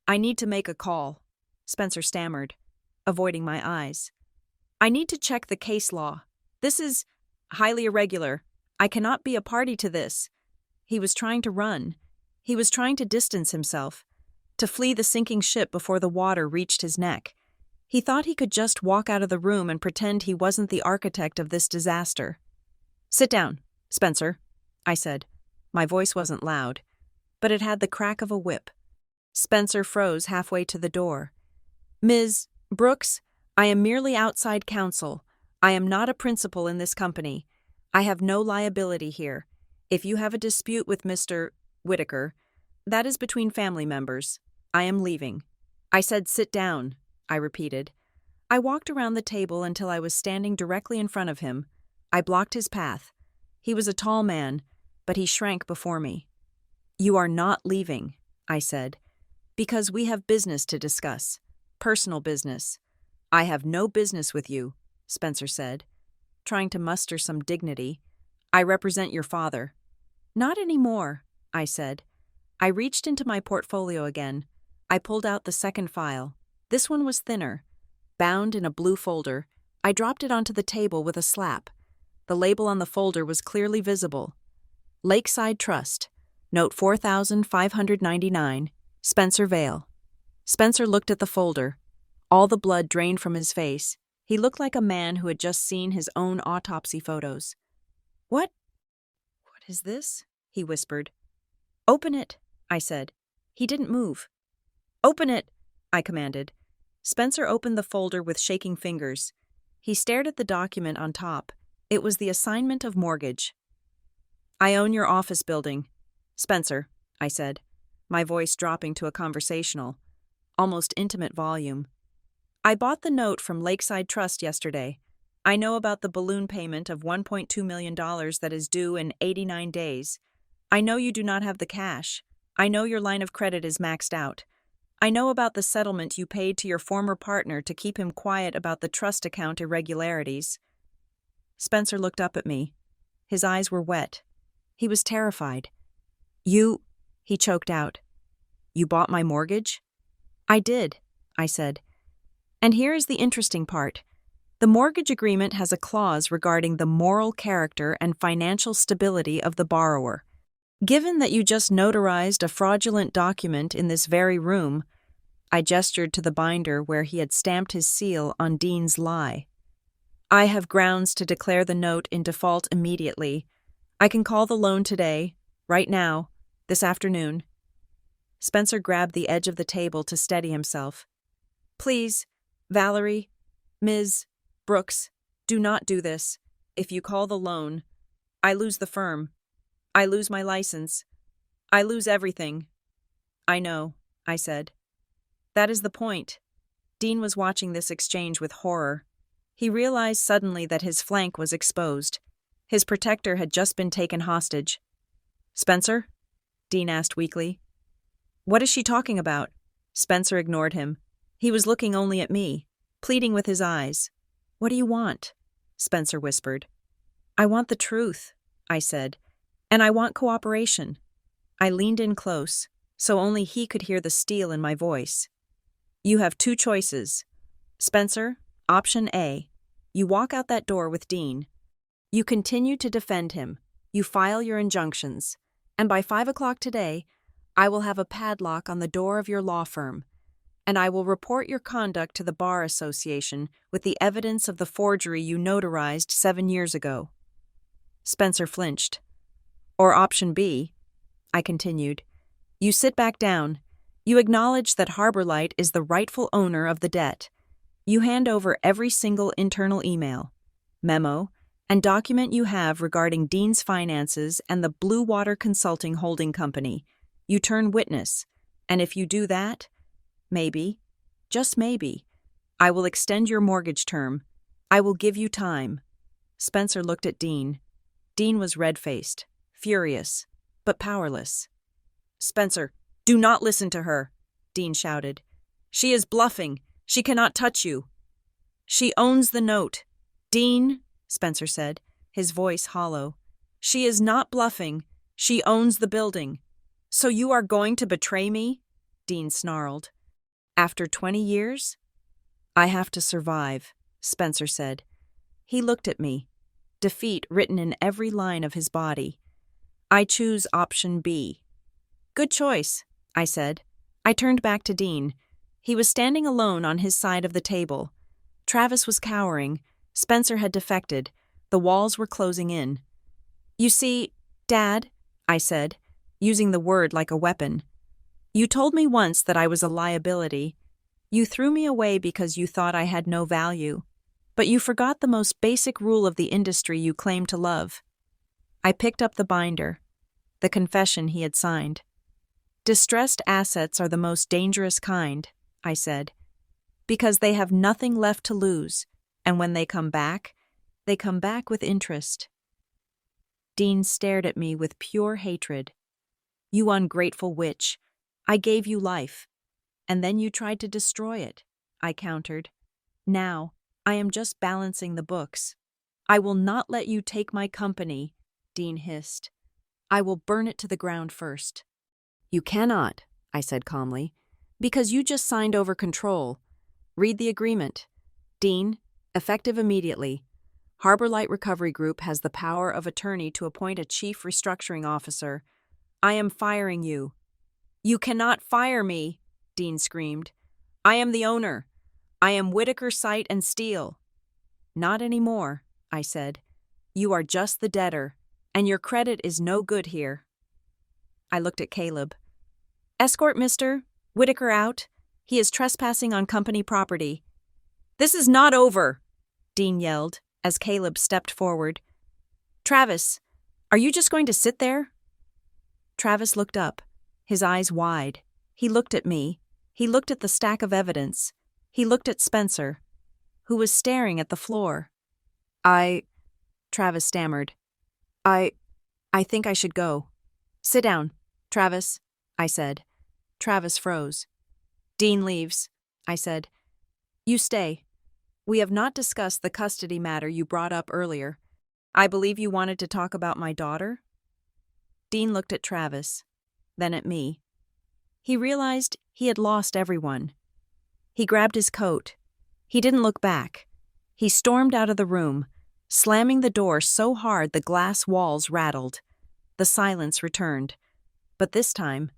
Speaker 1: need to make a call, Spencer stammered, avoiding my eyes. I need to check the case law. This is highly irregular. I cannot be a party to this. He was trying to run. He was trying to distance himself, to flee the sinking ship before the water reached his neck. He thought he could just walk out of the room and pretend he wasn't the architect of this disaster. Sit down, Spencer, I said. My voice wasn't loud, but it had the crack of a whip. Spencer froze halfway to the door. Ms. Brooks, I am merely outside counsel. I am not a principal in this company. I have no liability here. If you have a dispute with Mr. Whitaker, that is between family members. I am leaving. I said sit down, I repeated. I walked around the table until I was standing directly in front of him. I blocked his path. He was a tall man, but he shrank before me. You are not leaving, I said, because we have business to discuss. Personal business. I have no business with you, Spencer said, trying to muster some dignity. I represent your father. Not anymore, I said. I reached into my portfolio again. I pulled out the second file. This one was thinner. Bound in a blue folder, I dropped it onto the table with a slap. The label on the folder was clearly visible. Lakeside Trust, note 4599, Spencer Vale. Spencer looked at the folder. All the blood drained from his face. He looked like a man who had just seen his own autopsy photos. What is this? He whispered. Open it, I said. He didn't move. Open it, I commanded. Spencer opened the folder with shaking fingers. He stared at the document on top. It was the assignment of mortgage. I own your office building. Spencer, I said, my voice dropping to a conversational, almost intimate volume. I bought the note from Lakeside Trust yesterday. I know about the balloon payment of $1.2 million that is due in 89 days. I know you do not have the cash. I know your line of credit is maxed out. I know about the settlement you paid to your former partner to keep him quiet about the trust account irregularities. Spencer looked up at me. His eyes were wet. He was terrified. He choked out. You bought my mortgage? I did, I said. And here is the interesting part. The mortgage agreement has a clause regarding the moral character and financial stability of the borrower. Given that you just notarized a fraudulent document in this very room, I gestured to the binder where he had stamped his seal on Dean's lie. I have grounds to declare the note in default immediately. I can call the loan today, right now, this afternoon. Spencer grabbed the edge of the table to steady himself. Please, Valerie, Ms. Brooks, do not do this. If you call the loan, I lose the firm. I lose my license. I lose everything. I know, I said. That is the point. Dean was watching this exchange with horror. He realized suddenly that his flank was exposed. His protector had just been taken hostage. Spencer? Dean asked weakly. What is she talking about? Spencer ignored him. He was looking only at me, pleading with his eyes. What do you want? Spencer whispered. I want the truth, I said, and I want cooperation. I leaned in close, so only he could hear the steel in my voice. You have two choices. Spencer, option A. You walk out that door with Dean. You continue to defend him. You file your injunctions. And by 5 o'clock today, I will have a padlock on the door of your law firm. And I will report your conduct to the Bar Association with the evidence of the forgery you notarized 7 years ago. Spencer flinched. Or option B, I continued. You sit back down. You acknowledge that Harbor Light is the rightful owner of the debt. You hand over every single internal email, memo, and document you have regarding Dean's finances and the Blue Water Consulting Holding Company. You turn witness, and if you do that, maybe, just maybe, I will extend your mortgage term. I will give you time. Spencer looked at Dean. Dean was red-faced, furious, but powerless. Spencer, do not listen to her, Dean shouted. She is bluffing. She cannot touch you. She owns the note. Dean, Spencer said, his voice hollow. She is not bluffing. She owns the building. So you are going to betray me? Dean snarled. After 20 years? I have to survive, Spencer said. He looked at me, defeat written in every line of his body. I choose option B. Good choice, I said. I turned back to Dean. He was standing alone on his side of the table. Travis was cowering. Spencer had defected. The walls were closing in. You see, Dad, I said, using the word like a weapon. You told me once that I was a liability. You threw me away because you thought I had no value. But you forgot the most basic rule of the industry you claim to love. I picked up the binder, the confession he had signed. Distressed assets are the most dangerous kind, I said, because they have nothing left to lose, and when they come back with interest. Dean stared at me with pure hatred. You ungrateful witch, I gave you life, and then you tried to destroy it, I countered. Now, I am just balancing the books. I will not let you take my company, Dean hissed. I will burn it to the ground first. You cannot, I said calmly, because you just signed over control. Read the agreement. Dean, effective immediately. Harbor Light Recovery Group has the power of attorney to appoint a chief restructuring officer. I am firing you." "You cannot fire me," Dean screamed. "I am the owner. I am Whitaker, Sight and Steel." "Not anymore," I said. "You are just the debtor, and your credit is no good here." I looked at Caleb. "Escort Mr. Whitaker out. He is trespassing on company property." "This is not over," Dean yelled as Caleb stepped forward. "Travis, are you just going to sit there?" Travis looked up, his eyes wide. He looked at me. He looked at the stack of evidence. He looked at Spencer, who was staring at the floor. Travis stammered. I think I should go." "Sit down, Travis," I said. Travis froze. "Dean leaves," I said. "You stay. We have not discussed the custody matter you brought up earlier. I believe you wanted to talk about my daughter?" Dean looked at Travis, then at me. He realized he had lost everyone. He grabbed his coat. He didn't look back. He stormed out of the room, slamming the door so hard the glass walls rattled. The silence returned. But this time,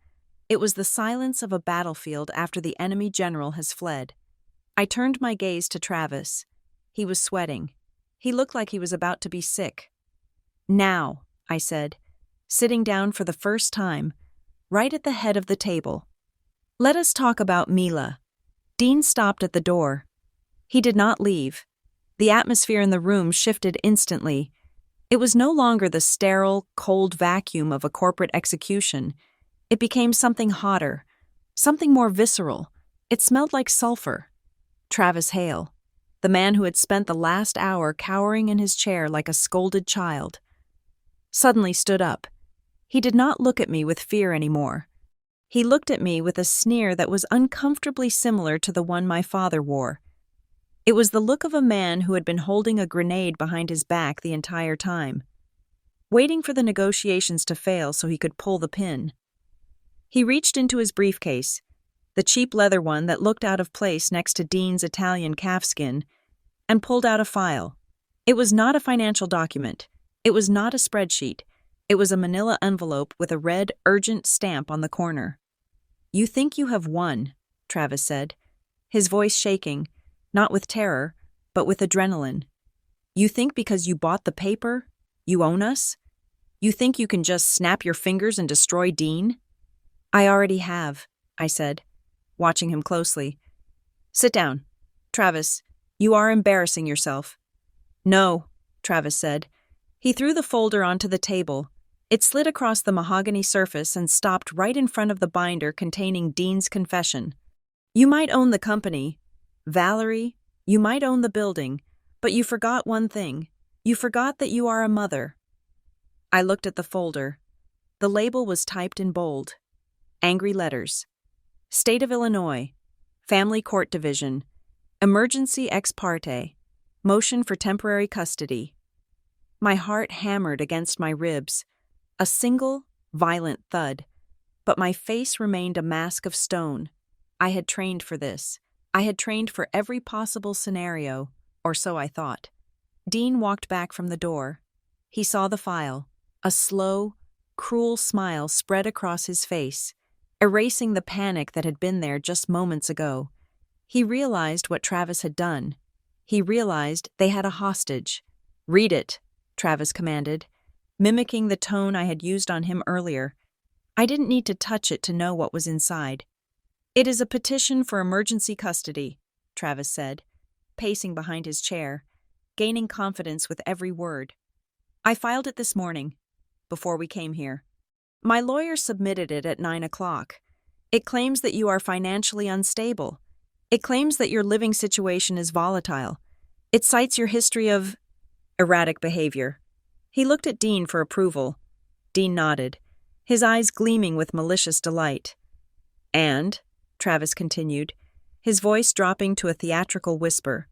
Speaker 1: it was the silence of a battlefield after the enemy general has fled. I turned my gaze to Travis. He was sweating. He looked like he was about to be sick. "Now," I said, sitting down for the first time, right at the head of the table. "Let us talk about Mila." Dean stopped at the door. He did not leave. The atmosphere in the room shifted instantly. It was no longer the sterile, cold vacuum of a corporate execution. It became something hotter, something more visceral. It smelled like sulfur. Travis Hale, the man who had spent the last hour cowering in his chair like a scolded child, suddenly stood up. He did not look at me with fear anymore. He looked at me with a sneer that was uncomfortably similar to the one my father wore. It was the look of a man who had been holding a grenade behind his back the entire time, waiting for the negotiations to fail so he could pull the pin. He reached into his briefcase, the cheap leather one that looked out of place next to Dean's Italian calfskin, and pulled out a file. It was not a financial document. It was not a spreadsheet. It was a manila envelope with a red, urgent stamp on the corner. "You think you have won," Travis said, his voice shaking, not with terror, but with adrenaline. "You think because you bought the paper, you own us? You think you can just snap your fingers and destroy Dean?" "I already have," I said, watching him closely. "Sit down. Travis, you are embarrassing yourself." "No," Travis said. He threw the folder onto the table. It slid across the mahogany surface and stopped right in front of the binder containing Dean's confession. "You might own the company, Valerie, you might own the building, but you forgot one thing. You forgot that you are a mother." I looked at the folder. The label was typed in bold. Angry letters. State of Illinois, Family Court Division, Emergency ex parte, Motion for temporary custody. My heart hammered against my ribs, a single, violent thud, but my face remained a mask of stone. I had trained for this. I had trained for every possible scenario, or so I thought. Dean walked back from the door. He saw the file. A slow, cruel smile spread across his face, erasing the panic that had been there just moments ago. He realized what Travis had done. He realized they had a hostage. "Read it," Travis commanded, mimicking the tone I had used on him earlier. I didn't need to touch it to know what was inside. "It is a petition for emergency custody," Travis said, pacing behind his chair, gaining confidence with every word. "I filed it this morning, before we came here. My lawyer submitted it at 9 o'clock. It claims that you are financially unstable. It claims that your living situation is volatile. It cites your history of erratic behavior." He looked at Dean for approval. Dean nodded, his eyes gleaming with malicious delight. "And," Travis continued, his voice dropping to a theatrical whisper,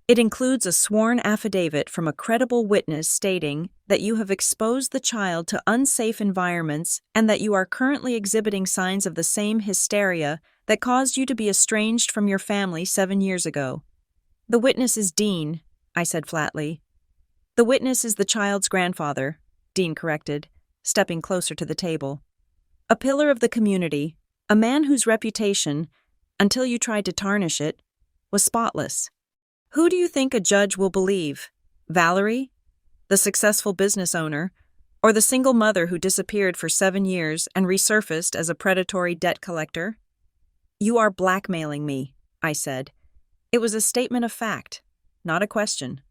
Speaker 1: "it includes a sworn affidavit from a credible witness stating that you have exposed the child to unsafe environments and that you are currently exhibiting signs of the same hysteria that caused you to be estranged from your family 7 years ago." "The witness is Dean," I said flatly. The witness is the child's grandfather, Dean corrected, stepping closer to the table. A pillar of the community, a man whose reputation, until you tried to tarnish it, was spotless. Who do you think a judge will believe? Valerie, the successful business owner, or the single mother who disappeared for 7 years and resurfaced as a predatory debt collector? You are blackmailing me, I said. It was a statement of fact, not a question.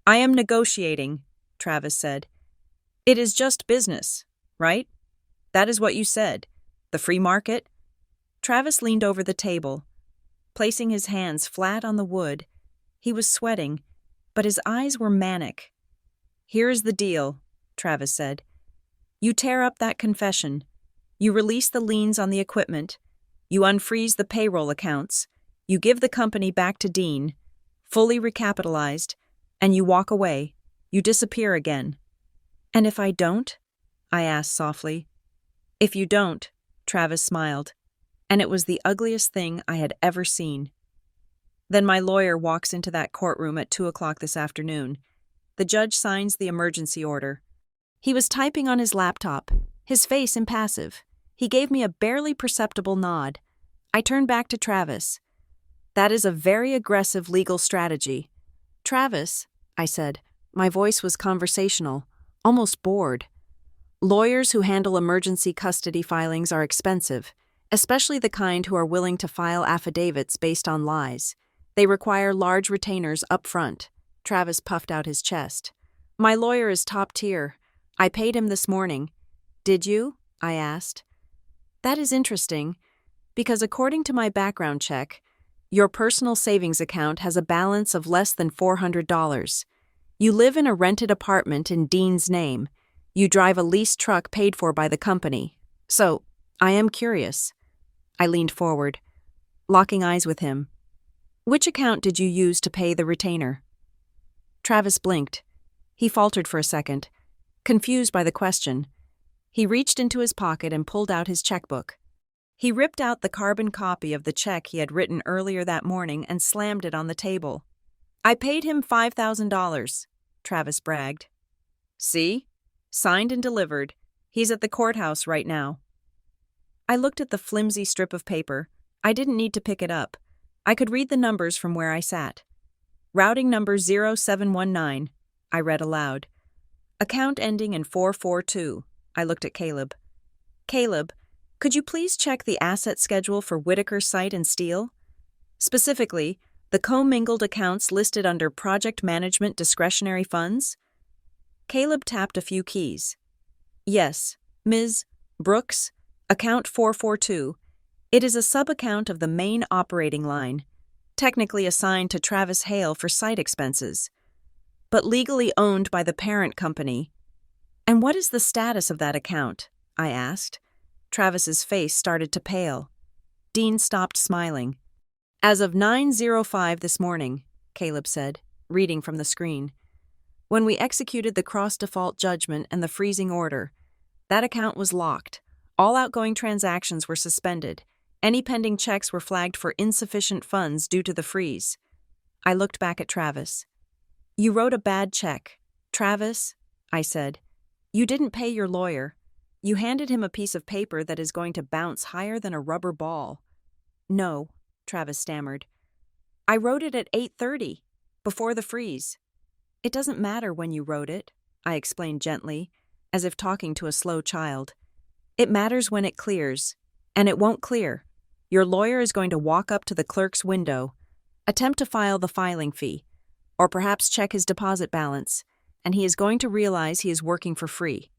Speaker 1: I am negotiating, Travis said. It is just business, right? That is what you said. The free market? Travis leaned over the table, placing his hands flat on the wood. He was sweating, but his eyes were manic. Here is the deal, Travis said. You tear up that confession. You release the liens on the equipment. You unfreeze the payroll accounts. You give the company back to Dean, fully recapitalized, and you walk away. You disappear again. And if I don't? I asked softly. If you don't, Travis smiled, and it was the ugliest thing I had ever seen. Then my lawyer walks into that courtroom at 2 o'clock this afternoon. The judge signs the emergency order. He was typing on his laptop, his face impassive. He gave me a barely perceptible nod. I turned back to Travis. That is a very aggressive legal strategy. Travis, I said. My voice was conversational, almost bored. Lawyers who handle emergency custody filings are expensive, especially the kind who are willing to file affidavits based on lies. They require large retainers up front. Travis puffed out his chest. My lawyer is top tier. I paid him this morning. Did you? I asked. That is interesting, because according to my background check, your personal savings account has a balance of less than $400. You live in a rented apartment in Dean's name. You drive a leased truck paid for by the company. So, I am curious. I leaned forward, locking eyes with him. Which account did you use to pay the retainer? Travis blinked. He faltered for a second, confused by the question. He reached into his pocket and pulled out his checkbook. He ripped out the carbon copy of the check he had written earlier that morning and slammed it on the table. I paid him $5,000, Travis bragged. See? Signed and delivered. He's at the courthouse right now. I looked at the flimsy strip of paper. I didn't need to pick it up. I could read the numbers from where I sat. Routing number 0719, I read aloud. Account ending in 442. I looked at Caleb. Caleb, could you please check the asset schedule for Whitaker Site and Steel? Specifically, the commingled accounts listed under Project Management Discretionary Funds? Caleb tapped a few keys. Yes, Ms. Brooks, account 442. It is a sub-account of the main operating line, technically assigned to Travis Hale for site expenses, but legally owned by the parent company. And what is the status of that account? I asked. Travis's face started to pale. Dean stopped smiling. As of 9:05 this morning, Caleb said, reading from the screen. When we executed the cross-default judgment and the freezing order, that account was locked. All outgoing transactions were suspended. Any pending checks were flagged for insufficient funds due to the freeze. I looked back at Travis. You wrote a bad check. Travis, I said, you didn't pay your lawyer. You handed him a piece of paper that is going to bounce higher than a rubber ball. No, Travis stammered. I wrote it at 8:30, before the freeze. It doesn't matter when you wrote it, I explained gently, as if talking to a slow child. It matters when it clears, and it won't clear. Your lawyer is going to walk up to the clerk's window, attempt to file the filing fee, or perhaps check his deposit balance, and he is going to realize he is working for free.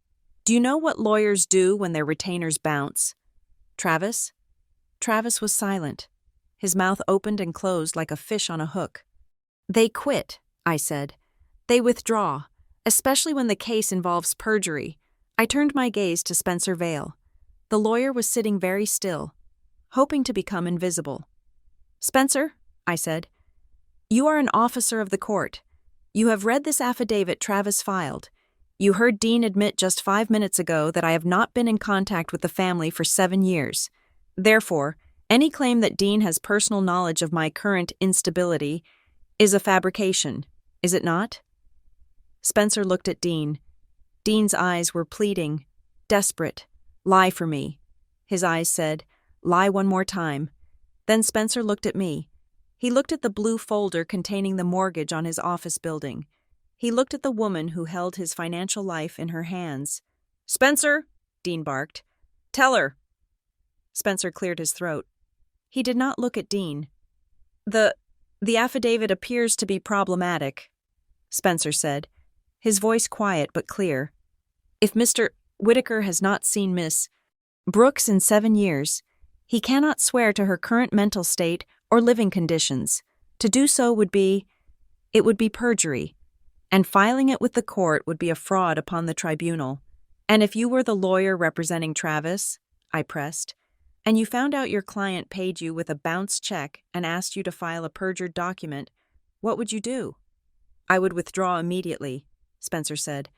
Speaker 1: Do you know what lawyers do when their retainers bounce? Travis? Travis was silent. His mouth opened and closed like a fish on a hook. They quit, I said. They withdraw, especially when the case involves perjury. I turned my gaze to Spencer Vale. The lawyer was sitting very still, hoping to become invisible. Spencer, I said, you are an officer of the court. You have read this affidavit Travis filed. You heard Dean admit just 5 minutes ago that I have not been in contact with the family for 7 years. Therefore, any claim that Dean has personal knowledge of my current instability is a fabrication, is it not? Spencer looked at Dean. Dean's eyes were pleading, desperate. Lie for me. His eyes said, lie one more time. Then Spencer looked at me. He looked at the blue folder containing the mortgage on his office building. He looked at the woman who held his financial life in her hands. Spencer, Dean barked. Tell her. Spencer cleared his throat. He did not look at Dean. The affidavit appears to be problematic, Spencer said, his voice quiet but clear. If Mr. Whitaker has not seen Miss Brooks in 7 years, he cannot swear to her current mental state or living conditions. To do so would be perjury, and filing it with the court would be a fraud upon the tribunal. And if you were the lawyer representing Travis, I pressed, and you found out your client paid you with a bounced check and asked you to file a perjured document, what would you do? I would withdraw immediately, Spencer said,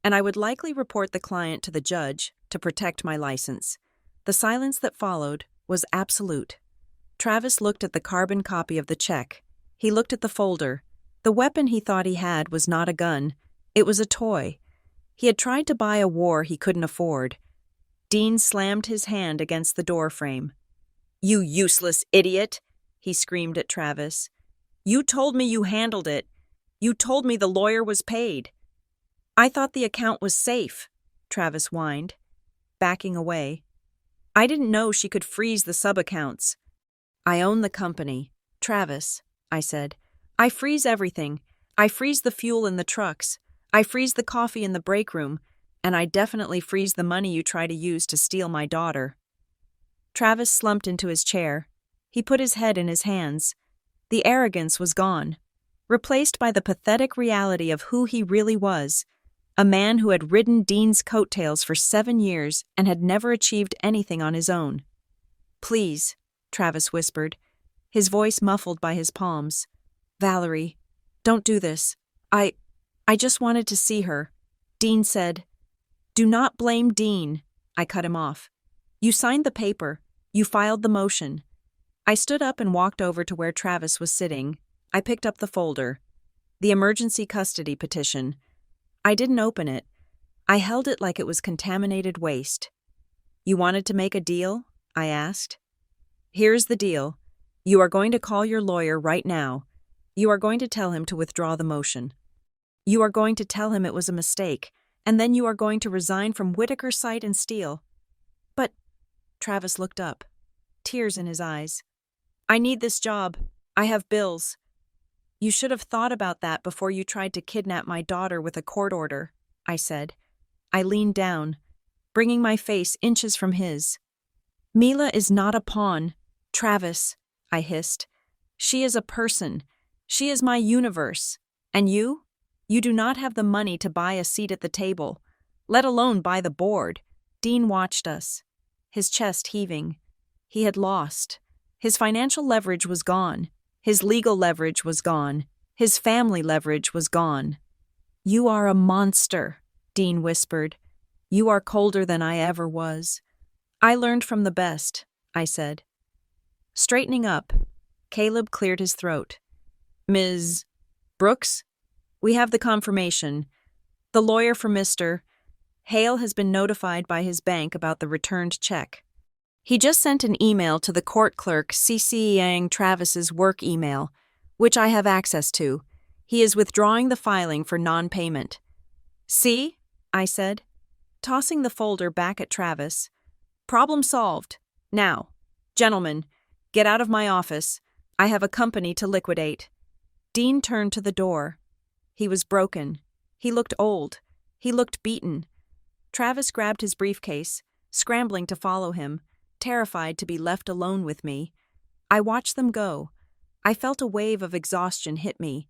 Speaker 1: and I would likely report the client to the judge to protect my license. The silence that followed was absolute. Travis looked at the carbon copy of the check. He looked at the folder. The weapon he thought he had was not a gun. It was a toy. He had tried to buy a war he couldn't afford. Dean slammed his hand against the door frame. You useless idiot, he screamed at Travis. You told me you handled it. You told me the lawyer was paid. I thought the account was safe, Travis whined, backing away. I didn't know she could freeze the sub-accounts. I own the company, Travis, I said. I freeze everything. I freeze the fuel in the trucks. I freeze the coffee in the break room. And I definitely freeze the money you try to use to steal my daughter. Travis slumped into his chair. He put his head in his hands. The arrogance was gone, replaced by the pathetic reality of who he really was, a man who had ridden Dean's coattails for 7 years and had never achieved anything on his own. Please, Travis whispered, his voice muffled by his palms. Valerie, don't do this. I just wanted to see her. Dean said. Do not blame Dean, I cut him off. You signed the paper. You filed the motion. I stood up and walked over to where Travis was sitting. I picked up the folder. The emergency custody petition. I didn't open it. I held it like it was contaminated waste. You wanted to make a deal? I asked. Here's the deal. You are going to call your lawyer right now. You are going to tell him to withdraw the motion. You are going to tell him it was a mistake, and then you are going to resign from Whitaker Site and Steel. But, Travis looked up, tears in his eyes. I need this job. I have bills. You should have thought about that before you tried to kidnap my daughter with a court order, I said. I leaned down, bringing my face inches from his. Mila is not a pawn, Travis, I hissed. She is a person. She is my universe. And you? You do not have the money to buy a seat at the table, let alone buy the board. Dean watched us, his chest heaving. He had lost. His financial leverage was gone. His legal leverage was gone. His family leverage was gone. You are a monster, Dean whispered. You are colder than I ever was. I learned from the best, I said. Straightening up, Caleb cleared his throat. Ms. Brooks? We have the confirmation. The lawyer for Mr. Hale has been notified by his bank about the returned check. He just sent an email to the court clerk CCing Travis's work email, which I have access to. He is withdrawing the filing for non-payment. See? I said, tossing the folder back at Travis. Problem solved. Now, gentlemen, get out of my office. I have a company to liquidate. Dean turned to the door. He was broken. He looked old. He looked beaten. Travis grabbed his briefcase, scrambling to follow him, terrified to be left alone with me. I watched them go. I felt a wave of exhaustion hit me,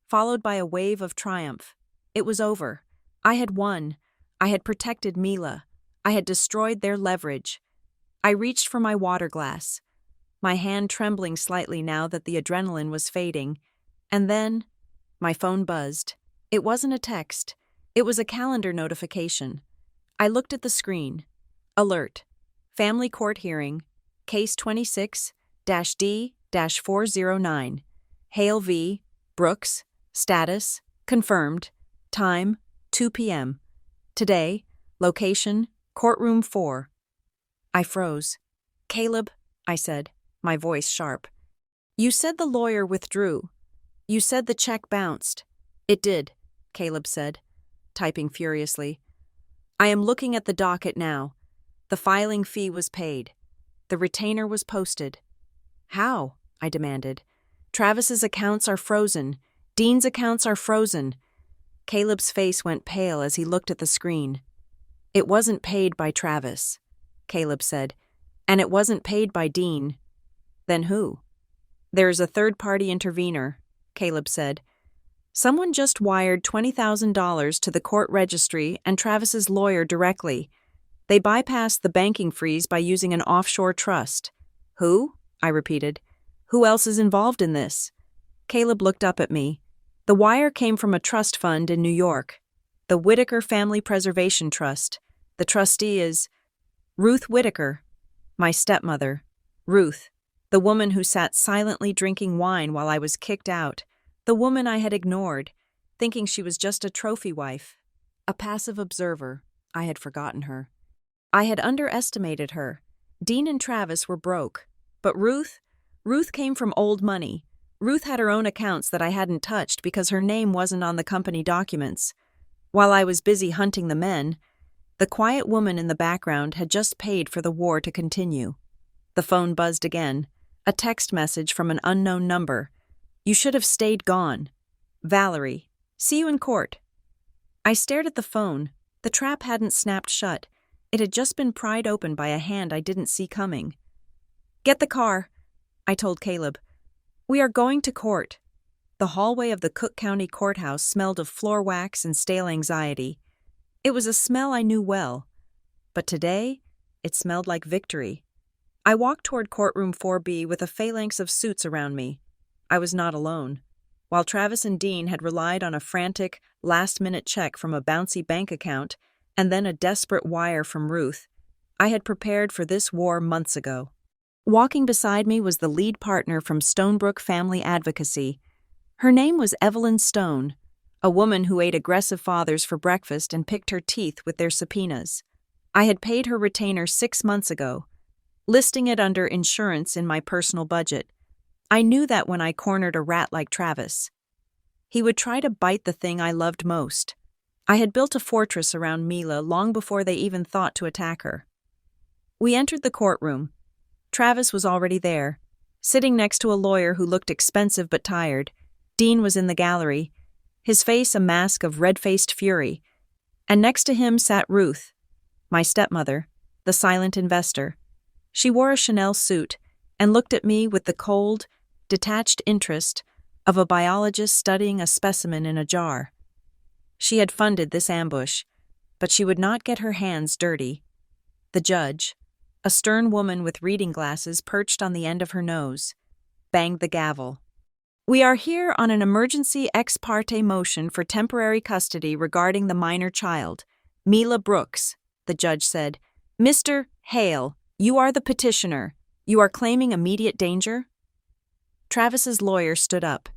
Speaker 1: followed by a wave of triumph. It was over. I had won. I had protected Mila. I had destroyed their leverage. I reached for my water glass, my hand trembling slightly now that the adrenaline was fading. And then, my phone buzzed. It wasn't a text. It was a calendar notification. I looked at the screen. Alert. Family Court Hearing. Case 26-D-409. Hale v. Brooks. Status. Confirmed. Time, 2 p.m. Today, location, courtroom 4. I froze. "Caleb," I said, my voice sharp. "You said the lawyer withdrew. You said the check bounced." "It did," Caleb said, typing furiously. "I am looking at the docket now. The filing fee was paid. The retainer was posted." "How?" I demanded. "Travis's accounts are frozen. Dean's accounts are frozen." Caleb's face went pale as he looked at the screen. "It wasn't paid by Travis," Caleb said, "and it wasn't paid by Dean." "Then who?" "There is a third-party intervener," Caleb said. "Someone just wired $20,000 to the court registry and Travis's lawyer directly. They bypassed the banking freeze by using an offshore trust." "Who?" I repeated. "Who else is involved in this?" Caleb looked up at me. "The wire came from a trust fund in New York, the Whitaker Family Preservation Trust. The trustee is Ruth Whitaker, my stepmother. Ruth, the woman who sat silently drinking wine while I was kicked out, the woman I had ignored, thinking she was just a trophy wife, a passive observer. I had forgotten her. I had underestimated her. Dean and Travis were broke. But Ruth came from old money. Ruth had her own accounts that I hadn't touched because her name wasn't on the company documents. While I was busy hunting the men, the quiet woman in the background had just paid for the war to continue. The phone buzzed again. A text message from an unknown number. "You should have stayed gone. Valerie, see you in court." I stared at the phone. The trap hadn't snapped shut. It had just been pried open by a hand I didn't see coming. "Get the car," I told Caleb. "We are going to court." The hallway of the Cook County Courthouse smelled of floor wax and stale anxiety. It was a smell I knew well. But today, it smelled like victory. I walked toward courtroom 4B with a phalanx of suits around me. I was not alone. While Travis and Dean had relied on a frantic, last-minute check from a bouncy bank account and then a desperate wire from Ruth, I had prepared for this war months ago. Walking beside me was the lead partner from Stonebrook Family Advocacy. Her name was Evelyn Stone, a woman who ate aggressive fathers for breakfast and picked her teeth with their subpoenas. I had paid her retainer 6 months ago, listing it under insurance in my personal budget. I knew that when I cornered a rat like Travis, he would try to bite the thing I loved most. I had built a fortress around Mila long before they even thought to attack her. We entered the courtroom. Travis was already there, sitting next to a lawyer who looked expensive but tired. Dean was in the gallery, his face a mask of red-faced fury, and next to him sat Ruth, my stepmother, the silent investor. She wore a Chanel suit and looked at me with the cold, detached interest of a biologist studying a specimen in a jar. She had funded this ambush, but she would not get her hands dirty. The judge, a stern woman with reading glasses perched on the end of her nose, banged the gavel. "We are here on an emergency ex parte motion for temporary custody regarding the minor child, Mila Brooks," the judge said. "Mr. Hale, you are the petitioner. You are claiming immediate danger?" Travis's lawyer stood up.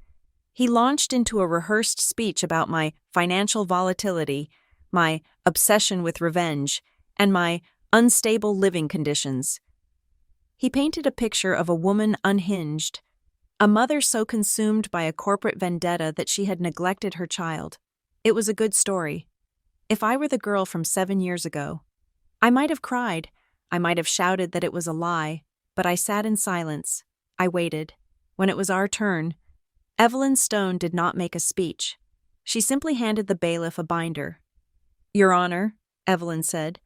Speaker 1: He launched into a rehearsed speech about my financial volatility, my obsession with revenge, and my unstable living conditions. He painted a picture of a woman unhinged, a mother so consumed by a corporate vendetta that she had neglected her child. It was a good story. If I were the girl from 7 years ago, I might have cried, I might have shouted that it was a lie, but I sat in silence. I waited. When it was our turn, Evelyn Stone did not make a speech. She simply handed the bailiff a binder. "Your Honor," Evelyn said,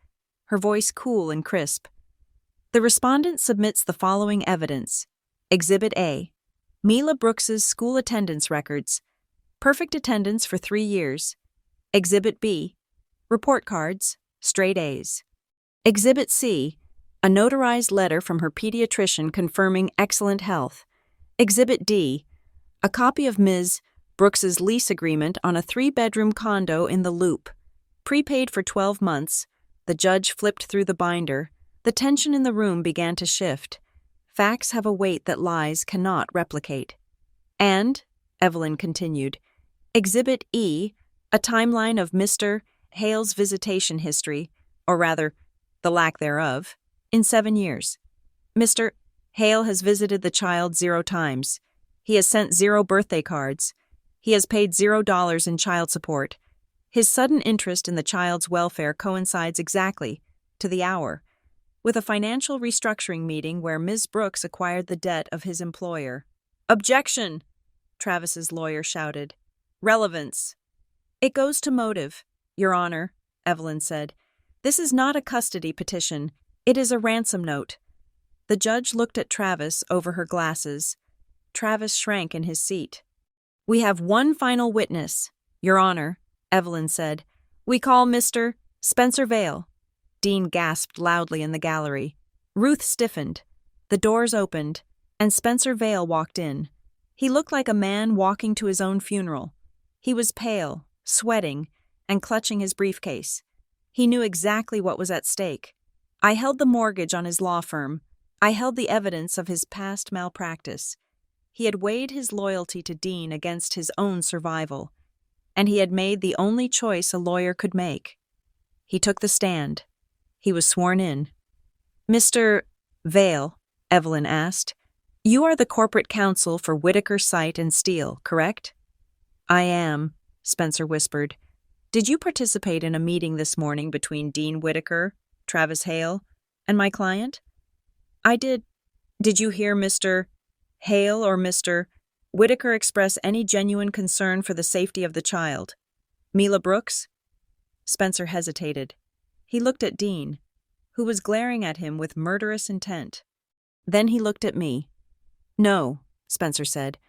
Speaker 1: her voice cool and crisp. "The respondent submits the following evidence. Exhibit A, Mila Brooks's school attendance records. Perfect attendance for 3 years. Exhibit B, report cards, straight A's. Exhibit C, a notarized letter from her pediatrician confirming excellent health. Exhibit D, a copy of Ms. Brooks's lease agreement on a 3-bedroom condo in the Loop. Prepaid for 12 months, the judge flipped through the binder. The tension in the room began to shift. Facts have a weight that lies cannot replicate. And, Evelyn continued, Exhibit E, A timeline of Mr. Hale's visitation history, or rather, the lack thereof, in 7 years. Mr. Hale has visited the child 0 times. He has sent 0 birthday cards. He has paid $0 in child support. His sudden interest in the child's welfare coincides exactly, to the hour, with a financial restructuring meeting where Ms. Brooks acquired the debt of his employer. "Objection!" Travis's lawyer shouted. "Relevance." "It goes to motive, Your Honor," Evelyn said. "This is not a custody petition. It is a ransom note." The judge looked at Travis over her glasses. Travis shrank in his seat. "We have one final witness, Your Honor," Evelyn said. "We call Mr. Spencer Vale." Dean gasped loudly in the gallery. Ruth stiffened. The doors opened, and Spencer Vale walked in. He looked like a man walking to his own funeral. He was pale, sweating, and clutching his briefcase. He knew exactly what was at stake. I held the mortgage on his law firm. I held the evidence of his past malpractice. He had weighed his loyalty to Dean against his own survival, and he had made the only choice a lawyer could make. He took the stand. He was sworn in. "Mr. Vale," Evelyn asked, "you are the corporate counsel for Whitaker, Sight, and Steele, correct?" "I am," Spencer whispered. "Did you participate in a meeting this morning between Dean Whitaker, Travis Hale, and my client?" "I did." "Did you hear Mr. Hale or Mr. Whitaker express any genuine concern for the safety of the child? Mila Brooks?" Spencer hesitated. He looked at Dean, who was glaring at him with murderous intent. Then he looked at me. "No," Spencer said.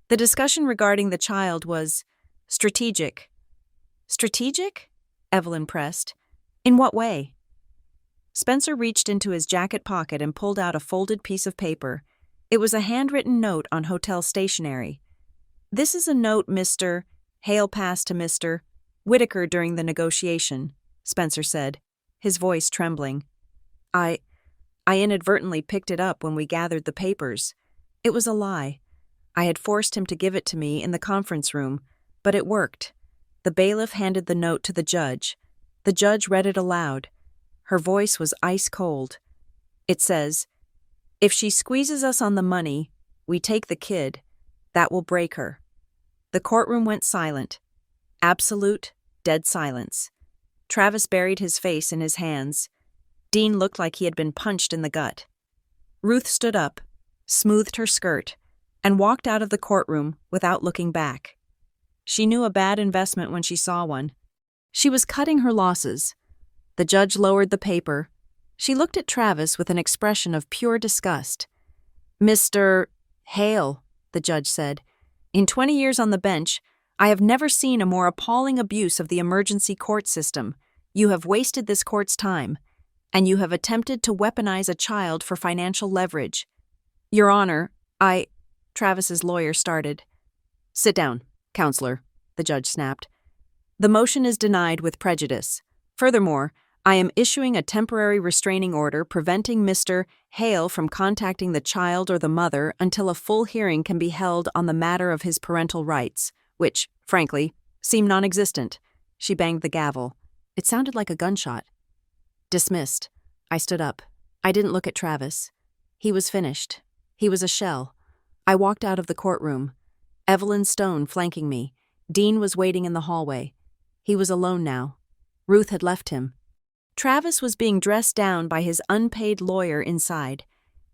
Speaker 1: "The discussion regarding the child was strategic." "Strategic?" Evelyn pressed. "In what way?" Spencer reached into his jacket pocket and pulled out a folded piece of paper. It was a handwritten note on hotel stationery. "This is a note Mr. Hale passed to Mr. Whitaker during the negotiation," Spencer said, his voice trembling. I inadvertently picked it up when we gathered the papers. It was a lie. I had forced him to give it to me in the conference room, but it worked." The bailiff handed the note to the judge. The judge read it aloud. Her voice was ice cold. It says, "If she squeezes us on the money, we take the kid. That will break her." The courtroom went silent. Absolute, dead silence. Travis buried his face in his hands. Dean looked like he had been punched in the gut. Ruth stood up, smoothed her skirt, and walked out of the courtroom without looking back. She knew a bad investment when she saw one. She was cutting her losses. The judge lowered the paper. She looked at Travis with an expression of pure disgust. "Mr. Hale," the judge said, "in 20 years on the bench, I have never seen a more appalling abuse of the emergency court system. You have wasted this court's time, and you have attempted to weaponize a child for financial leverage." "Your Honor, Travis's lawyer started. "Sit down, counselor," the judge snapped. "The motion is denied with prejudice. Furthermore, I am issuing a temporary restraining order preventing Mr. Hale from contacting the child or the mother until a full hearing can be held on the matter of his parental rights, which, frankly, seem non-existent." She banged the gavel. It sounded like a gunshot. "Dismissed." I stood up. I didn't look at Travis. He was finished. He was a shell. I walked out of the courtroom. Evelyn Stone flanking me. Dean was waiting in the hallway. He was alone now. Ruth had left him. Travis was being dressed down by his unpaid lawyer inside.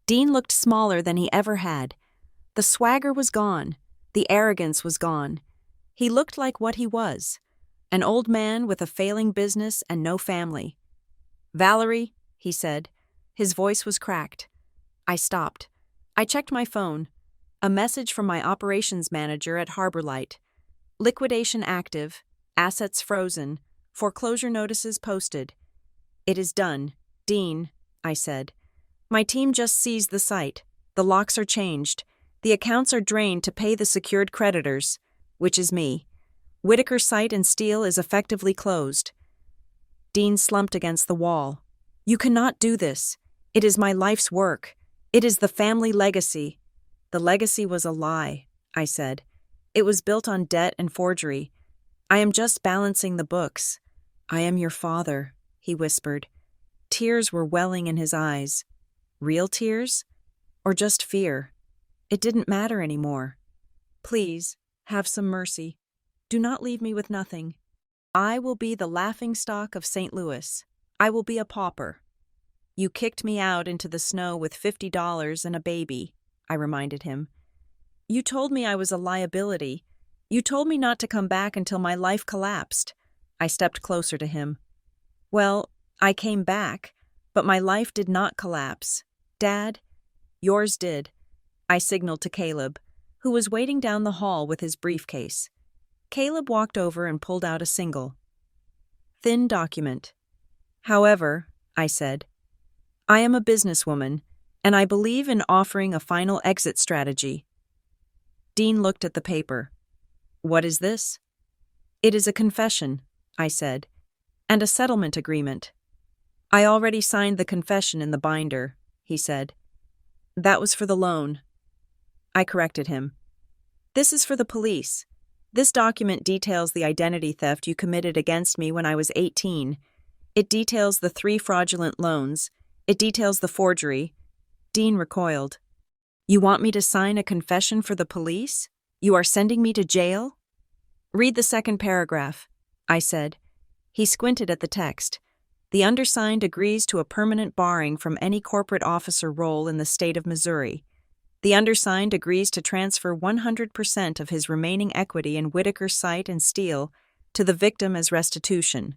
Speaker 1: Dean looked smaller than he ever had. The swagger was gone. The arrogance was gone. He looked like what he was, an old man with a failing business and no family. "Valerie," he said. His voice was cracked. I stopped. I checked my phone. A message from my operations manager at Harbor Light. "Liquidation active. Assets frozen. Foreclosure notices posted." "It is done. Dean," I said. "My team just seized the site. The locks are changed. The accounts are drained to pay the secured creditors, which is me. Whitaker, Sight, and Steele is effectively closed." Dean slumped against the wall. "You cannot do this. It is my life's work. It is the family legacy." "The legacy was a lie," I said. "It was built on debt and forgery. I am just balancing the books. I am your father, he whispered. Tears were welling in his eyes. Real tears? Or just fear? It didn't matter anymore. Please, have some mercy. Do not leave me with nothing. I will be the laughingstock of St. Louis. I will be a pauper. You kicked me out into the snow with $50 and a baby, I reminded him. You told me I was a liability. You told me not to come back until my life collapsed. I stepped closer to him. Well, I came back, but my life did not collapse. Dad, yours did. I signaled to Caleb, who was waiting down the hall with his briefcase. Caleb walked over and pulled out a single, thin document. However, I said, I am a businesswoman, and I believe in offering a final exit strategy. Dean looked at the paper. What is this? It is a confession, I said, and a settlement agreement. I already signed the confession in the binder, he said. That was for the loan. I corrected him. This is for the police. This document details the identity theft you committed against me when I was 18. It details the 3 fraudulent loans. It details the forgery. Dean recoiled. You want me to sign a confession for the police? You are sending me to jail? Read the second paragraph, I said. He squinted at the text. The undersigned agrees to a permanent barring from any corporate officer role in the state of Missouri. The undersigned agrees to transfer 100% of his remaining equity in Whitaker Site and Steel to the victim as restitution.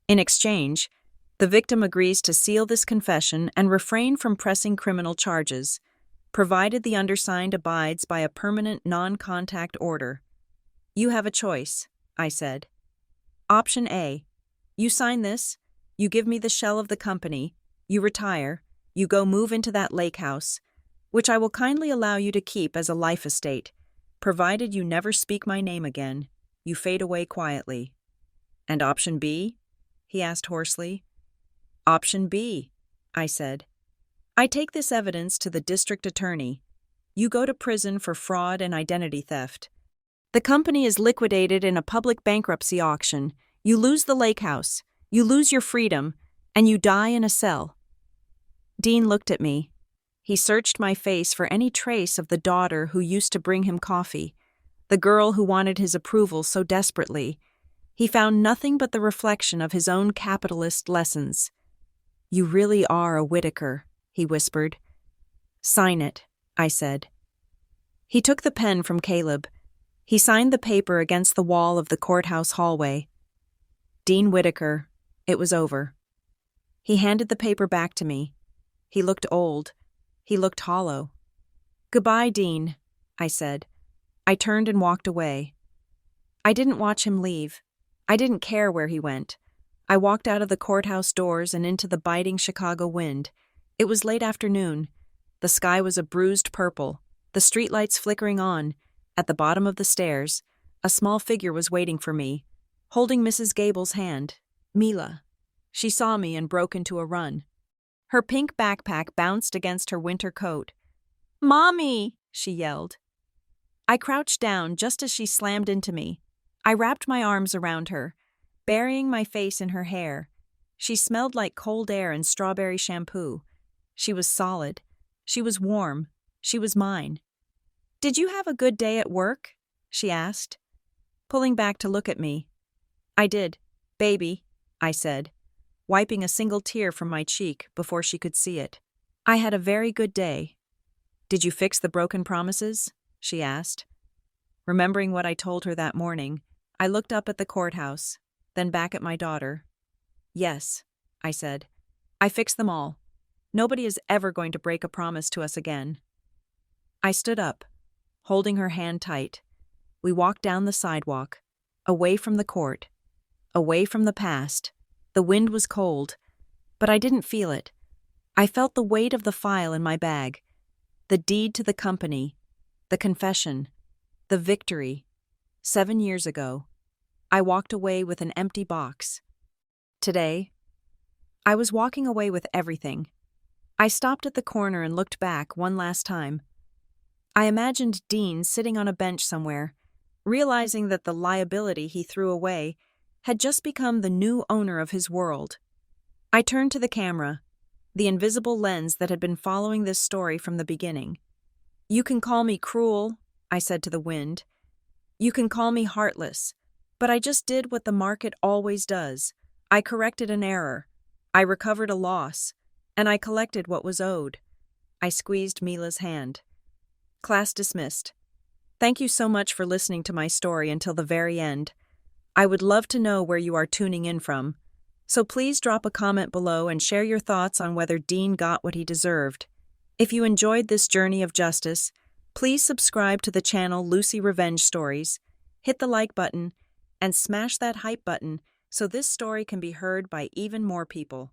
Speaker 1: In exchange, the victim agrees to seal this confession and refrain from pressing criminal charges, provided the undersigned abides by a permanent non-contact order. You have a choice, I said. Option A. You sign this, you give me the shell of the company, you retire, you go move into that lake house, which I will kindly allow you to keep as a life estate, provided you never speak my name again, you fade away quietly. And option B? He asked hoarsely. Option B, I said. I take this evidence to the district attorney. You go to prison for fraud and identity theft. The company is liquidated in a public bankruptcy auction. You lose the lake house, you lose your freedom, and you die in a cell. Dean looked at me. He searched my face for any trace of the daughter who used to bring him coffee, the girl who wanted his approval so desperately. He found nothing but the reflection of his own capitalist lessons. You really are a Whitaker, he whispered. Sign it, I said. He took the pen from Caleb. He signed the paper against the wall of the courthouse hallway. Dean Whitaker, it was over. He handed the paper back to me. He looked old. He looked hollow. Goodbye, Dean, I said. I turned and walked away. I didn't watch him leave. I didn't care where he went. I walked out of the courthouse doors and into the biting Chicago wind. It was late afternoon. The sky was a bruised purple, the streetlights flickering on. At the bottom of the stairs, a small figure was waiting for me, holding Mrs. Gable's hand, Mila. She saw me and broke into a run. Her pink backpack bounced against her winter coat. Mommy, she yelled. I crouched down just as she slammed into me. I wrapped my arms around her, burying my face in her hair. She smelled like cold air and strawberry shampoo. She was solid. She was warm. She was mine. Did you have a good day at work? She asked, pulling back to look at me. I did, baby, I said, wiping a single tear from my cheek before she could see it. I had a very good day. Did you fix the broken promises? She asked. Remembering what I told her that morning, I looked up at the courthouse, then back at my daughter. Yes, I said. I fixed them all. Nobody is ever going to break a promise to us again. I stood up, holding her hand tight. We walked down the sidewalk, away from the court, away from the past. The wind was cold, but I didn't feel it. I felt the weight of the file in my bag, the deed to the company, the confession, the victory. 7 years ago, I walked away with an empty box. Today, I was walking away with everything. I stopped at the corner and looked back one last time. I imagined Dean sitting on a bench somewhere, realizing that the liability he threw away had just become the new owner of his world. I turned to the camera, the invisible lens that had been following this story from the beginning. "You can call me cruel," I said to the wind. "You can call me heartless, but I just did what the market always does. I corrected an error. I recovered a loss, and I collected what was owed." I squeezed Mila's hand. Class dismissed. Thank you so much for listening to my story until the very end. I would love to know where you are tuning in from, so please drop a comment below and share your thoughts on whether Dean got what he deserved. If you enjoyed this journey of justice, please subscribe to the channel Lucy Revenge Stories, hit the like button, and smash that hype button so this story can be heard by even more people.